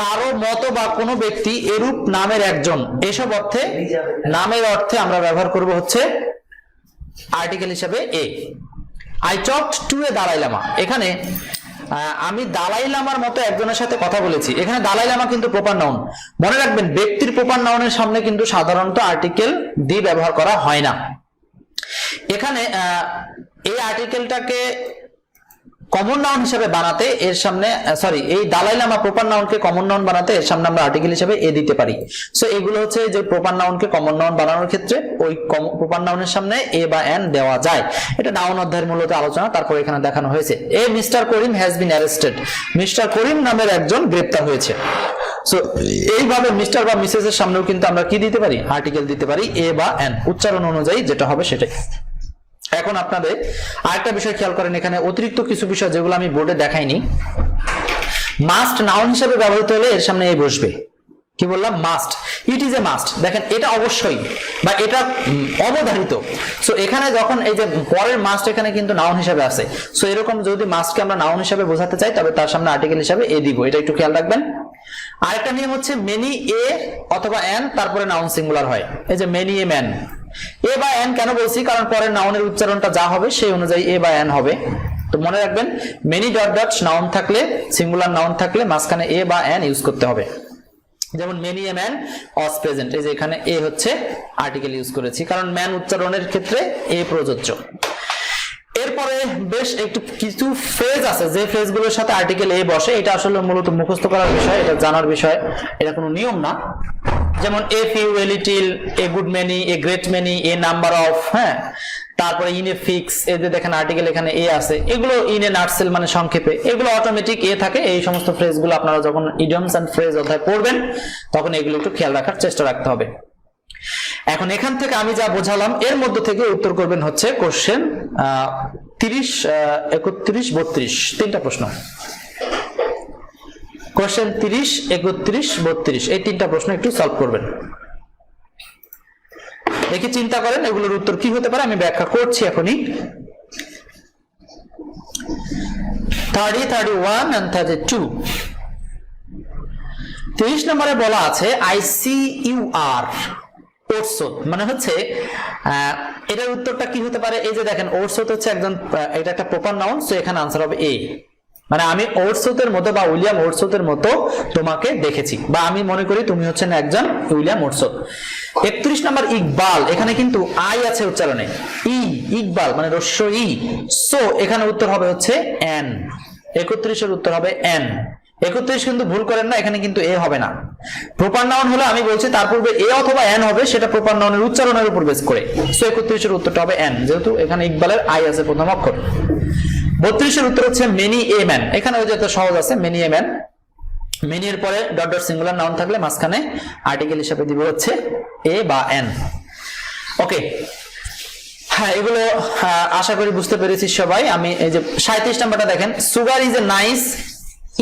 কারো মতো বা কোনো ব্যক্তি এরূপ নামের একজন, এসব অর্থে নামের অর্থে আমরা ব্যবহার করব হচ্ছে আর্টিকেল হিসেবে এ। আই টকড টু এ দালাই লামা, এখানে আমি দালাই লামার মতো একজনের সাথে কথা বলেছি। এখানে দালাই লামা কিন্তু প্রপার নাউন। মনে রাখবেন ব্যক্তির প্রপার নাউনের সামনে কিন্তু সাধারণত আর্টিকেল দি ব্যবহার করা হয় না। এখানে এই আর্টিকেলটাকে কমন নাউন হিসেবে বানাতে এর সামনে এই দালাই লামা প্রপার নাউনকে কমন নাউন বানাতে এর সামনে আমরা আর্টিকেল হিসেবে এ দিতে পারি। সো এগুলো হচ্ছে যে প্রপার নাউনকে কমন নাউন বানানোর ক্ষেত্রে ওই প্রপার নাউনের সামনে এ বা এন দেওয়া যায়। এটা নাউন অধ্যায়ের মূলত আলোচনা, তারপর এখানে দেখানো হয়েছে। A mister Karim has been arrested, mister Karim নামের একজন গ্রেপ্তার হয়েছে। সো এইভাবে মিস্টার বা মিসেস এর সামনেও কিন্তু আমরা কি দিতে পারি, আর্টিকেল দিতে পারি এ বা এন, উচ্চারণ অনুযায়ী যেটা হবে সেটাই। এখন আপনাদের আরেকটা বিষয় খেয়াল করেন, এখানে অতিরিক্ত কিছু বিষয় যেগুলো আমি বোর্ডে দেখাইনি। মাস্ট নাউন হিসেবে ব্যবহৃত হলে এর সামনে এ বসবে। কি বললাম, must, it is a must. দেখেন এটা অবশ্যই বা এটা অবধারিত। সো এখানে যখন এই যে পরের মাস্ট এখানে কিন্তু নাউন হিসেবে আছে। সো এরকম যদি মাস্টকে আমরা নাউন হিসেবে বোঝাতে চাই তবে তার সামনে আর্টিকেল হিসেবে এ দিব, এটা একটু খেয়াল রাখবেন। আরেকটা নিয়ম হচ্ছে মেনি এ অথবা এন তারপরে নাউন সিঙ্গুলার হয়। এই যে মেনি এ ম্যান, এ বা এন কেন বলছি, কারণ পরের নাউনের উচ্চারণটা যা হবে সেই অনুযায়ী এ বা এন হবে। তো মনে রাখবেন মেনি ডট ডট নাউন থাকলে, সিঙ্গুলার নাউন থাকলে মাঝখানে এ বা এন ইউজ করতে হবে। যেমন many a man was present, এই যে এখানে এ হচ্ছে আর্টিকেল ইউজ করেছি কারণ ম্যান উচ্চারণের ক্ষেত্রে এ প্রযোজ্য। এরপরে বেশ একটু কিছু ফ্রেজ আছে যে ফ্রেজগুলোর সাথে আর্টিকেল এ বসে। এটা আসলে মূলত মুখস্থ করার বিষয়, এটা জানার বিষয়, এটা কোনো নিয়ম না। যেমন a few, a little, a good many, a great many, A number of, হ্যাঁ। তারপরে ইন এ ফিক্স, এই যে দেখেন আর্টিকেল এখানে এ আছে, এগুলো ইন এ নাটসেল মানে সংক্ষেপে, এগুলো অটোমেটিক এ থাকে। এই সমস্ত ফ্রেজগুলো আপনারা যখন ইডিয়মস এন্ড ফ্রেজ অধ্যায় পড়বেন তখন এগুলো একটু খেয়াল রাখার চেষ্টা রাখতে হবে। এখন এখান থেকে আমি যা বোঝালাম এর মধ্যে থেকে উত্তর করবেন হচ্ছে কোশ্চেন 30, 31, 32, তিনটা প্রশ্ন। কোশ্চেন 30, 31, 32 এই তিনটা প্রশ্ন একটু সলভ করবেন। দেখি চিন্তা করেন এগুলোর উত্তর কি হতে পারে, আমি ব্যাখ্যা করছি এখনই। 30, 31 and 32। 30 নম্বরে বলা আছে আই সি ইউ আর ওরসত, মানে হচ্ছে এটার উত্তরটা কি হতে পারে। এই যে দেখেন ওরসত হচ্ছে একজন, এটা একটা প্রপার নাউন, সো এখানে আনসার হবে এ। মানে আমি ওরসতের মতো বা উইলিয়াম ওরসতের মতো তোমাকে দেখেছি, বা আমি মনে করি তুমি হচ্ছেন একজন উইলিয়াম ওরসত। 31 নম্বর ইকবাল, এখানে কিন্তু আই আছে উচ্চারণে, ই, ইকবাল মানে রস্য ই, সো এখানে উত্তর হবে হচ্ছে এন। 31 এর উত্তর হবে এন। 31 কিন্তু ভুল করেন না, এখানে কিন্তু এ হবে না। প্রপার নাউন হলে আমি বলছি তার পূর্বে এ অথবা এন হবে, সেটা প্রপার নাউনের উচ্চারণের উপর বেস করে। সো 31 এর উত্তরটা হবে এন, যেহেতু এখানে ইকবালের আই আছে প্রথম অক্ষর। 32 এর উত্তর হচ্ছে মেনি এ ম্যান, এখানে ওই যে তো সহজ আছে মেনি এ ম্যান। মেনি এর পরে ডট ডট সিঙ্গুলার নাউন থাকলে মাঝখানে আর্টিকেল হিসেবে দিব হচ্ছে এ বা এন। ওকে, হ্যাঁ এগুলো আশা করি বুঝতে পেরেছি সবাই। আমি এই যে 37 নাম্বারটা দেখেন, sugar is a nice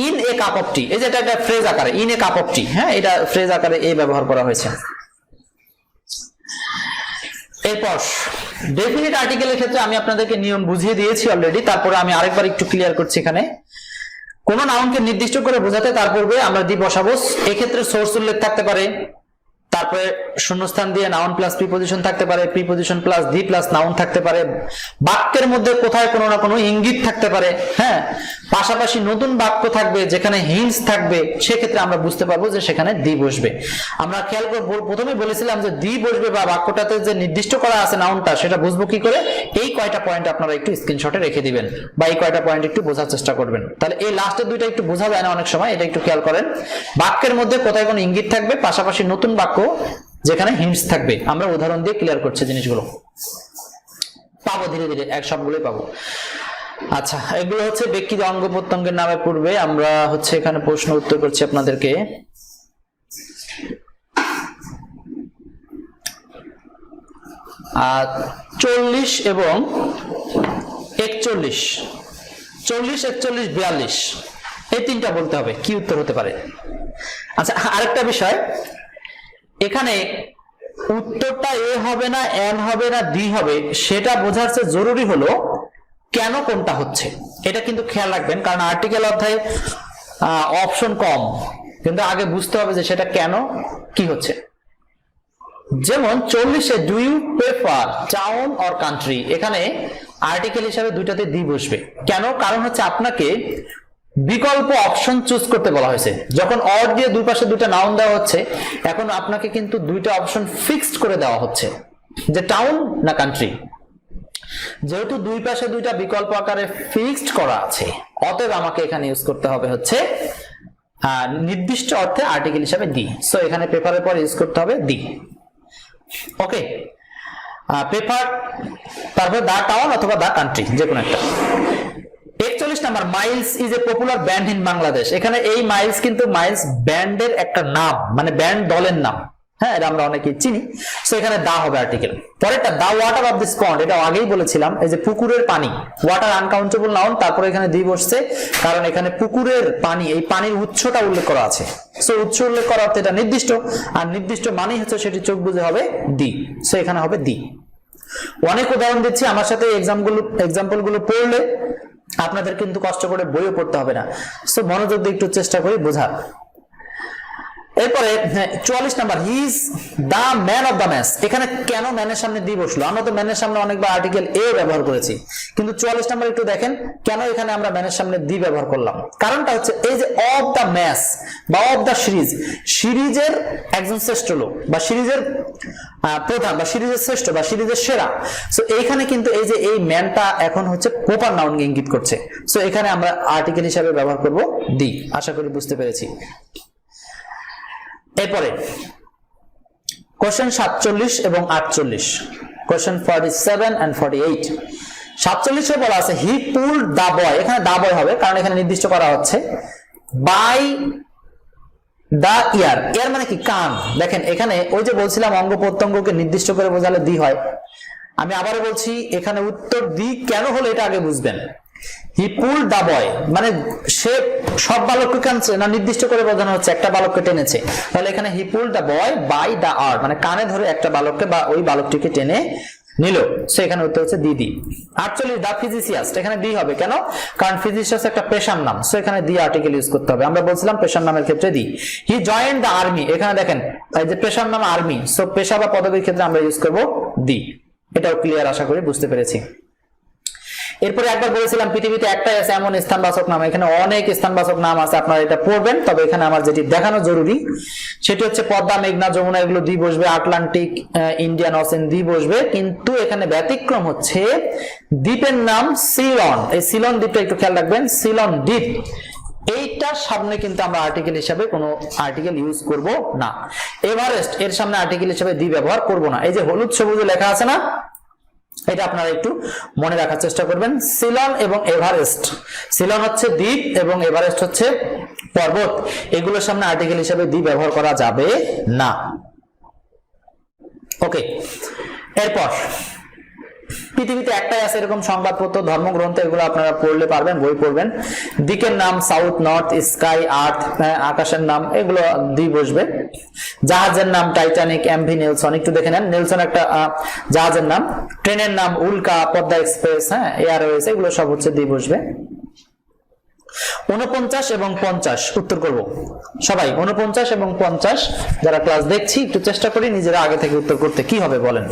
in a cup of tea, এই যে এটা একটা ফ্রেজ আকারে in a cup of tea, হ্যাঁ এটা ফ্রেজ আকারে এ ব্যবহার করা হয়েছে। এরপর ডেফিনিট আর্টিকেলের ক্ষেত্রে আমি আপনাদেরকে নিয়ম বুঝিয়ে দিয়েছি অলরেডি, তারপরে আমি আরেকবার একটু ক্লিয়ার করছি। এখানে কোন নাউনকে নির্দিষ্ট করে বোঝাতে তার পূর্বে আমরা দি বসাবো। এক্ষেত্রে সোর্স উল্লেখ থাকতে পারে, তারপরে শূন্যস্থান দিয়ে নাউন প্লাস প্রিপজিশন থাকতে পারে, preposition plus the plus noun থাকতে পারে, বাক্যের মধ্যে কোথায় কোনো না কোনো ইঙ্গিত থাকতে পারে, হ্যাঁ, পাশাপাশি নতুন বাক্য থাকবে যেখানে হিন্টস থাকবে, সেক্ষেত্রে আমরা বুঝতে পারবো যে সেখানে দি বসবে। আমরা খেয়াল করে প্রথমে বলেছিলাম যে দি বসবে বা বাক্যটাতে যে নির্দিষ্ট করা আছে নাউনটা, সেটা বুঝবো কি করে। এই কয়টা পয়েন্ট আপনারা একটু স্ক্রিনশটে রেখে দিবেন বা এই কয়টা পয়েন্ট একটু বোঝার চেষ্টা করবেন, তাহলে এই লাস্টের দুইটা একটু বোঝা যায় না অনেক সময়, এটা একটু খেয়াল করেন। বাক্যের মধ্যে কোথায় কোনো ইঙ্গিত থাকবে, পাশাপাশি নতুন বাক্য যেখানে হিন্টস থাকবে। আমরা উদাহরণ দিয়ে ক্লিয়ার করছি জিনিসগুলো, পাবো ধীরে ধীরে, এক সবগুলোই পাবো। আচ্ছা, এগুলো হচ্ছে ব্যক্তি অঙ্গ প্রত্যঙ্গের নামে পূর্বে আমরা হচ্ছে এখানে প্রশ্ন উত্তর করছি আপনাদেরকে। আর 40 এবং 41, 40, 41, 42 এই তিনটা বলতে হবে কি উত্তর হতে পারে। আচ্ছা, আরেকটা বিষয়, এখানে উত্তরটা এ হবে না, এন হবে না, ডি হবে, সেটা বোঝার চেয়ে জরুরি হলো কেন কোনটা হচ্ছে। এটা কিন্তু খেয়াল রাখবেন, কারণ আর্টিকেল অধ্যায়ে অপশন কম, কিন্তু আগে বুঝতে হবে যে সেটা কেন কি হচ্ছে। যেমন 40-এ do you prefer town or country, এখানে আর্টিকেল হিসাবে দুইটাতে দি বসবে। কেন? কারণ হচ্ছে আপনাকে বিকল্প অপশন চুজ করতে বলা হয়েছে। যখন অর দিয়ে দুই পাশে দুইটা নাউন দেওয়া হচ্ছে, এখন আপনাকে কিন্তু দুইটা অপশন ফিক্সড করে দেওয়া হচ্ছে যে টাউন না কান্ট্রি। যেহেতু দুই পাশে দুইটা বিকল্প আকারে ফিক্সড করা আছে, অতএব আমাকে এখানে ইউজ করতে হবে হচ্ছে নির্দিষ্ট অর্থে আর্টিকেল হিসাবে দি। সো এখানে পেপারের পর ইউজ করতে হবে দি। ওকে, পেপার, তারপর দা টাউন অথবা দা কান্ট্রি, যে কোনো একটা। 41 number, Miles is a popular band in Bangladesh. এখানে এই মাইলস কিন্তু মাইলস ব্যান্ডের একটা নাম, মানে ব্যান্ড দলের নাম। হ্যাঁ, এটা আমরা অনেকেই চিনি। সো এখানে দা হবে আর্টিকেল। পরেরটা, the water of this pond, এটা আগেই বলেছিলাম, এই যে পুকুরের পানি। ওয়াটার আনকাউন্টেবল নাউন, তারপরে এখানে দি বসছে, কারণ এখানে পুকুরের পানি, এই পানির উৎসটা উল্লেখ করা আছে। সো উৎস উল্লেখ করা অর্থে এটা নির্দিষ্ট, আর নির্দিষ্ট মানেই হচ্ছে সেটি চোখ বুঝে হবে দি। সো এখানে হবে দি। অনেক উদাহরণ দিচ্ছি, আমার সাথে এক্সাম্পল গুলো পড়লে আপনাদের কিন্তু কষ্ট করে বইও পড়তে হবে না। সো মনোযোগ দিয়ে একটু চেষ্টা করি বোঝার। এরপরে 44 number, he is the man of the match. এখানে কেন ম্যানের সামনে দি বসলো? আমরা তো ম্যানের সামনে অনেকবার আর্টিকেল এ ব্যবহার করেছি, কিন্তু 44 নাম্বার একটু দেখেন কেন এখানে আমরা ম্যানের সামনে দি ব্যবহার করলাম। কারণটা হচ্ছে এই যে অফ দা ম্যাচ বা অফ দা সিরিজ, সিরিজের একজন শ্রেষ্ঠ লোক বা সিরিজের প্রধান বা সিরিজের শ্রেষ্ঠ বা সিরিজের সেরা। সো এইখানে কিন্তু এই যে এই ম্যানটা এখন হচ্ছে প্রপার নাউনকে ইঙ্গিত করছে। সো এখানে আমরা আর্টিকেল হিসাবে ব্যবহার করব দি। আশা করি বুঝতে পেরেছি। এরপরে কোশ্চেন 47 এবং 48, কোশ্চেন 47 এন্ড 48। 47 এ বলা আছে হি পুলড দা বয়। এখানে দা বয় হবে কারণ এখানে নির্দিষ্ট করা হচ্ছে বাই দা ইয়ার। ইয়ার মানে কি? কান। দেখেন এখানে ওই যে বলছিলাম অঙ্গ প্রত্যঙ্গকে নির্দিষ্ট করে বোঝালে দি হয়। আমি আবারও বলছি, এখানে উত্তর দি কেন হলো এটা আগে বুঝবেন। হি পুলড দা বয় মানে সে সব বালককে কানছে না, নির্দিষ্ট করে বোঝানো হচ্ছে একটা বালককে টেনেছে। তাহলে এখানে he pulled the boy by the art, মানে কানে ধরে একটা বালককে বা ওই বালকটিকে টেনে নিল। সো এখানে উত্তর হচ্ছে দি দি। 48 দা ফিজিসিস্ট, এখানে দি হবে কেন? কারণ ফিজিসিস্ট একটা পেশার নাম। সো এখানে দি আর্টিকেল ইউজ করতে হবে। আমরা বলছিলাম পেশার নামের ক্ষেত্রে দি। হি জয়েন্ট দা আর্মি, এখানে দেখেন এই যে পেশার নাম আর্মি, সো পেশা বা পদবীর ক্ষেত্রে আমরা ইউজ করব দি। এটাও ক্লিয়ার, আশা করি বুঝতে পেরেছি। এরপরে একবার বলেছিলাম পৃথিবীতে একটাই আছে এমন স্থানবাচক নাম। এখানে অনেক স্থানবাচক নাম আছে, আপনারা এটা পড়বেন। তবে এখানে আমার যেটি দেখানো জরুরি সেটি হচ্ছে পদ্মা, মেঘনা, যমুনা, এগুলো দি বসবে। আটলান্টিক, ইন্ডিয়ান ওশেন দি বসবে। কিন্তু এখানে ব্যতিক্রম হচ্ছে দ্বীপের নাম সিলন। এই সিলন দ্বীপটা একটু খেয়াল রাখবেন, সিলন দ্বীপ, এইটার সামনে কিন্তু আমরা আর্টিকেল হিসাবে কোনো আর্টিকেল ইউজ করব না। এভারেস্ট, এর সামনে আর্টিকেল হিসাবে দি ব্যবহার করব না। এই যে হলুদ সবুজে লেখা আছে না, এটা আপনারা একটু মনে রাখার চেষ্টা করবেন। সিলন এবং এভারেস্ট, সিলন হচ্ছে দ্বীপ এবং এভারেস্ট হচ্ছে পর্বত, এগুলোর সামনে আর্টিকেল হিসেবে দি ব্যবহার করা যাবে না। ওকে, এরপর পৃথিবীতে একটাই আছে এরকম সংবাদপত্র, ধর্মগ্রন্থ, এগুলো আপনারা পড়লে পারবেন, বই পড়বেন। দিকের নাম সাউথ, নর্থ, স্কাই, আর্থ, আকাশের নাম, এগুলো দি বসবে। জাহাজের নাম টাইটানিক, এমভি নেলসন, একটু দেখে নেন, নেলসন একটা জাহাজের নাম। ট্রেনের নাম উল্কা, পদ্মা এক্সপ্রেস, হ্যাঁ, এয়ারওয়েজ, এগুলো সব হচ্ছে দি বসবে। 49 এবং 50 উত্তর করব সবাই। 49 এবং 50 যারা ক্লাস দেখছি একটু চেষ্টা করি নিজেরা আগে থেকে উত্তর করতে। কি হবে বলেন?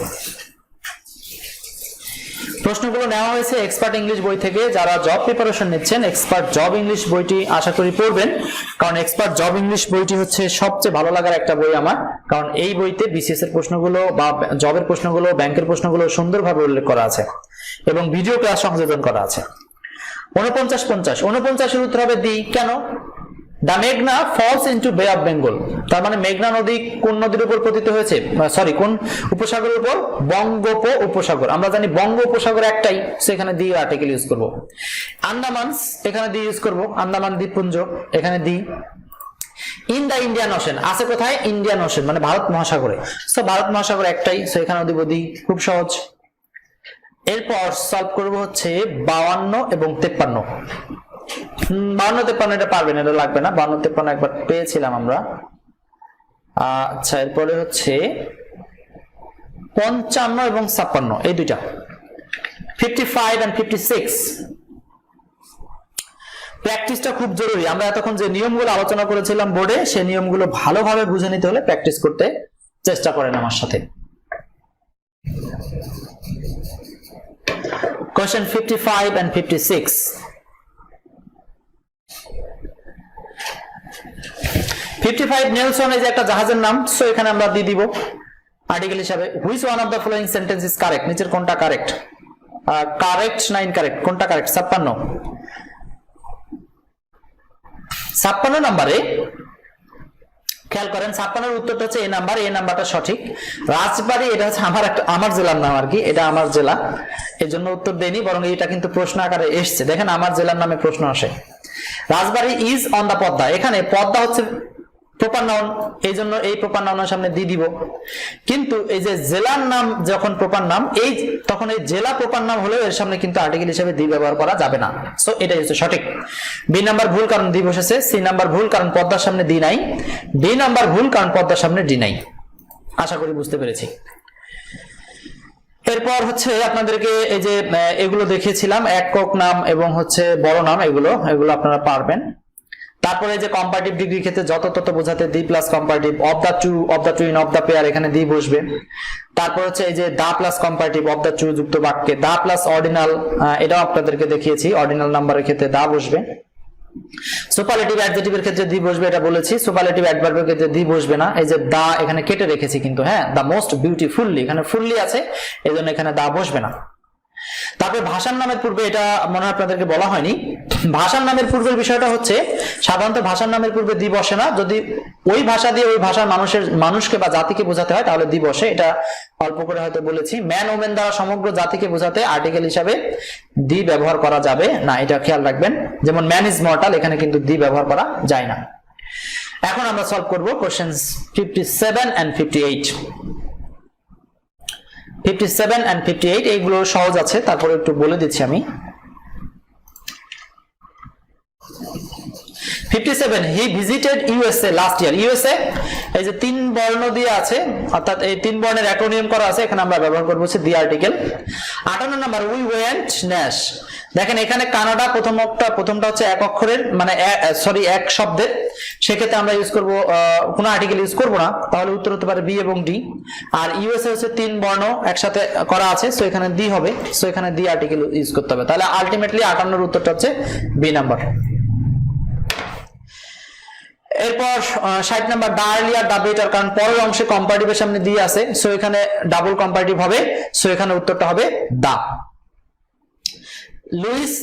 প্রশ্নগুলো নেওয়া হয়েছে এক্সপার্ট ইংলিশ বই থেকে। যারা জব প্রিপারেশন নিচ্ছেন এক্সপার্ট জব ইংলিশ বইটি আশা করি পড়বেন, কারণ এক্সপার্ট জব ইংলিশ বইটি হচ্ছে সবচেয়ে ভালো লাগার একটা বই আমার। কারণ এই বইতে বিসিএস এর প্রশ্নগুলো বা জবের প্রশ্নগুলো, ব্যাংকের প্রশ্নগুলো সুন্দরভাবে উল্লেখ করা আছে এবং ভিডিও ক্লাস সংযোজন করা আছে। 49, 50, 49 এর উত্তর হবে দি। কেন? দ্য মেঘনা ফলস ইনটু বে অফ বেঙ্গল, তার মানে মেঘনা নদী কোন নদীর উপর পতিত হয়েছে, সরি কোন উপসাগরের উপর? বঙ্গোপ উপসাগর। আমরা জানি বঙ্গ উপসাগর একটাই, সেখানে দি আর্টিকেল ইউজ করব। আন্দামানস, এখানে দি ইউজ করব, আন্দামান দ্বীপপুঞ্জ, এখানে দি। ইন দা ইন্ডিয়ান ওশেন, আছে কোথায়? ইন্ডিয়ান ওশেন মানে ভারত মহাসাগরে। সো ভারত মহাসাগর একটাই, সো এখানে দিব দি। খুব সহজ। এরপর সলভ করব হচ্ছে 52 এবং 53। 52, 53 এটা পারবেন, এটা লাগবে না। 52, 53 একবার পেয়েছিলাম আমরা। আচ্ছা, এরপরে হচ্ছে 55 এবং 56 এই দুইটা 55 and 56 প্র্যাকটিসটা খুব জরুরি। আমরা এতক্ষণ যে নিয়মগুলো আলোচনা করেছিলাম বোর্ডে সেই নিয়মগুলো ভালোভাবে বুঝে নিতে হলে প্র্যাকটিস করতে চেষ্টা করেন আমার সাথে। কোশ্চেন 55 and 56 55 নেলসন এই যে একটা জাহাজের নাম, সো এখানে আমরা দিয়ে দিব আর্টিকেল হিসাবে which one of the following sentence is correct, নিচের কোনটা কারেক্ট, কারেক্ট না ইনকারেক্ট, কোনটা কারেক্ট? 56 নম্বরে খেয়াল করেন, 56 উত্তরটা হচ্ছে এ নাম্বার, এ নাম্বারটা সঠিক। রাজবাড়ি এটা হচ্ছে আমার জেলার নাম আর কি, এটা আমার জেলা, এই জন্য উত্তর দেয়নি, বরং এটা কিন্তু প্রশ্ন আকারে এসছে। দেখেন আমার জেলার নামে প্রশ্ন আসে। রাজবাড়ি ইজ অন দা পদ্মা, এখানে পদ্মা হচ্ছে প্রপার নাউন, এই জন্য এই প্রপার নাউনের সামনে দিয়ে দিব। কিন্তু এই যে জেলার নাম যখন প্রপার নাম, এই তখন এই জেলা প্রপার নাম হলেও এর সামনে কিন্তু আর্টিকেল হিসেবে দি ব্যবহার করা যাবে না। সো এটাই হচ্ছে সঠিক। বি নাম্বার ভুল, কারণ দি বসেছে। সি নাম্বার ভুল, কারণ পদ্মার সামনে দি নাই। ডি নাম্বার ভুল, কারণ পদ্মার সামনে ডি নাই। আশা করি বুঝতে পেরেছি। এরপর হচ্ছে আপনাদেরকে এই যে এগুলো দেখিয়েছিলাম, একক নাম এবং হচ্ছে বড় নাম, এগুলো আপনারা পারবেন। তারপরে যে কম্পারেটিভ ডিগ্রি ক্ষেত্রে যত তত বোঝাতে the plus comparative, of the two, of the twin, of the pair, এখানে দি বসবে। তারপর হচ্ছে এই যে the plus comparative, of the two যুক্ত বাক্যে দা প্লাস অর্ডিনাল, এটাও আপনাদেরকে দেখিয়েছি, অর্ডিনাল নাম্বারের ক্ষেত্রে দা বসবে। সুপারলেটিভ অ্যাডজেক্টিভের ক্ষেত্রে দি বসবে, এটা বলেছি। সুপারলেটিভ অ্যাডভার্বের ক্ষেত্রে দি বসবে না, এই যে দা এখানে কেটে রেখেছি কিন্তু, হ্যাঁ, দা মোস্ট বিউটিফুললি, এখানে ফুললি আছে, এই জন্য এখানে দা বসবে না। তারপরে ভাষার নামের পূর্বে, এটা মনে হয় আপনাদেরকে বলা হয়নি, ভাষার নামের পূর্বের বিষয়টা হচ্ছে সাধারণত ভাষার নামের পূর্বে দি বসে না। যদি ওই ভাষা দিয়ে ওই ভাষার মানুষকে বা জাতিকে বোঝাতে হয় তাহলে দি বসে, এটা অল্প করে হয়তো বলেছি। ম্যান ওমেন দ্বারা সমগ্র জাতিকে বোঝাতে আর্টিকেল হিসাবে দি ব্যবহার করা যাবে না, এটা খেয়াল রাখবেন। যেমন ম্যান ইজ মর্টাল, এখানে কিন্তু দি ব্যবহার করা যায় না। এখন আমরা সলভ করব কোশ্চেন 57 and 58। 57 and 58 এইগুলো সহজ আছে, তারপরে একটু বলে দিচ্ছি আমি। 57 he visited USA last year. USA এই যে তিন বর্ণ দিয়ে আছে, অর্থাৎ এই তিন বর্ণের অ্যাক্রোনিম করা আছে, এখানে আমরা ব্যবহার করব হচ্ছে the article. 58 number we went Nash. দেখেন এখানে কানাডা প্রথমটা হচ্ছে এক অক্ষরের, মানে সরি এক শব্দের, সেক্ষেত্রে আমরা ইউজ করব কোনো আর্টিকেল ইউজ করব না, তাহলে উত্তর হতে পারে বি এবং ডি। আর ইউএসএ হচ্ছে তিন বর্ণ একসাথে করা আছে, সো এখানে দি হবে, সো এখানে দি আর্টিকেল ইউজ করতে হবে। তাহলে আলটিমেটলি 58 এর উত্তরটা হচ্ছে বি নাম্বার। এরপর 60 number the earlier the better, কারণ পরের অংশে কম্পারেটিভের সামনে দিয়ে আছে, সো এখানে ডাবল কম্পারেটিভ হবে, সো এখানে উত্তরটা হবে দা। লুইস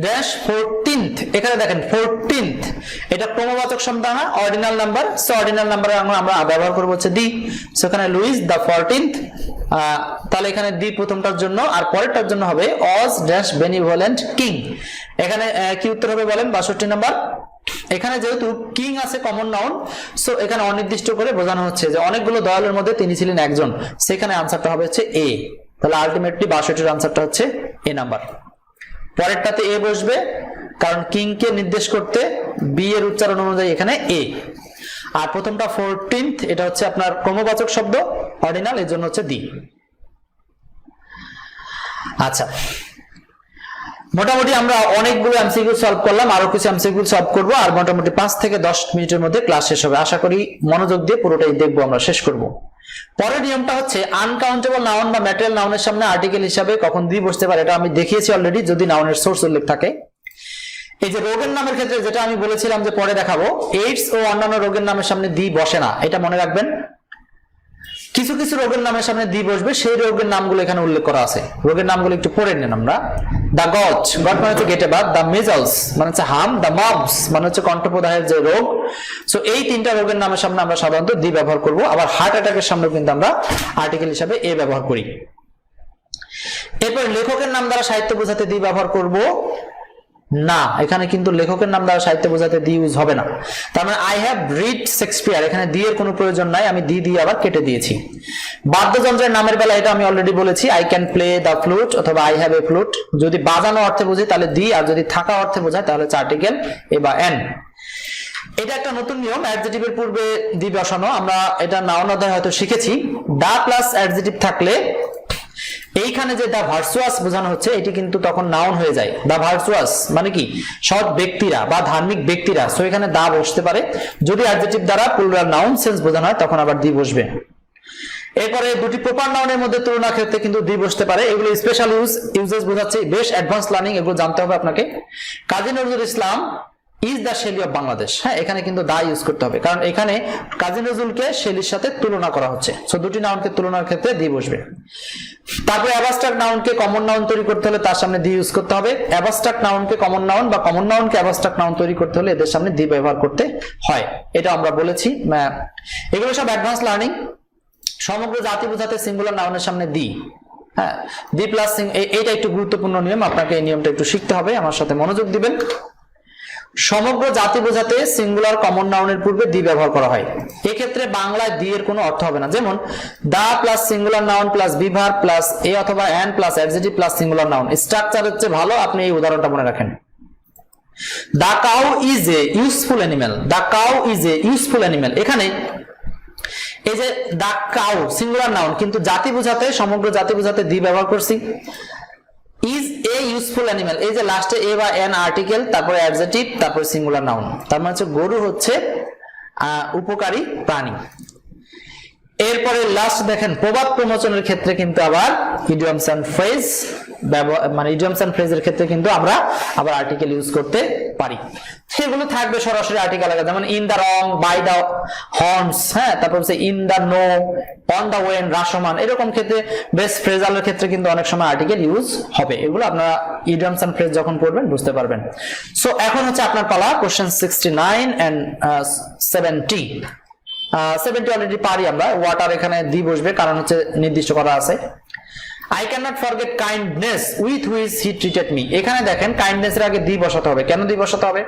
ড্যাশ 14th, এখানে দেখেন 14th এটা ক্রমবাচক শব্দ না, অর্ডিনাল নাম্বার, সো অর্ডিনাল নাম্বারে আমরা ব্যবহার করব হচ্ছে দি, সো এখানে লুইস দা 14th, তাহলে এখানে দি প্রথমটার জন্য, আর পরেরটার জন্য হবে অজ ড্যাশ বেনিভোলেন্ট কিং। এখানে কি উত্তর হবে বলেন? 62 নাম্বার। এখানে যেহেতু কিং আছে কমন নাউন, সো এখানে অনির্দিষ্ট করে বোঝানো হচ্ছে যে অনেকগুলো দয়ালের মধ্যে তিনি ছিলেন একজন, সেখানে আনসারটা হবে হচ্ছে এ। তাহলে আলটিমেটলি 62 এর আনসারটা হচ্ছে এ নাম্বার। পরেরটাতে এ বসবে, কারণ কিং কে নির্দেশ করতে বি এর উচ্চারণ অনুযায়ী এখানে এ। আর প্রথমটা 14th এটা হচ্ছে আপনার ক্রমবাচক শব্দ, অর্ডিনাল, এর জন্য হচ্ছে দি। আচ্ছা, মোটামুটি আমরা অনেকগুলো এমসিকিউ সলভ করলাম, আরো কিছু এমসিকিউ সলভ করব, আর মোটামুটি 5 থেকে 10 মিনিটের মধ্যে ক্লাস শেষ হবে। আশা করি মনোযোগ দিয়ে পুরোটাই দেখবো, আমরা শেষ করব। পরের নিয়মটা হচ্ছে আনকাউন্টেবল নাউন বা ম্যাটেরিয়াল নাউনের সামনে আর্টিকেল হিসাবে কখন দি বসতে পারে, এটা আমি দেখিয়েছি অলরেডি, যদি নাউনের সোর্স উল্লেখ থাকে। এই যে রোগের নামের ক্ষেত্রে যেটা আমি বলেছিলাম যে পরে দেখাবো, এইডস ও অন্যান্য রোগের নামের সামনে দি বসে না, এটা মনে রাখবেন। কিছু কিছু রোগের নামের সামনে দি বসবে, সেই রোগের নামগুলো এখানে উল্লেখ করা আছে। রোগের নামগুলো একটু পড়ে নেন আমরা। দা গট, গট মানে হচ্ছে গেটে বাত, দা মেজলস মানে হচ্ছে হাম, দা মবস মানে হচ্ছে কণ্ঠপ্রদাহের যে রোগ। সো এই তিনটা রোগের নামের সামনে আমরা সাধারণত দি ব্যবহার করব। আবার হার্ট অ্যাটাকের সামনে কিন্তু আমরা আর্টিকেল হিসাবে এ ব্যবহার করি। এরপর লেখকের নাম দ্বারা সাহিত্য বোঝাতে দি ব্যবহার করব না, এখানে কিন্তু লেখকের নাম দ্বারা সাহিত্য বোঝাতে দি ইউজ হবে না। তার মানে আই হ্যাভ রিড শেক্সপিয়ার, এখানে দি এর কোনো প্রয়োজন নাই, আমি দি দিয়ে আবার কেটে দিয়েছি। বাদ্যযন্ত্রের নামের বেলা এটা আমি অলরেডি বলেছি, I can play the flute অথবা আই হ্যাভ এ ফ্লুট। যদি বাজানো অর্থে বুঝি তাহলে দি, আর যদি থাকা অর্থে বোঝায় তাহলে হচ্ছে আর্টিকেল এ বা এন। এটা একটা নতুন নিয়ম, অ্যাডজেটিভের পূর্বে দি বসানো। আমরা এটা নাউন অধ্যায়ে হয়তো শিখেছি। দা প্লাস অ্যাডজেটিভ থাকলে এইখানে যে দা ভার্চুয়াস বোঝানো হচ্ছে এটি কিন্তু তখন নাউন হয়ে যায়। দা ভার্চুয়াস মানে কি, সৎ ব্যক্তিরা বা ধার্মিক ব্যক্তিরা, সো এখানে দা বসতে পারে। যদি অ্যাডজেটিভ দ্বারা প্লুরাল নাউন সেন্স বোঝানো হয় তখন আবার দি বসবে। এরপরে দুটি প্রপার নাউনের মধ্যে তুলনা ক্ষেত্রে কিন্তু দি বসতে পারে। এগুলো স্পেশাল ইউজেস বোঝাচ্ছে, বেশ অ্যাডভান্স লার্নিং, এগুলো জানতে হবে আপনাকে। Kazi Nazrul Islam is the Shelley of Bangladesh, হ্যাঁ এখানে কিন্তু দা ইউজ করতে হবে, কারণ এখানে কাজী নজরুলকে শেলির সাথে তুলনা করা হচ্ছে। সো দুটি নাউনকে তুলনার ক্ষেত্রে দি বসবে। তারপরে অ্যাবস্ট্রাক্ট নাউনকে কমন নাউন তৈরি করতে হলে তার সামনে দি ইউজ করতে হবে। অ্যাবস্ট্রাক্ট নাউনকে কমন নাউন বা কমন নাউনকে অ্যাবস্ট্রাক্ট নাউন তৈরি করতে হলে এদের সামনে দি ব্যবহার করতে হয়, এটা আমরা বলেছি। এগুলো সব অ্যাডভান্স লার্নিং। সমগ্র জাতি বোঝাতে সিঙ্গুলার নাউনের সামনে দি, হ্যাঁ দি প্লাস, এইটা একটু গুরুত্বপূর্ণ নিয়ম, আপনাকে এই নিয়মটা একটু শিখতে হবে, আমার সাথে মনোযোগ দিবেন। সমগ্র জাতি বোঝাতে সিঙ্গুলার কমন নাউনের পূর্বে দি ব্যবহার করা হয়। এক্ষেত্রে বাংলায় দি এর কোনো অর্থ হবে না, যেমন the plus singular noun plus be verb plus a অথবা an plus adjective plus singular noun. Structure হচ্ছে ভালো, আপনি এই উদাহরণটা মনে রাখেন। The cow is a useful animal, the cow is a useful animal. এখানে এই যে দা কাউ সিঙ্গুলার নাউন, কিন্তু জাতি বোঝাতে, সমগ্র জাতি বোঝাতে দি ব্যবহার করছি। ইজ এ ইউজফুল অ্যানিমেল, এই যে লাস্টে এ বা এন আর্টিকেল, তারপরে অ্যাডজেক্টিভ, তারপরে সিঙ্গুলার নাউন, তার মানে হচ্ছে গরু হচ্ছে উপকারী প্রাণী। এরপরে লাস্ট দেখেন, প্রবাদ প্রমোচনের ক্ষেত্রে কিন্তু আবার ইডিয়মস এন্ড ফ্রেজ মানে ইডিয়মস এন্ড ফ্রেজের ক্ষেত্রে কিন্তু আমরা আবার আর্টিকেল ইউজ করতে পারি। সেগুলো থাকবে সরাসরি আর্টিকেল আগে, যেমন in the wrong, by the horns, হ্যাঁ তারপর হচ্ছে in the know, on the wane, রাসমান, এরকম ক্ষেত্রে বেস ফ্রেজালের ক্ষেত্রে কিন্তু অনেক সময় আর্টিকেল ইউজ হবে। এগুলো আপনারা ইডিয়মস এন্ড ফ্রেজ যখন পড়বেন বুঝতে পারবেন। সো এখন হচ্ছে আপনার পালা, কোশ্চেন 69 এন্ড 70। 70 অলরেডি পারি আমরা। ওয়াটার এখানে দি বসবে, কারণ হচ্ছে নির্দিষ্ট করা আছে। I cannot forget kindness with which he treated me। এখানে দেখেন কাইন্ডনেস এর আগে দি বসাতে হবে। কেন দি বসাতে হবে?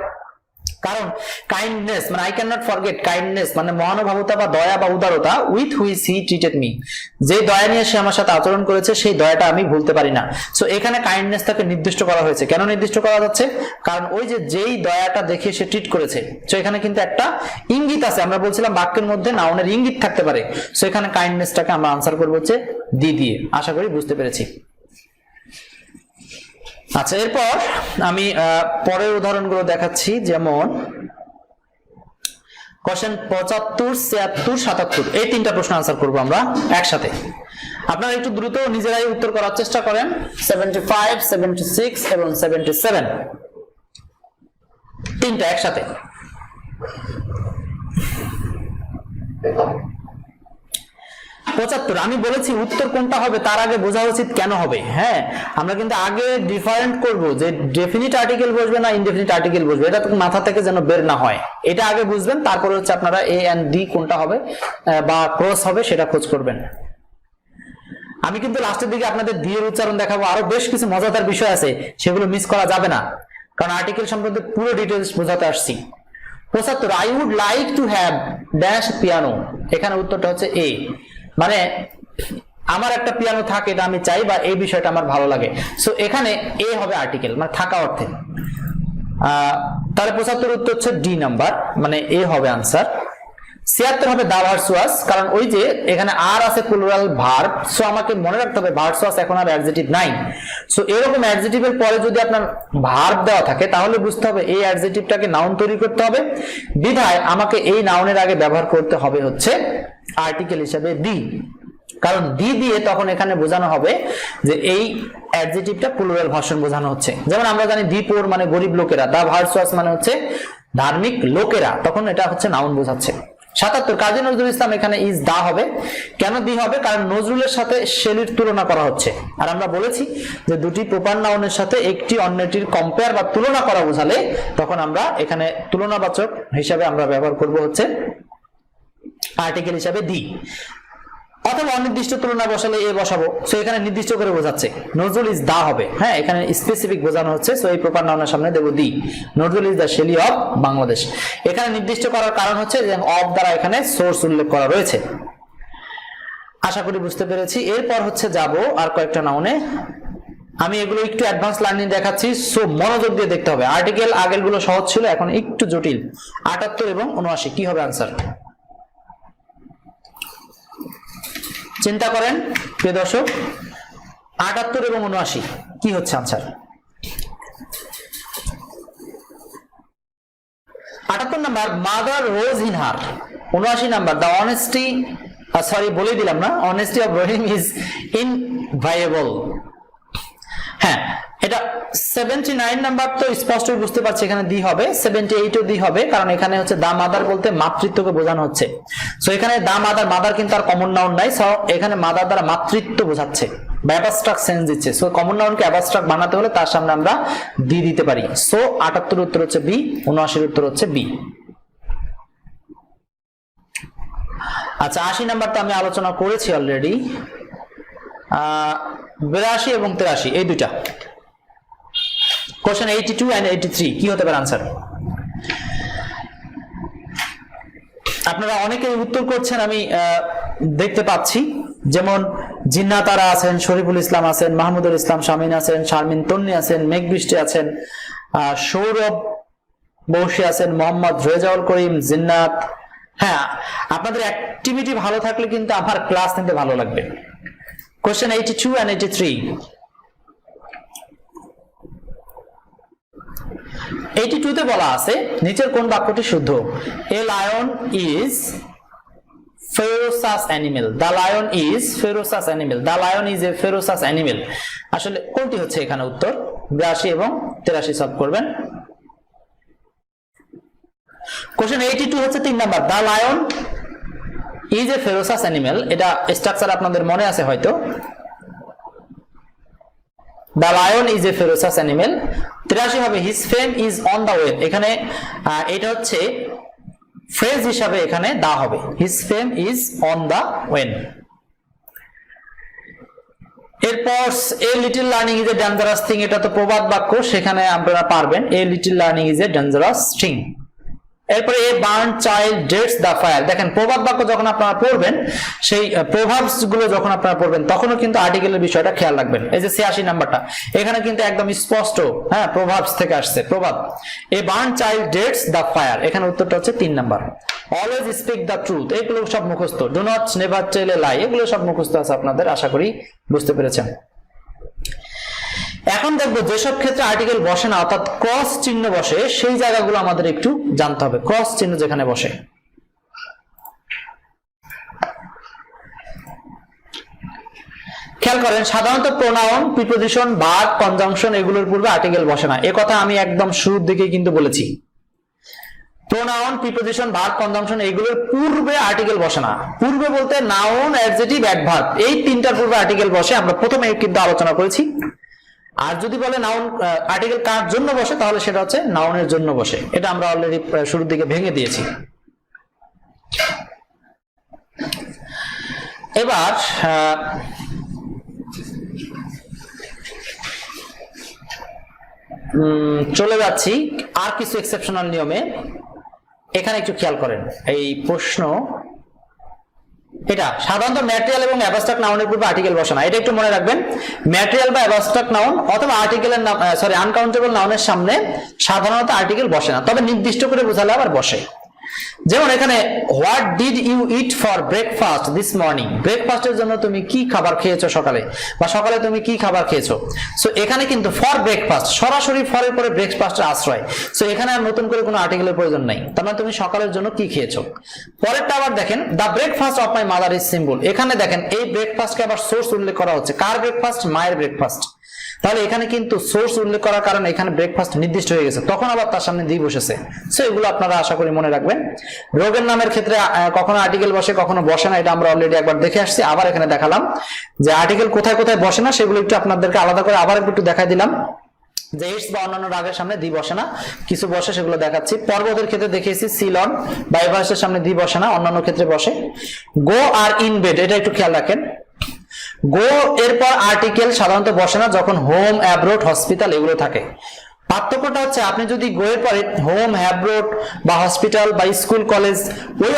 কারণ কাইন্ডনেস মানে I can not forget, kindness মানে মহানুভবতা বা দয়া বা উদারতা, with which he treated me, যে দয়া নিয়ে সে আমার সাথে আচরণ করেছে সেই দয়াটা আমি ভুলতে পারি না। সো এখানে কাইন্ডনেসটাকে নির্দিষ্ট করা হয়েছে। কেন নির্দিষ্ট করা যাচ্ছে? কারণ ওই যে যেই দয়াটা দেখিয়ে সে ট্রিট করেছে, সো এখানে কিন্তু একটা ইঙ্গিত আছে। আমরা বলছিলাম বাক্যের মধ্যে নাউনের ইঙ্গিত থাকতে পারে। সো এখানে কাইন্ডনেসটাকে আমরা আনসার করবো হচ্ছে দি দিয়ে। আশা করি বুঝতে পেরেছি। আচ্ছা, এরপর আমি পরের উদাহরণগুলো দেখাচ্ছি। যেমন কোশ্চেন 75, 76, 77, এই তিনটা প্রশ্ন আনসার করব আমরা একসাথে। আপনারা একটু দ্রুত নিজেরাই উত্তর করার চেষ্টা করেন। 75, 76 এবং 77, তিনটা একসাথে। 75 আমি বলেছি উত্তর কোনটা হবে তার আগে বোঝা উচিত কেন হবে। হ্যাঁ, আমরা কিন্তু আগে ডিফারেন্ট করব যে ডেফিনিট আর্টিকেল বসবে না ইনডেফিনিট আর্টিকেল বসবে, এটা তো মাথা থেকে যেন বের না হয়। এটা আগে বুঝবেন, তারপরে হচ্ছে আপনারা এ এন্ড ডি কোনটা হবে বা ক্রস হবে সেটা খোঁজ করবেন। আমি কিন্তু লাস্টের দিকে আপনাদের ডি এর উচ্চারণ দেখাবো, আরো বেশ কিছু মজাদার বিষয় আছে, সেগুলো মিস করা যাবে না, কারণ আর্টিকেল সম্পর্কে পুরো ডিটেইলস বোঝাতে আসছি। 75 I would like to have dash piano, এখানে উত্তরটা হচ্ছে এ, মানে আমার একটা পিয়ানো থাকে এটা আমি চাই বা এই বিষয়টা আমার ভালো লাগে। সো এখানে এ হবে আর্টিকেল, মানে থাকা অর্থে। তাহলে 75 উত্তর হচ্ছে ডি নাম্বার, মানে এ হবে আনসার। 76 হবে দা ভার্চুয়াস, কারণ ওই যে এখানে আর আছে প্লুরাল ভার্ব, সো আমাকে মনে রাখতে হবে ভার্চুয়াস এখন আর অ্যাডজেক্টিভ নাই। সো এরকম অ্যাডজেক্টিভের পরে যদি আপনার ভার্ব দেওয়া থাকে তাহলে বুঝতে হবে এই অ্যাডজেক্টিভটাকে নাউন তৈরি করতে হবে, বিধায় আমাকে এই নাউনের আগে ব্যবহার করতে হবে হচ্ছে আর্টিকেল হিসেবে দি। কারণ দি দিয়ে তখন এখানে বোঝানো হবে যে এই অ্যাডজেক্টিভটা প্লুরাল ভার্সন বোঝানো হচ্ছে। যেমন আমরা জানি দি পোর মানে গরিব লোকেরা, দা ভার্চুয়াস মানে হচ্ছে ধার্মিক লোকেরা, তখন এটা হচ্ছে নাউন বোঝাচ্ছে। 77 কাজী নজরুল ইসলাম, এখানে ইজ দা হবে। কেন দি হবে? কারণ নজরুলের সাথে শেলির তুলনা করা হচ্ছে, আর আমরা বলেছি যে দুটি প্রপার নাউনের সাথে একটি অন্যটির কম্পেয়ার বা তুলনা করা বোঝালে তখন আমরা এখানে তুলনাবাচক হিসাবে আমরা ব্যবহার করব হচ্ছে আর্টিকেল হিসাবে দি, অথবা অনির্দিষ্ট তুলনা বসালে এ বসাবো। সো এখানে নির্দিষ্ট করে বোঝাচ্ছে নজরুল ইজ দা হবে। হ্যাঁ, এখানে স্পেসিফিক বোঝানো হচ্ছে। সো এই প্রপার নাউনের সামনে দেব the. Nazrul is the Shelley of Bangladesh. এখানে নির্দিষ্ট করার কারণ হচ্ছে যে অফ দ্বারা এখানে সোর্স উল্লেখ করা রয়েছে। আশা করি বুঝতে পেরেছি। এরপর হচ্ছে যাব আর কয়েকটা নাউনে। আমি এগুলো একটু অ্যাডভান্স লার্নিং দেখাচ্ছি, সো মনোযোগ দিয়ে দেখতে হবে। আর্টিকেল আগেরগুলো সহজ ছিল, এখন একটু জটিল। 78 এবং 79 কি হবে আনসার? চিন্তা করেন প্রিয় দর্শক, 78 এবং 79 কি হচ্ছে answer? 78 number mother rose in her, 79 number the honesty, sorry বলে দিলাম না, অনেস্টি অফ রহিম ইজ ইনভাইয়েবল। হ্যাঁ, এটা 79 নাম্বার তো স্পষ্ট বুঝতে পারছি এখানে দি হবে, 78ও দি হবে, কারণ এখানে হচ্ছে দা মাদার বলতে মাতৃত্বকে বোঝানো হচ্ছে। সো এখানে দা মাদার, মাদার কিন্তু আর কমন নাউন নাই, সো এখানে মাদার দ্বারা মাতৃত্ব বোঝাচ্ছে, অ্যাবস্ট্রাক্ট সেন্স দিচ্ছে। সো কমন নাউনকে অ্যাবস্ট্রাক্ট বানাতে হলে তার সামনে আমরা দি দিতে পারি। সো 78 উত্তর হচ্ছে বি, 79 উত্তর হচ্ছে বি। আচ্ছা 80 নাম্বারটা আমি আলোচনা করেছি অলরেডি। 82 এবং 83 এই দুইটা কোশ্চেন 82 এন্ড 83 কি হতে পারে আনসার? আপনারা অনেকে উত্তর করছেন আমি দেখতে পাচ্ছি, যেমন জিন্না তারা আছেন, শরীফুল ইসলাম আছেন, মাহমুদুল ইসলাম শামিন আছেন, শারমিন তন্নি আছেন, মেঘবৃষ্টি আছেন, সৌরভ বৌশি আছেন, মোহাম্মদ রেজাউল করিম, জিন্নাত। হ্যাঁ, আপনাদের অ্যাক্টিভিটি ভালো থাকলে কিন্তু আমার ক্লাস নিতে ভালো লাগবে। কোশ্চেন 82 and 83, 82 তে বলা আছে নিচের কোন বাক্যটি শুদ্ধ? A lion is ferocious animal, the lion is ferocious animal, the lion is a ferocious animal. আসলে কোনটি হচ্ছে এখানে উত্তর? 82 এবং 83 সলভ করবেন। কোশ্চেন 82 হচ্ছে 3 number, the lion is a ferocious animal. এটা স্ট্রাকচার আপনাদের মনে আছে হয়তো, the lion is a ferocious animal. 83 হবে his fame is on the way, এখানে এটা হচ্ছে ফ্রেজ হিসাবে এখানে দা হবে, his fame is on the wane. এরপর a little learning is a dangerous thing, এটা তো প্রবাদ বাক্য, সেখানে আপনারা পারবেন a little learning is a dangerous thing. এরপরে a burn child dreads the fire, দেখেন প্রবাদ বাক্য যখন আপনারা পড়বেন, সেই প্রভাবস গুলো যখন আপনারা পড়বেন তখনও কিন্তু আর্টিকেলের বিষয়টা খেয়াল রাখবেন। এই যে 86 নাম্বারটা এখানে কিন্তু একদম স্পষ্ট, হ্যাঁ প্রভাবস থেকে আসছে, প্রবাদ। A burn child dreads the fire, এখানে উত্তরটা হচ্ছে 3 number. Always speak the truth, এগুলো সব মুখস্থ। Do not never tell a lie, এগুলো সব মুখস্থ আছে আপনাদের, আশা করি বুঝতে পেরেছেন। এখন দেখবো যেসব ক্ষেত্রে আর্টিকেল বসে না, অর্থাৎ ক্রস চিহ্ন বসে, সেই জায়গাগুলো আমাদের একটু জানতে হবে। ক্রস চিহ্ন যেখানে বসে, খেয়াল করেন সাধারণত প্রোনাউন, প্রিপোজিশন, ভার্ব, কনজাংশন এগুলোর পূর্বে আর্টিকেল বসে না। এ কথা আমি একদম শুরুর দিকে কিন্তু বলেছি। প্রোনাউন, প্রিপোজিশন, ভার্ব, কনজাংশন এগুলোর পূর্বে আর্টিকেল বসে না। পূর্বে বলতে নাউন, অ্যাডজেক্টিভ, অ্যাডভার্ব, এই তিনটার পূর্বে আর্টিকেল বসে, আমরা প্রথমে কিন্তু আলোচনা করেছি। আর যদি বলে নাউন আর্টিকেল কার জন্য বসে, তাহলে সেটা হচ্ছে নাউনের জন্য বসে, এটা আমরা অলরেডি শুরুর দিকে ভেঙে দিয়েছি। এবার চলে যাচ্ছি আর কিছু এক্সেপশনাল নিয়মে। এখানে একটু খেয়াল করেন, এই প্রশ্ন এটা সাধারণত ম্যাটেরিয়াল এবং অ্যাবস্ট্রাক্ট নাউনের পূর্বে আর্টিকেল বসে না, এটা একটু মনে রাখবেন। ম্যাটেরিয়াল বা অ্যাবস্ট্রাক্ট নাউন অথবা আর্টিকেলের নাম, সরি আনকাউন্টেবল নাউনের সামনে সাধারণত আর্টিকেল বসে না, তবে নির্দিষ্ট করে বোঝালে আবার বসে। যেমন এখানে what did you eat for breakfast this morning, ব্রেকফাস্টের জন্য তুমি কি খাবার খেয়েছো সকালে, বা সকালে তুমি কি খাবার খেয়েছো। সো এখানে কিন্তু ফর ব্রেকফাস্ট, সরাসরি ফরের পরে ব্রেকফাস্টের আশ্রয়। সো এখানে আর নতুন করে কোনো আর্টিকেলের প্রয়োজন নাই, তার মানে তুমি সকালের জন্য কি খেয়েছো। পরেরটা আবার দেখেন, the breakfast of my mother is simple, এখানে দেখেন এই ব্রেকফাস্টকে আবার সোর্স উল্লেখ করা হচ্ছে। কার ব্রেকফাস্ট? মায়ের ব্রেকফাস্ট। তাহলে এখানে কিন্তু সোর্স উল্লেখ করার কারণে এখানে ব্রেকফাস্ট নির্দিষ্ট হয়ে গেছে, তখন আবার তার সামনে দিয়ে বসেছে। সো এগুলো আপনারা আশা করি মনে রাখবেন। রোগের নামের ক্ষেত্রে কখনো আর্টিকেল বসে, কখনো বসে না, এটা আমরা অলরেডি একবার দেখে আসছি। আবার এখানে দেখালাম যে আর্টিকেল কোথায় কোথায় বসে না, সেগুলো একটু আপনাদেরকে আলাদা করে আবার একটু দেখাই দিলাম। যে ইটস বা অন্যান্য রাগের সামনে দি বসে না, কিছু বসে, সেগুলো দেখাচ্ছি। পর্বতের ক্ষেত্রে দেখিয়েছি সিলন বা এভারেস্টের সামনে দি বসে না, অন্যান্য ক্ষেত্রে বসে। গো আর ইন বেড, এটা একটু খেয়াল রাখেন। গো এরপর আর্টিকেল সাধারণত বসে না যখন হোম, অ্যাব্রোড, হসপিটাল এগুলো থাকে। পার্থক্যটা হচ্ছে আপনি যদি গো এর পরে হোম, হ্যাব্রোড বা হসপিটাল বা স্কুল কলেজ ওই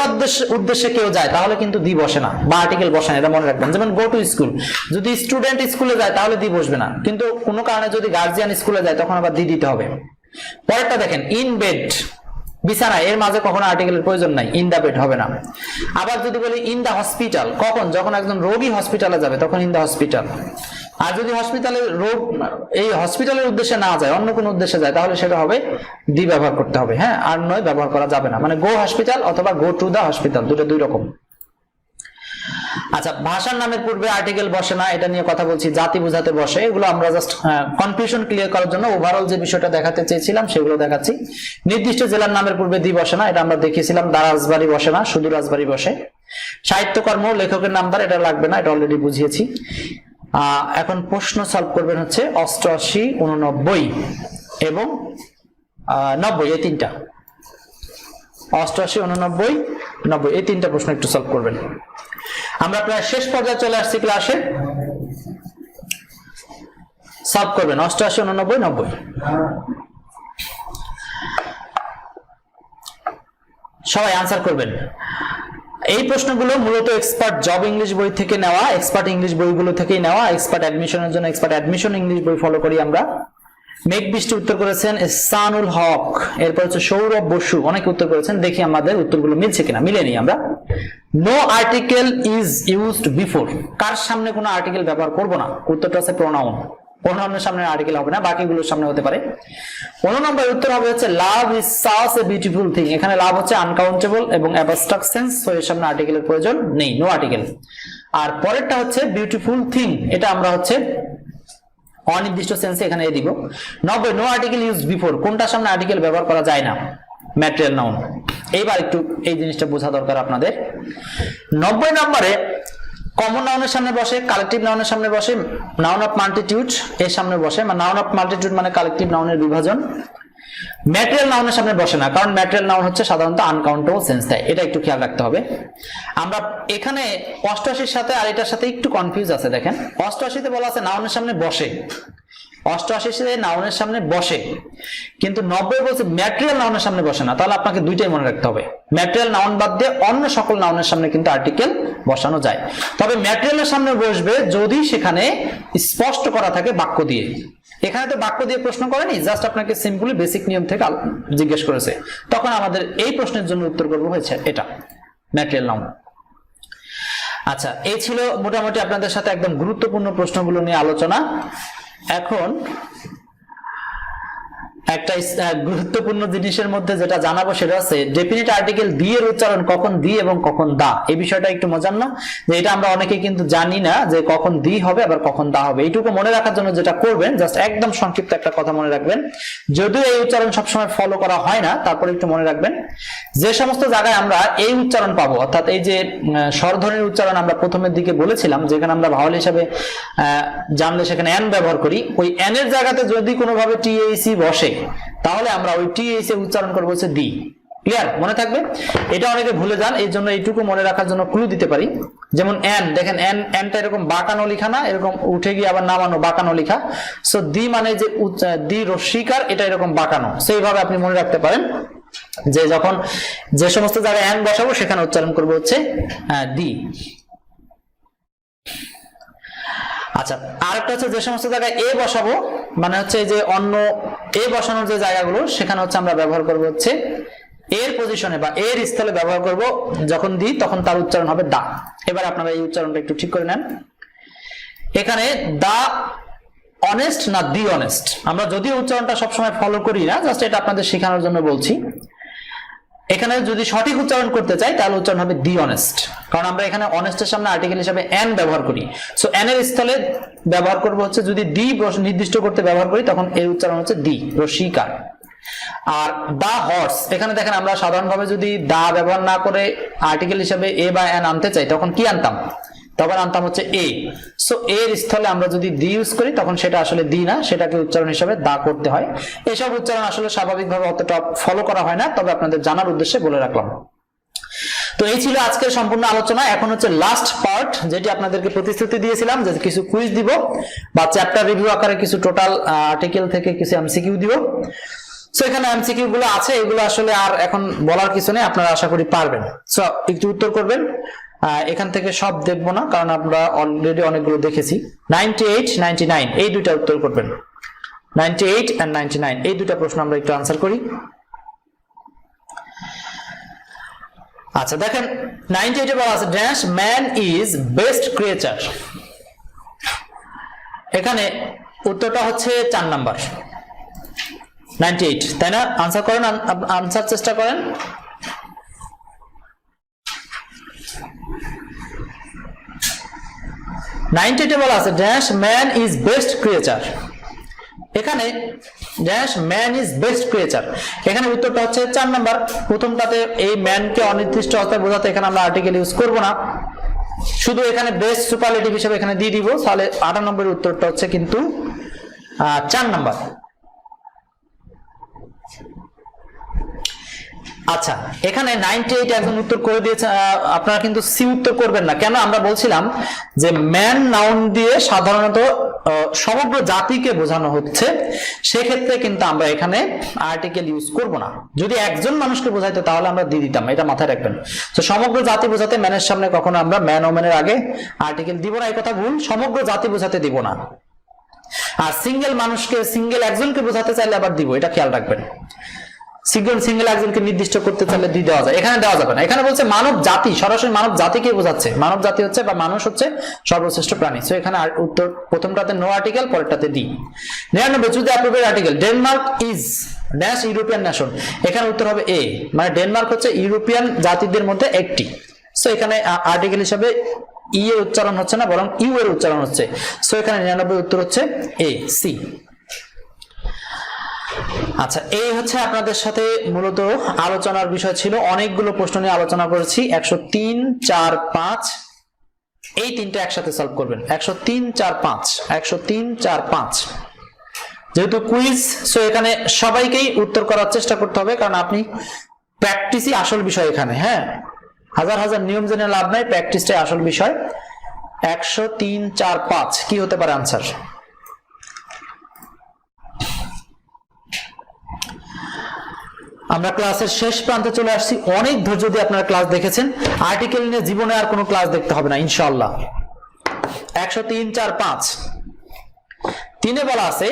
উদ্দেশ্যে কেউ যায় তাহলে কিন্তু দি বসে না বা আর্টিকেল বসে না, এটা মনে রাখবেন। যেমন গো টু স্কুল, যদি স্টুডেন্ট স্কুলে যায় তাহলে দি বসবে না, কিন্তু কোনো কারণে যদি গার্জিয়ান স্কুলে যায় তখন আবার দি দিতে হবে। পরেরটা দেখেন, ইন বেড, বিছানা, এর মাঝে কখনো আর্টিকেলের প্রয়োজন নাই, ইন দা বেড হবে না। আবার যদি বলি ইন দা হসপিটাল, কখন? যখন একজন রোগী হসপিটালে যাবে তখন ইন দা হসপিটাল। আর যদি হসপিটালের এই হসপিটালের উদ্দেশ্যে না যায়, অন্য কোনো উদ্দেশ্যে যায়, তাহলে সেটা হবে দি ব্যবহার করতে হবে, হ্যাঁ, আর নয় ব্যবহার করা যাবে না। মানে গো হসপিটাল অথবা গো টু দা হসপিটাল, দুই রকম। আচ্ছা, ভাষার নামের পূর্বে আর্টিকেল বসে না, এটা নিয়ে কথা বলছি, জাতি বোঝাতে বসে। এগুলো আমরা জাস্ট কনফিউশন ক্লিয়ার করার জন্য ওভারঅল যে বিষয়টা দেখাতে চেয়েছিলাম সেগুলো দেখাচ্ছি। নির্দিষ্ট জেলার নামের পূর্বে দি বসে না, এটা আমরা দেখিয়েছিলাম। দা রাজবাড়ি বসে না, শুধু রাজবাড়ি বসে। সাহিত্যকর্ম, লেখকের নামদার, এটা লাগবে না, এটা অলরেডি বুঝিয়েছি। এখন প্রশ্ন সলভ করবেন হচ্ছে 88, 89 এবং 90, এই তিনটা। 88, 89, 90 এই তিনটা প্রশ্ন একটু সলভ করবেন। আমরা প্রায় শেষ পর্যায়ে চলে আসছি ক্লাসে। সলভ করবেন 88, 89, 90। সবাই আনসার করবেন। এই প্রশ্নগুলো মূলত এক্সপার্ট জব ইংলিশ বই থেকে নেওয়া, এক্সপার্ট ইংলিশ বইগুলো থেকেই নেওয়া। এক্সপার্ট অ্যাডমিশনের জন্য এক্সপার্ট অ্যাডমিশন ইংলিশ বই ফলো করি আমরা। মেঘ বৃষ্টি উত্তর করেছেন ইহসানুল হক, এরপর হচ্ছে সৌরভ বসু, অনেকে উত্তর করেছেন। দেখি আমাদের উত্তরগুলো মিলছে কিনা, মিলে নিই আমরা। No article is used before, কার সামনে কোনো আর্টিকেল ব্যবহার করব না, উত্তরটা আছে প্রোনাউন। প্রোনাউনের সামনে আর্টিকেল হবে না, বাকিগুলোর সামনে হতে পারে। 15 নম্বর উত্তর হবে হচ্ছে love is such a beautiful thing, এখানে লাভ হচ্ছে আনকাউন্টেবল এবং অ্যাবস্ট্রাক্ট সেন্স, সো এর সামনে আর্টিকেলের প্রয়োজন নেই, নো আর্টিকেল। আর পরেরটা হচ্ছে বিউটিফুল থিং, এটা আমরা হচ্ছে অনির্দিষ্ট সেন্সে এখানে দিব। 90, নো আর্টিকেল ইউজড বিফোর, কোনটার সামনে আর্টিকেল ব্যবহার করা যায় না, ম্যাটেরিয়াল নাউন। এইবার একটু এই জিনিসটা বোঝা দরকার আপনাদের। 90 নম্বরে কমন নাউনের সামনে বসে, কালেকটিভ নাউনের সামনে বসে, নাউন অফ মাল্টিটিউড এর সামনে বসে, মানে নাউন অফ মাল্টিটিউড মানে কালেকটিভ নাউনের বিভাজন। ম্যাটেরিয়াল নাউনের সামনে বসে না, কারণ ম্যাটেরিয়াল নাউন হচ্ছে সাধারণত আনকাউন্টেবল সেন্স দেয়, এটা একটু খেয়াল রাখতে হবে। আমরা এখানে 88-র সাথে আর এটার সাথে একটু কনফিউজ আছে। দেখেন 88-তে বলা আছে নাউনের সামনে বসে, 88-তে নাউনের সামনে বসে, কিন্তু 90 বলছে ম্যাটেরিয়াল নাউনের সামনে বসে না। তাহলে আপনাকে দুইটাই মনে রাখতে হবে, ম্যাটেরিয়াল নাউন বাদ দিয়ে অন্য সকল নাউনের সামনে কিন্তু আর্টিকেল বসানো যায়। তবে ম্যাটেরিয়ালের সামনে বসবে যদি সেখানে স্পষ্ট করা থাকে বাক্য দিয়ে। এখানে তো বাক্য দিয়ে প্রশ্ন করেনি, জাস্ট আপনাকে সিম্পলি বেসিক নিয়ম থেকে জিজ্ঞেস করেছে, তখন আমাদের এই প্রশ্নের জন্য উত্তর করব হয়েছে এটা ম্যাটেরিয়াল নাউন। আচ্ছা, এই ছিল মোটামুটি আপনাদের সাথে একদম গুরুত্বপূর্ণ প্রশ্নগুলো নিয়ে আলোচনা। এখন একটা গুরুত্বপূর্ণ জিনিসের মধ্যে যেটা জানাবো সেটা হচ্ছে ডেফিনিট আর্টিকেল দি এর উচ্চারণ কখন দি এবং কখন দা। এই বিষয়টা একটু মজার না, যে এটা আমরা অনেকে কিন্তু জানি না যে কখন দি হবে আবার কখন দা হবে। এইটুকু মনে রাখার জন্য যেটা করবেন, জাস্ট একদম সংক্ষিপ্ত একটা কথা মনে রাখবেন। যদিও এই উচ্চারণ সবসময় ফলো করা হয় না, তারপরে একটু মনে রাখবেন যে সমস্ত জায়গায় আমরা এই উচ্চারণ পাবো, অর্থাৎ এই যে স্বরধ্বনির উচ্চারণ আমরা প্রথমের দিকে বলেছিলাম, যেখানে আমরা ভাওয়াল হিসাবে জানলে সেখানে এন ব্যবহার করি, ওই এন এর জায়গাতে যদি কোনোভাবে টিএইসি বসে তাহলে আমরা ওই টিএইসি উচ্চারণ করবো হচ্ছে দি। ক্লিয়ার? মনে থাকবে, এটা অনেকে ভুলে যান, এই জন্য এইটুকু মনে রাখার জন্য ক্লু দিতে পারি। যেমন এন, দেখেন এনটা এরকম বাঁকানো লেখা না, এরকম উঠে গিয়ে আবার নামানো, বাঁকানো লেখা। সো দি মানে যে দি রস্যিকার, এটা এরকম বাঁকানো। সেইভাবে আপনি মনে রাখতে পারেন যে যখন যে সমস্ত জায়গায় এন বসাবো সেখানে উচ্চারণ করবো হচ্ছে দি। আচ্ছা, আরেকটা হচ্ছে যে সমস্ত জায়গায় এ বসাবো, মানে হচ্ছে যে অন্য এ বসানোর যে জায়গাগুলো সেখানে হচ্ছে আমরা ব্যবহার করবো হচ্ছে এর পজিশনে বা এর স্থলে ব্যবহার করব যখন দি, তখন তার উচ্চারণ হবে দা। এবার আপনারা এই উচ্চারণটা একটু ঠিক করে নেন। এখানে দা অনেস্ট না দি অনেস্ট, আমরা যদিও উচ্চারণটা সবসময় ফলো করি না, জাস্ট এটা আপনাদের শেখানোর জন্য বলছি। এখানে যদি সঠিক উচ্চারণ করতে চাই তাহলে উচ্চারণ হবে দি অনেস্ট, কারণ আমরা এখানে অনেস্টের সামনে আর্টিকেল হিসেবে এন ব্যবহার করি। সো এন এর স্থলে ব্যবহার করব হচ্ছে, যদি দি নির্দিষ্ট করতে ব্যবহার করি তখন এর উচ্চারণ হচ্ছে দি রস্যিকার। আর দা হর্স, এখানে দেখেন আমরা সাধারণভাবে যদি দা ব্যবহার না করে আর্টিকেল হিসেবে এ বা এন আনতে চাই তখন কি আনতাম, তখন আনতাম হচ্ছে এ। সো এর স্থলে আমরা যদি দি ইউজ করি তখন সেটা আসলে দি না, সেটাকে উচ্চারণ হিসেবে দা করতে হয়। এসব উচ্চারণ আসলে স্বাভাবিকভাবে অতটা ফলো করা হয় না, তবে আপনাদের জানার উদ্দেশ্যে বলে রাখলাম। তো এই ছিল আজকের সম্পূর্ণ আলোচনা। এখন হচ্ছে লাস্ট পার্ট, যেটি আপনাদেরকে প্রতিশ্রুতি দিয়েছিলাম যে কিছু কুইজ দিব বা চ্যাপ্টার রিভিউ আকারে কিছু টোটাল আর্টিকেল থেকে কিছু এমসিকিউ দিব। সো এখানে এমসিকিউ গুলো আছে, এগুলো আসলে আর এখন বলার কিছু নেই, আপনারা আশা করি পারবেন। সো একটু উত্তর করবেন, এখান থেকে সব দেখবো না কারণ আমরা অলরেডি অনেকগুলো দেখেছি। 98, 99 এই দুইটা উত্তর করবেন। 98 and 99 এই দুইটা প্রশ্ন আমরা একটু আনসার করি। আচ্ছা দেখেন 98 এ বলা আছে dash man is best creature. এখানে উত্তরটা হচ্ছে 4 নাম্বার 98, তাই না? আনসার করেন, আনসার চেষ্টা করেন। বলা আছে dash man is best creature. এখানে dash man is best creature, এখানে উত্তরটা হচ্ছে 4 নাম্বার। প্রথমটাতে এই ম্যানকে অনির্দিষ্ট অর্থে বোঝাতে এখানে আমরা আর্টিকেল ইউজ করব না, শুধু এখানে বেস্ট সুপারলেটিভ হিসেবে এখানে দিয়ে দিব। তাহলে 8 নম্বরের উত্তরটা হচ্ছে কিন্তু 4 নাম্বার। আচ্ছা এখানে 98 একজন উত্তর করে দিয়েছে, আপনারা কিন্তু সি উত্তর করবেন না। কেন? আমরা বলছিলাম যে ম্যান নাউন দিয়ে সাধারণত সমগ্র জাতিকে বোঝানো হচ্ছে, সেক্ষেত্রে কিন্তু আমরা এখানে আর্টিকেল ইউজ করব না। যদি একজন মানুষকে বোঝাইতো তাহলে আমরা দিয়ে দিতাম, এটা মাথায় রাখবেন। তো সমগ্র জাতি বোঝাতে ম্যানের সামনে কখনো আমরা ম্যান ওম্যানের আগে আর্টিকেল দিব না, এই কথা ভুল। সমগ্র জাতি বোঝাতে দিব না। আর সিঙ্গেল মানুষকে, সিঙ্গেল একজনকে বোঝাতে চাইলে আবার দিব, এটা খেয়াল রাখবেন। সিঙ্গেল একজনকে নির্দিষ্ট করতে চাইলে দিয়ে দেওয়া যায়, এখানে দেওয়া যাবে না। এখানে বলছে মানব জাতি, সরাসরি মানব জাতিকে বোঝাচ্ছে। মানব জাতি হচ্ছে বা মানুষ হচ্ছে সর্বশ্রেষ্ঠ প্রাণী। সো এখানে উত্তর প্রথমটাতে নো আর্টিকেল, পরেরটাতে the. 99 choose the appropriate article. Denmark is dash European nation. এখানে উত্তর হবে এ, মানে ডেনমার্ক হচ্ছে ইউরোপিয়ান জাতিদের মধ্যে একটি। সো এখানে আর্টিকেল হিসাবে ই এর উচ্চারণ হচ্ছে না, বরং ইউ এর উচ্চারণ হচ্ছে। সো এখানে 99 উত্তর হচ্ছে এ, সি। আচ্ছা এই হচ্ছে আপনাদের সাথে মূলত আলোচনার বিষয় ছিল। অনেকগুলো প্রশ্ন নিয়ে আলোচনা করেছি। 103, 4, 5 এই তিনটা একসাথে সলভ করবেন। 103, 4, 5 103, 4, 5 যেহেতু কুইজ, সো এখানে সবাইকেই উত্তর করার চেষ্টা করতে হবে, কারণ আপনি প্র্যাকটিসই আসল বিষয় এখানে। হ্যাঁ, হাজার হাজার নিয়ম জেনে লাভ নাই, প্র্যাকটিসটাই আসল বিষয়। 103, 4, 5 কি হতে পারে আনসার? আমরা ক্লাসের শেষ প্রান্তে চলে আসছি। অনেক ধৈর্য দিয়ে আপনারা ক্লাস দেখেছেন। আর্টিকেল নিয়ে জীবনে আর কোনো ক্লাস দেখতে হবে না ইনশাআল্লাহ। 103, 4, 5 তিনে বলা আছে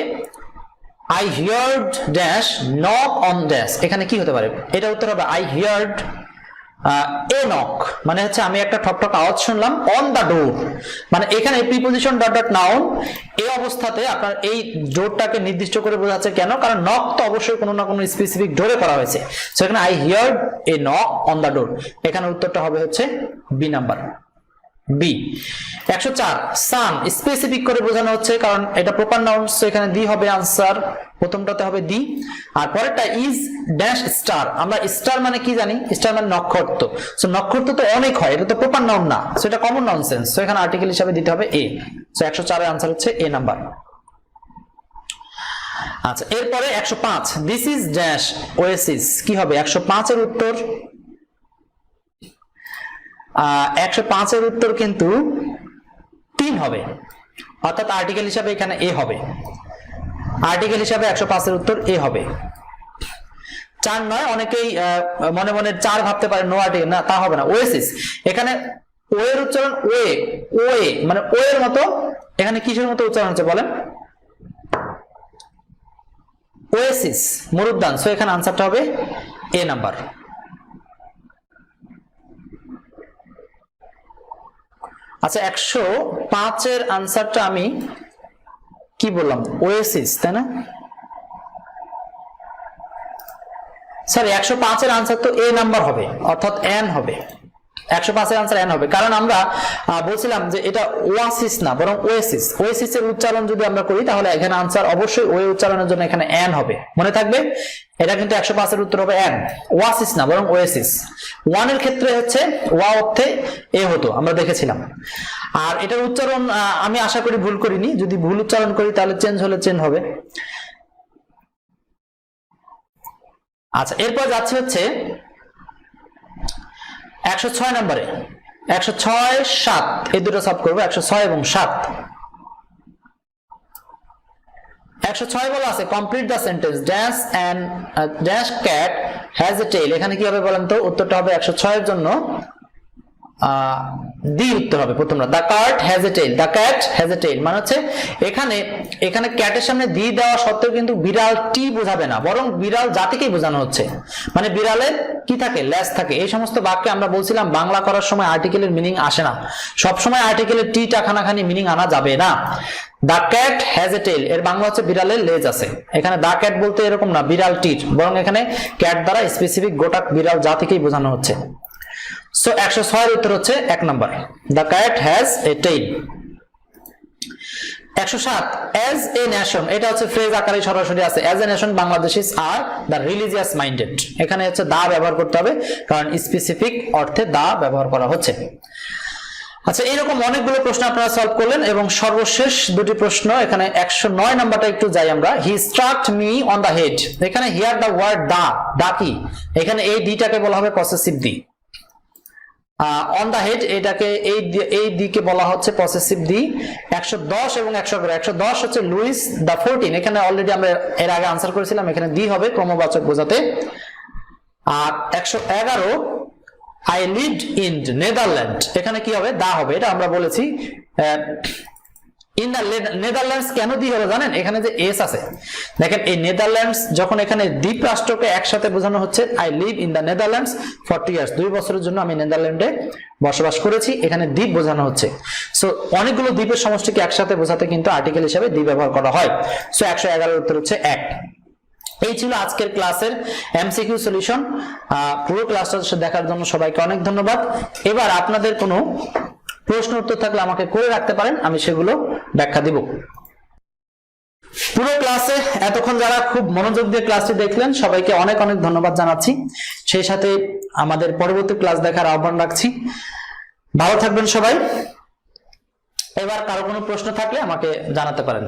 I heard dash knock on dash. এখানে কি হতে পারে? এটা উত্তর হবে আই হিয়ার্ড এ নক, মানে হচ্ছে আমি একটা ঠকঠক আওয়াজ শুনলাম। অন দা ডোর মানে এখানে প্রিপোজিশন ডট ডট নাউন, এই অবস্থাতে আপনার এই ডোরটাকে নির্দিষ্ট করে বোঝাচ্ছে। কেন? কারণ নক তো অবশ্যই কোনো না কোনো স্পেসিফিক ডোরে করা হয়েছে। সো এখানে I heard a knock on the door, এখানে উত্তরটা হবে হচ্ছে B number, B. 104 sun specific করে বোঝানো হচ্ছে, কারণ এটা প্রপার নাউন। সো এখানে ডি হবে আনসার, প্রথমটাতে হবে ডি। আর পরেরটা ইজ ড্যাশ স্টার। আমরা স্টার মানে কি জানি? স্টার মানে নক্ষত্র। সো নক্ষত্র তো অনেক হয়, এটা তো প্রপার নাউন না, সো এটা কমন ননসেন্স। সো এখানে আর্টিকেল হিসাবে দিতে হবে এ। সো 104 এর আনসার হচ্ছে এ নাম্বার। আচ্ছা এরপরে 105 দিস ইজ ড্যাশ ওয়েসিস কি হবে? 105 এর উত্তর 105 এর উত্তর কিন্তু 3 হবে, অর্থাৎ আর্টিকেল হিসাবে এখানে এ হবে। আর্টিকেল হিসাবে 105 এর উত্তর এ হবে। 4 নয়, অনেকেই মনে মনে 4 ভাবতে পারে, নো আর্টিকেল না, তা হবে না। ওয়েসিস, এখানে ও এর উচ্চারণ ওয়ে, ওয়ে মানে ও এর মতো। এখানে কিসের মতো উচ্চারণ হচ্ছে বলেন? ওয়েসিস মরুদ্যান। সো এখানে আনসারটা হবে এ নাম্বার। আচ্ছা 105 এর আনসারটা আমি কি বললাম? ওয়েসিস, তাই না? সরি 105 এর আনসার তো এ নাম্বার হবে, অর্থাৎ এন হবে। 105 এর আনসার এন হবে, কারণ আমরা বলছিলাম যে এটা ওয়াসিস না, বরং ওয়েসিস। ওয়েসিস এর উচ্চারণ যদি আমরা করি তাহলে এখানে আনসার অবশ্যই ওয়ে উচ্চারণের জন্য এখানে এন হবে, মনে থাকবে। এটা কিন্তু 105 এর উত্তর হবে এন, ওয়াসিস না বরং ওয়েসিস। ওয়ান এর ক্ষেত্রে হচ্ছে ওয়া অর্থে এ হতো, আমরা দেখেছিলাম। আর এটার উচ্চারণ আমি আশা করি ভুল করিনি, যদি ভুল উচ্চারণ করি তাহলে চেঞ্জ হলে চেঞ্জ হবে। আচ্ছা এরপর যাচ্ছে হচ্ছে 106 নম্বরে 106 7 এই দুটো সলভ করব 106 এবং 7 106 বলা আছে complete the sentence dash and dash cat has a tail এখানে কি হবে বলেন তো উত্তরটা হবে 106 এর জন্য দি উত্তর হবে প্রথমটা the cat has a tail the cat has a tail মানে হচ্ছে এখানে ক্যাটের সামনে দি দেওয়া সত্ত্বেও কিন্তু বিড়াল টি বোঝাবে না বরং বিড়াল জাতিকেই বোঝানো হচ্ছে মানে বিড়ালের কি থাকে লেজ থাকে এই সমস্ত বাক্যে আমরা বলছিলাম বাংলা করার সময় আর্টিকেলের মিনিং আসে না সব সময় আর্টিকেলের টি টা খানাখানি মিনিং আনা যাবে না the cat has a tail এর বাংলা হচ্ছে বিড়ালের লেজ আছে এখানে দ্য ক্যাট বলতে এরকম না বিড়াল টির বরং এখানে ক্যাট দ্বারা স্পেসিফিক গোটা বিড়াল জাতিকেই বোঝানো হচ্ছে সো 106 এর উত্তর হচ্ছে 1 number the cat has a tail 107 as a nation এটা হচ্ছে ফ্রেজ আকারে সরাসরি আছে as a nation বাংলাদেশিস are the religious minded এখানে হচ্ছে দা ব্যবহার করতে হবে কারণ স্পেসিফিক অর্থে দা ব্যবহার করা হচ্ছে আচ্ছা এরকম অনেকগুলো প্রশ্ন আপনারা সলভ করলেন এবং সর্বশেষ দুটি প্রশ্ন এখানে 109 নাম্বারটা একটু যাই আমরা he struck me on the head এখানে হিয়ার দা ওয়ার্ড দা কি এখানে এই দিটাকে বলা হবে possessive the on the head এটাকে এই দিকে বলা হচ্ছে পসেসিভ দি 110 এবং 111 110 হচ্ছে লুইস দা 14 এখানে অলরেডি আমরা এর আগে আনসার করেছিলাম এখানে দি হবে ক্রমবাচক বোঝাতে আর 111 I lived in Netherlands এখানে কি হবে দা হবে এটা আমরা বলেছি ইন দা নেদারল্যান্ডস কেন দি হলো জানেন এখানে যে এস আছে দেখেন এই নেদারল্যান্ডস যখন এখানে দ্বীপ রাষ্ট্রকে একসাথে বোঝানো হচ্ছে I live in the Netherlands for 2 years 2 বছরের জন্য আমি নেদারল্যান্ডে বসবাস করেছি এখানে দ্বীপ বোঝানো হচ্ছে সো অনেকগুলো দ্বীপের সমষ্টিকে একসাথে বোঝাতে কিন্তু আর্টিকেল হিসেবে দি ব্যবহার করা হয় সো 111 এর উত্তর হচ্ছে 1 এই ছিল আজকের ক্লাসের এমসিকিউ সলিউশন পুরো ক্লাসটা দেখার জন্য সবাইকে অনেক ধন্যবাদ এবার আপনাদের কোনো প্রশ্ন উত্তর থাকলে আমাকে করে রাখতে পারেন আমি সেগুলো ব্যাখ্যা দিব পুরো ক্লাসে এতক্ষণ যারা খুব মনোযোগ দিয়ে ক্লাসটি দেখলেন সবাইকে অনেক অনেক ধন্যবাদ জানাচ্ছি সেই সাথে আমাদের পরবর্তী ক্লাস দেখার আহ্বান রাখছি ভালো থাকবেন সবাই এবার কারো কোনো প্রশ্ন থাকলে আমাকে জানাতে পারেন